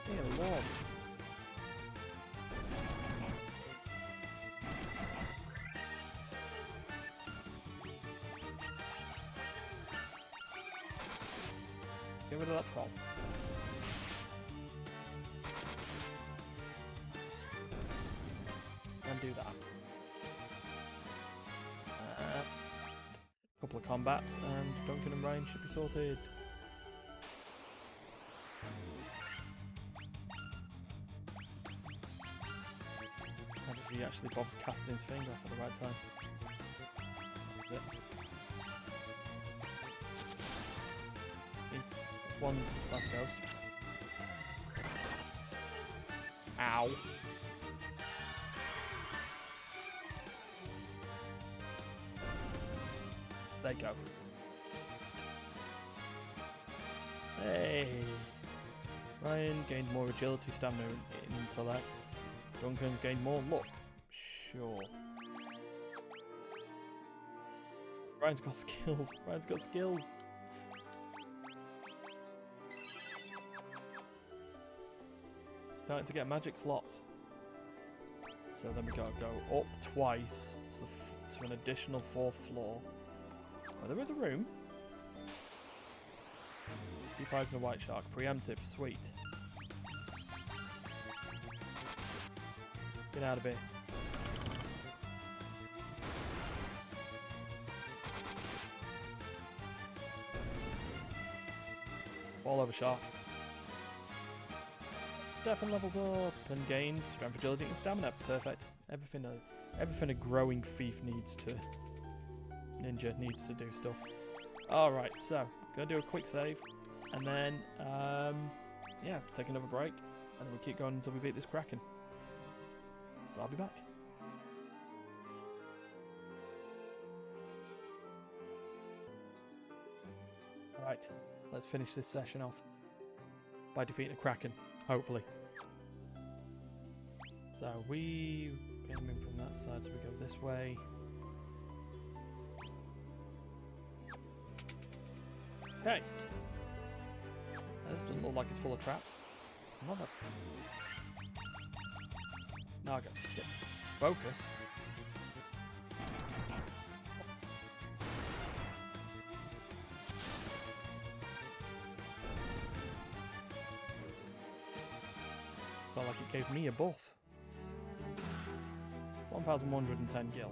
Dear Lord. Get rid of that troll. And do that. Couple of combats and Duncan and Ryan should be sorted. Depends if he actually bothers casting his finger off at the right time. That's it. There's one last ghost. Ow. There you go. Hey! Ryan gained more agility, stamina, and intellect. Duncan's gained more luck. Sure. Ryan's got skills. Ryan's got skills. Starting to get magic slots. So then we gotta go up twice to an additional 4th floor. Oh, there is a room. Deep eyes and a white shark. Preemptive. Sweet. Get out of here. Ball over shark. Stefan levels up and gains strength, agility, and stamina. Perfect. Everything a growing thief needs to... Ninja needs to do stuff. Alright, so, gonna do a quick save, and then, yeah, take another break, and then we keep going until we beat this Kraken. So I'll be back. Alright, let's finish this session off by defeating a Kraken, hopefully. So we came in from that side, so we go this way. Okay. This doesn't look like it's full of traps. Mother. Now I go. Get focus. It's not like it gave me a buff. 1,110 gil.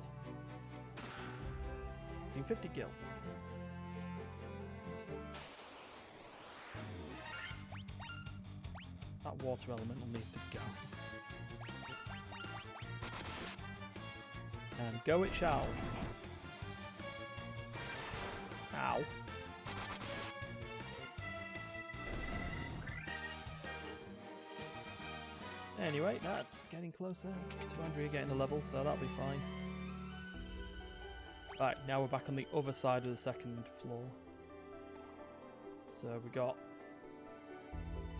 1,850 gil. That water elemental needs to go. And go it shall. Ow. Anyway, that's getting closer to Andrea getting a level, so that'll be fine. Right, now we're back on the other side of the 2nd floor. So we got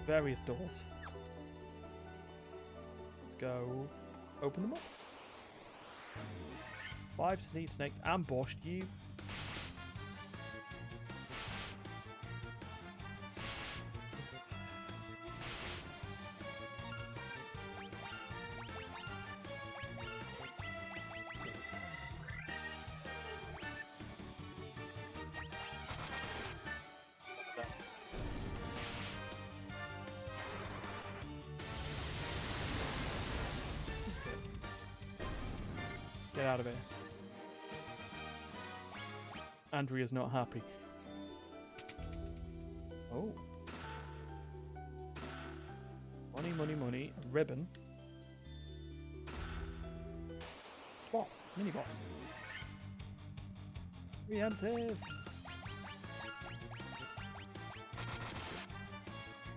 various doors. Let's go open them up. 5 sneeze snakes ambushed you. Get out of here. Andrea's not happy. Oh. Money, money, money. A ribbon. Boss. Mini boss. Preemptive.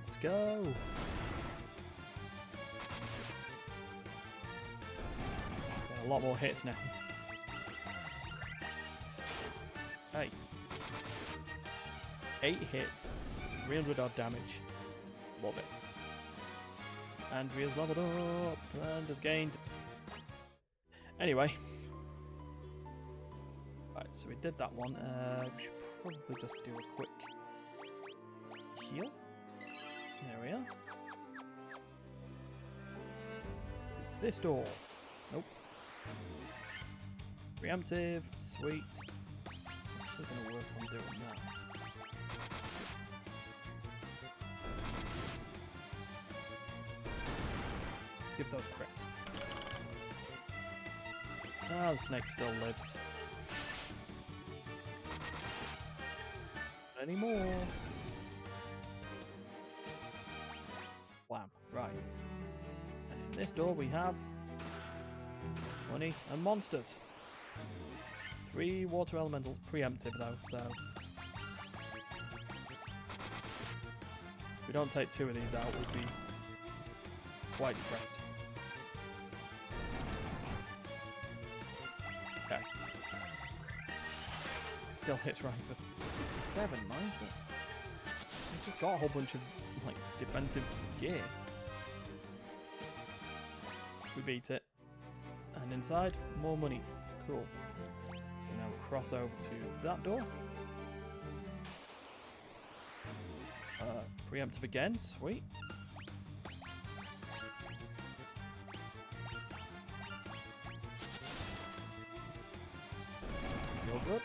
Let's go. Got a lot more hits now. Hey. 8 hits. 300 odd damage. Love it. Andrea's leveled up and has gained. Anyway. So we did that one. We should probably just do a quick heal. There we are. This door. Nope. Preemptive. Sweet. Actually going to work on doing that. Give those crits. Ah, the snake still lives. Any more? Wham. Right. And in this door we have money and monsters. 3 water elementals, preemptive though, so if we don't take 2 of these out, we'll be quite depressed. Okay. Still hits right for 57, mind this. He's just got a whole bunch of like defensive gear. We beat it. And inside, more money. Cool. So now we cross over to that door. Preemptive again, sweet. Feel good.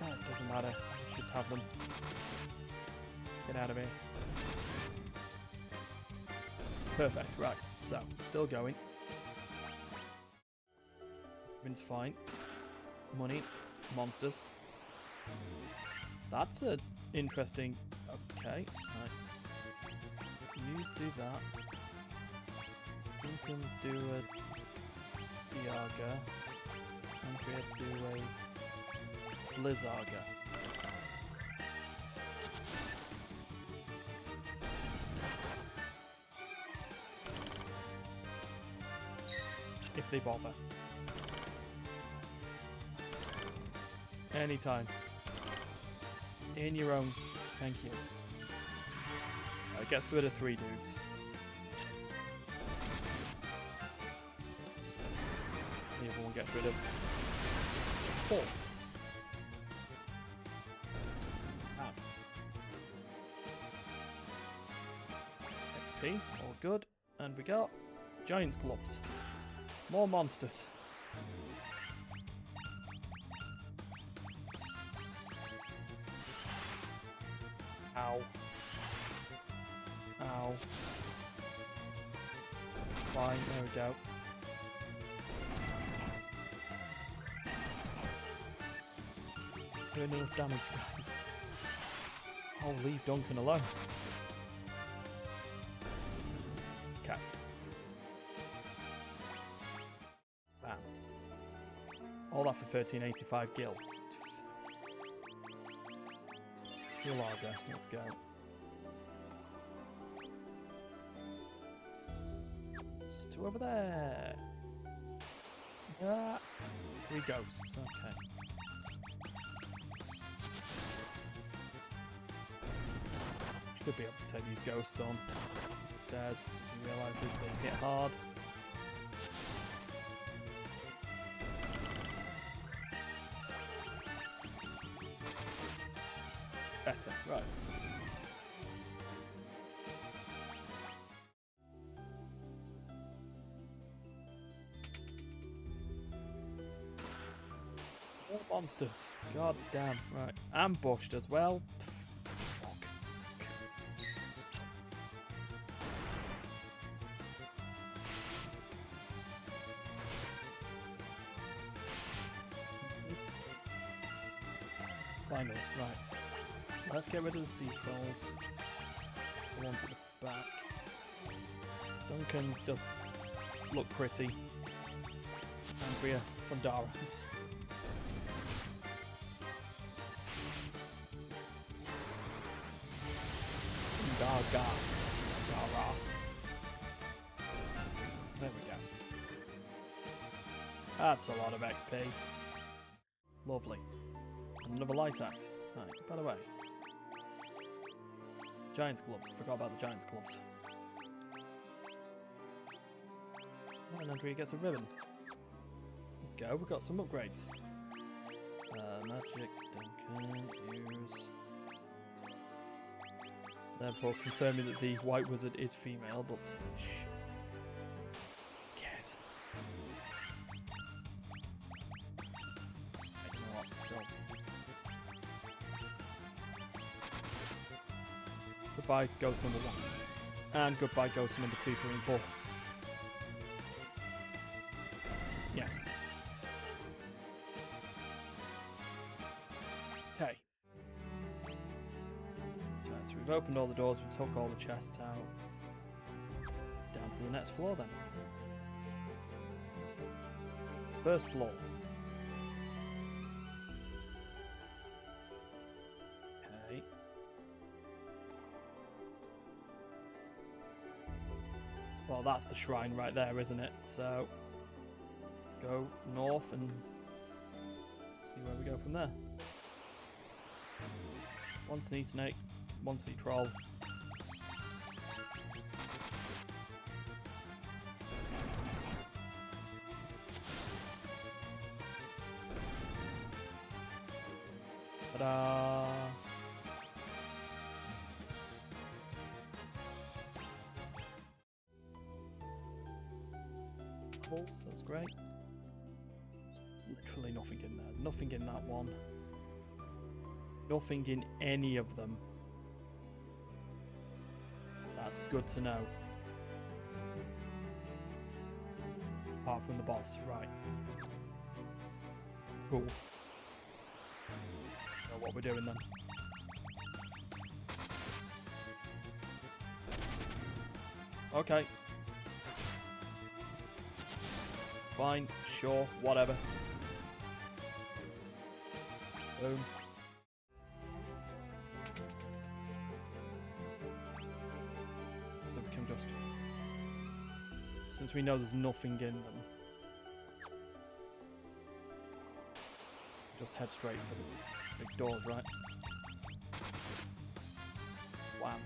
It doesn't matter. We should have them. Get out of here. Perfect, right. So, still going. Everything's fine. Money. Monsters. That's an interesting... Okay, right. Use do that. You can do a Diaga. Andrea do a... Blizzarga. If they bother. Anytime. In your own. Thank you. Gets rid of 3 dudes. The other one gets rid of 4. XP, all good. And we got Giant's Gloves. More monsters. Ow. Ow. Fine, there we go. Doing enough damage, guys. I'll leave Duncan alone. Okay. Bam. All that for 1385 gil. Gil lager, let's go. Just 2 over there. Ah, 3 ghosts, okay. Should be able to take these ghosts on, he says, as he realises they hit hard. Better, right. More monsters, god damn, right. Ambushed as well. Finally, right. Let's get rid of the sea trolls. The ones at the back. Duncan just look pretty. Andrea from Dara. Dara. There we go. That's a lot of XP. Lovely. And another light axe. Right, by the way. Giant's gloves. I forgot about the giant's gloves. And Andrea gets a ribbon. There we go, we've got some upgrades. Magic, Duncan, use. Therefore confirming that the white wizard is female, but shh. Cares. You know what, still. Goodbye, ghost number 1. And goodbye, ghost number 2, 3, and 4. Yes. Okay. So we've opened all the doors, we took all the chests out. Down to the next floor then. First floor. Okay. Well, that's the shrine right there, isn't it? So let's go north and see where we go from there. One sea snake, one sea troll. Ta-da! Pulse, that's great. There's literally nothing in there. Nothing in that one. Nothing in any of them. That's good to know. Apart from the boss, right. Cool. Know what we're doing then. Okay. Fine, sure, whatever. Boom. So we can just... Since we know there's nothing in them, just head straight for the big doors, right? Wow.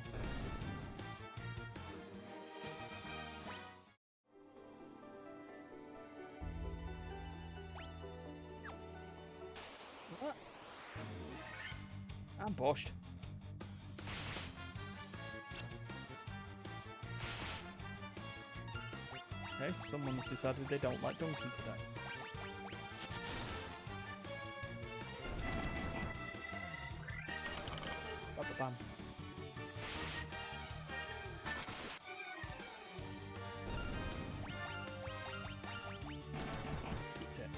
What? Ambushed. Okay, someone's decided they don't like Duncan today. Bam. Eat it.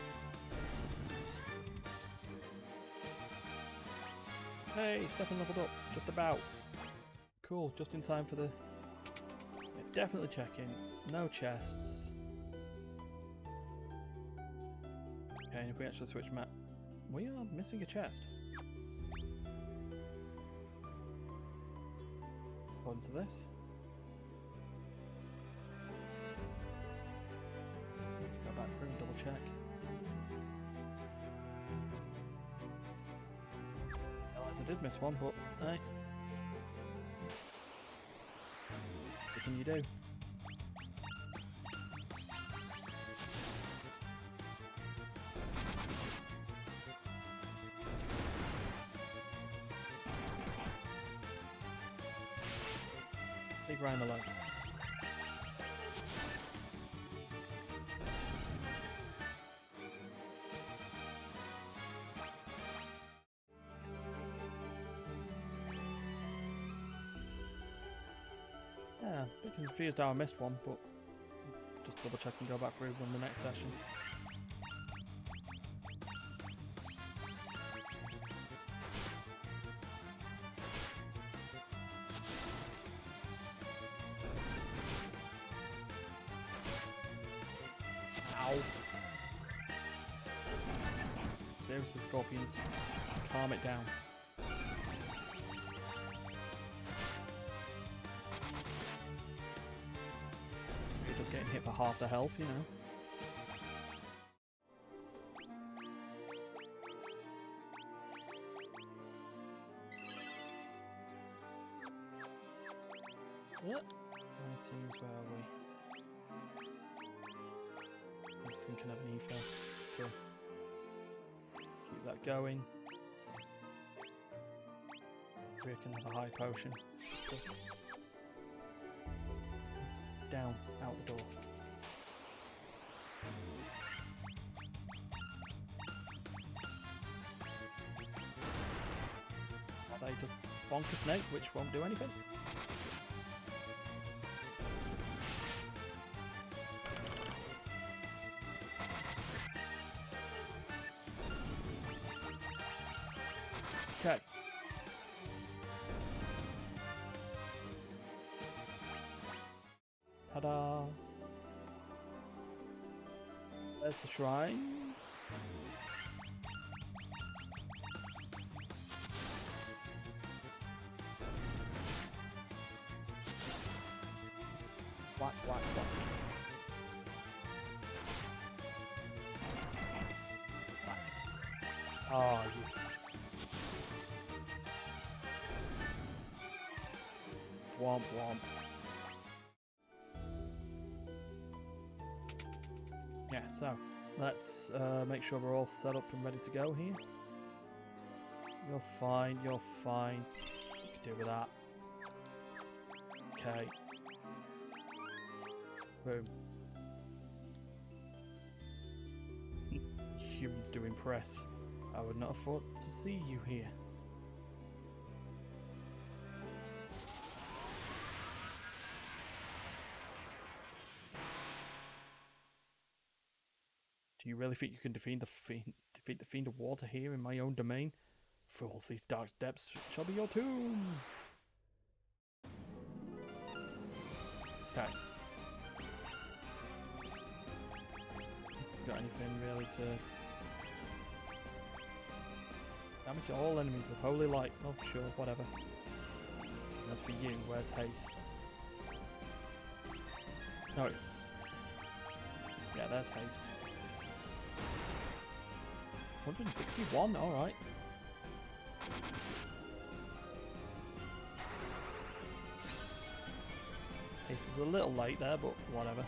Hey, Stefan leveled up. Just about. Cool, just in time for the... Yeah, definitely checking. No chests. Okay, and if we actually switch map, we are missing a chest. Onto this. Let's go back through and double check. Realize I did miss one, but hey. What can you do? Leave Ryan alone. Yeah, a bit confused how I missed one, but just double check and go back through on the next session. Seriously, Scorpions, calm it down. You're just getting hit for half the health, you know. What? Items, where are we? We can have an ether just to keep that going. We can have a high potion. Down, out the door. Are they just bonk a snake, which won't do anything? Okay. Ta-da! There's the shrine. Whack, whack, whack. Oh, you... Womp womp. Yeah, so let's make sure we're all set up and ready to go here. You're fine, you're fine. You can deal with that. Okay. Boom. Humans do impress. I would not have thought to see you here. Do you really think you can defeat the fiend of water here in my own domain? Fools, these dark depths shall be your tomb. Okay. Got anything really to damage all enemies with holy light? Oh, sure, whatever. And as for you, where's haste? No, it's... Yeah, there's haste. 161, alright. Haste is a little late there, but whatever.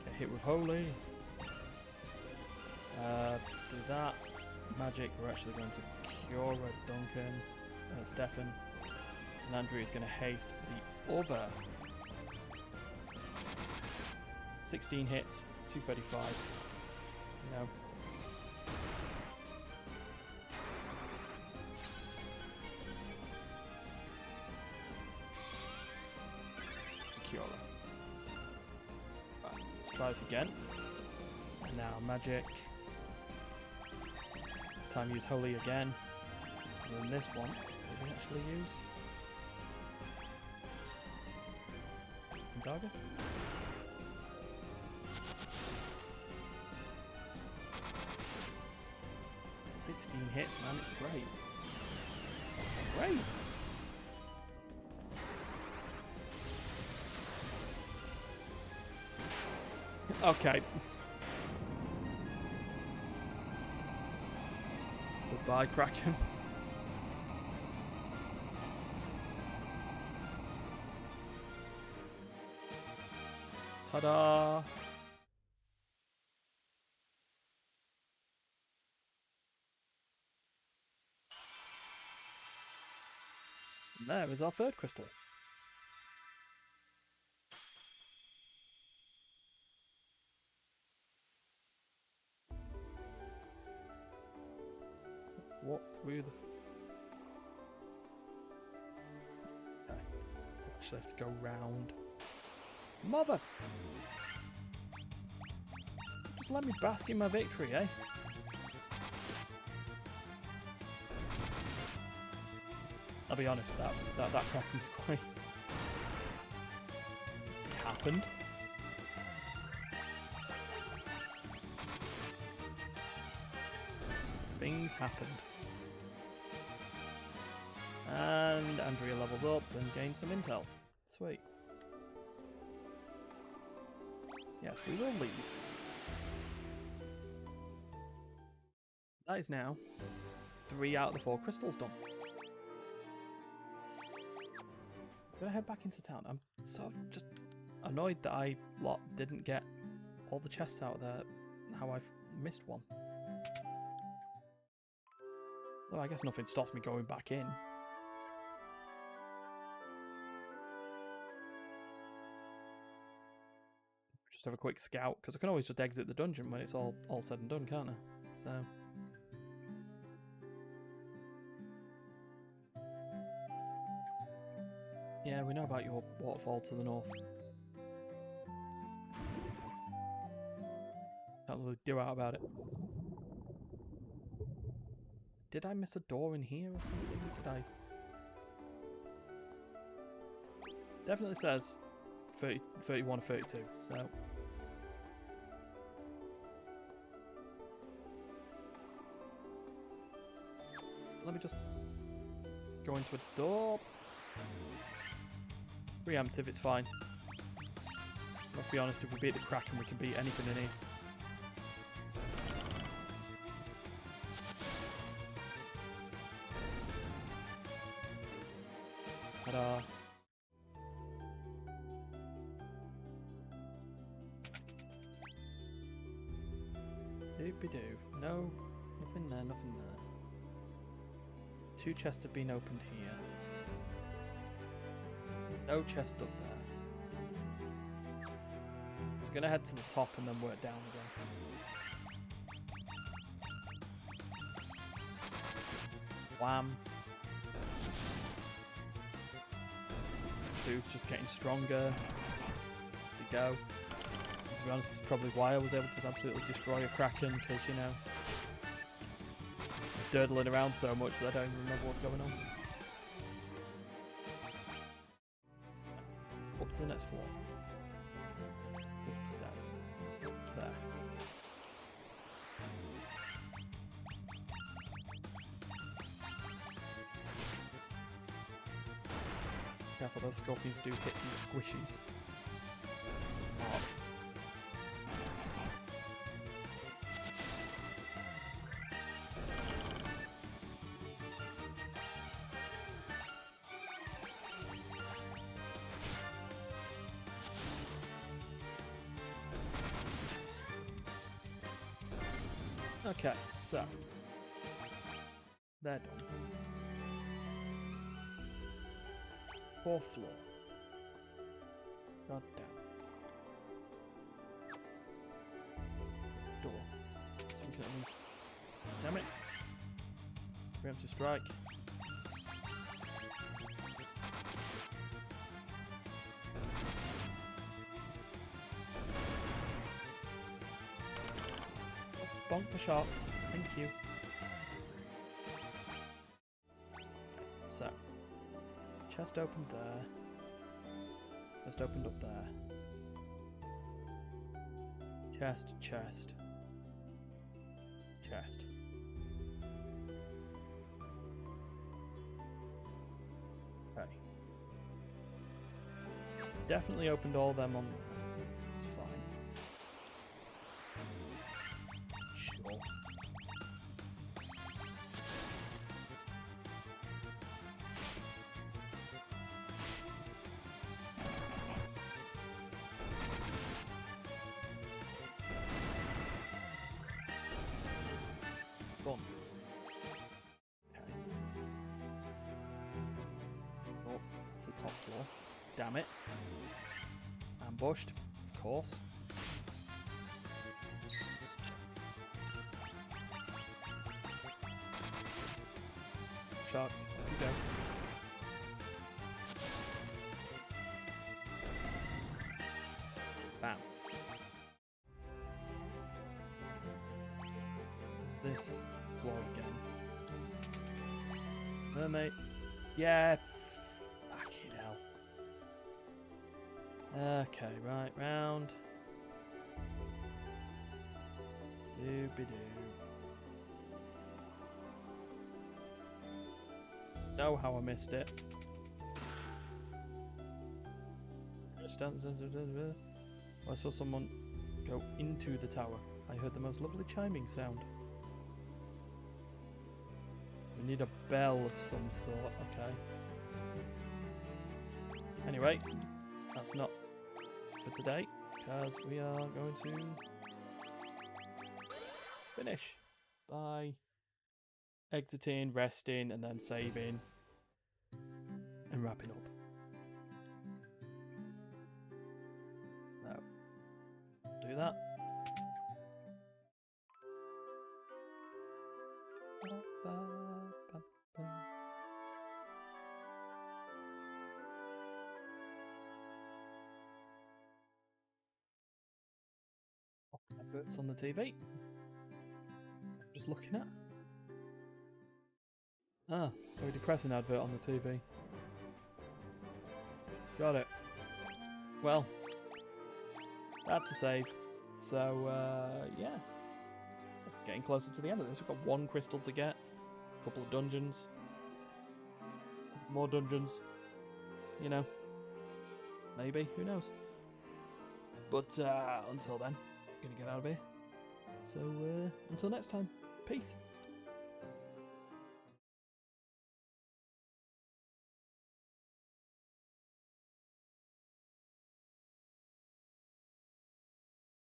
Get hit with holy. Do that. Magic, we're actually going to cure Duncan, Stefan, and Andrew is going to haste the other. 16 hits, 235. No. Secure. Right, let's try this again. And now magic. This time use holy again. And then this one, did we actually use? Dagger? 16 hits, man, it's great. Great! Okay. Goodbye, Kraken. Ta-da! And there is our third crystal. Walk through the... Okay. Actually have to go round. Mother! Just let me bask in my victory, eh? I'll be honest, that Kraken was quite... It happened. things happened. And Andrea levels up and gains some intel. Sweet. Yes, we will leave. That is now 3 out of the 4 crystals done. I'm gonna head back into town. I'm sort of just annoyed that I didn't get all the chests out there. How I've missed one. Well, I guess nothing stops me going back in. Just have a quick scout, because I can always just exit the dungeon when it's all said and done, can't I? So. Yeah, we know about your waterfall to the north. Can't really do out about it. Did I miss a door in here or something? Did I? Definitely says 30, 31 or 32, so. Let me just go into a door. Preemptive, it's fine. Let's be honest, if we beat the Kraken, we can beat anything in here. Ta-da. Doopy-doo. No, nothing there, nothing there. 2 chests have been opened here. No chest up there. I was going to head to the top and then work down again. Wham. Dude's just getting stronger. There we go. And to be honest, this is probably why I was able to absolutely destroy a Kraken, because, you know, durdling around so much that I don't even remember what's going on. Up to the next floor. It's the stairs. There. Careful, those scorpions do hit these squishies. Oh. Okay, so they're done. 4th floor. God damn. Door. Something at least. Damn it. Preemptive strike. Bonk the shark. Thank you. So, chest opened there. Chest opened up there. Chest, chest. Chest. Okay. Definitely opened all them on. It's fine. Sure. Boom. Okay. Oh, it's the top floor. Damn it. Ambushed, of course. Sharks, off you go. Bam. So this floor again. Mermaid. Yeah. Fucking hell. Okay, right, round. Doobie-doo. know how I missed it. I saw someone go into the tower. I heard the most lovely chiming sound. We need a bell of some sort, okay. Anyway, that's not for today, because we are going to finish by exiting, resting, and then saving, and wrapping up. So, do that. Adverts on the TV. Just looking at. Ah, very depressing advert on the TV. Got it. Well, that's a save. So, yeah. Getting closer to the end of this. We've got one crystal to get. A couple of dungeons. More dungeons. You know. Maybe. Who knows? But until then, I'm going to get out of here. So, until next time. Peace.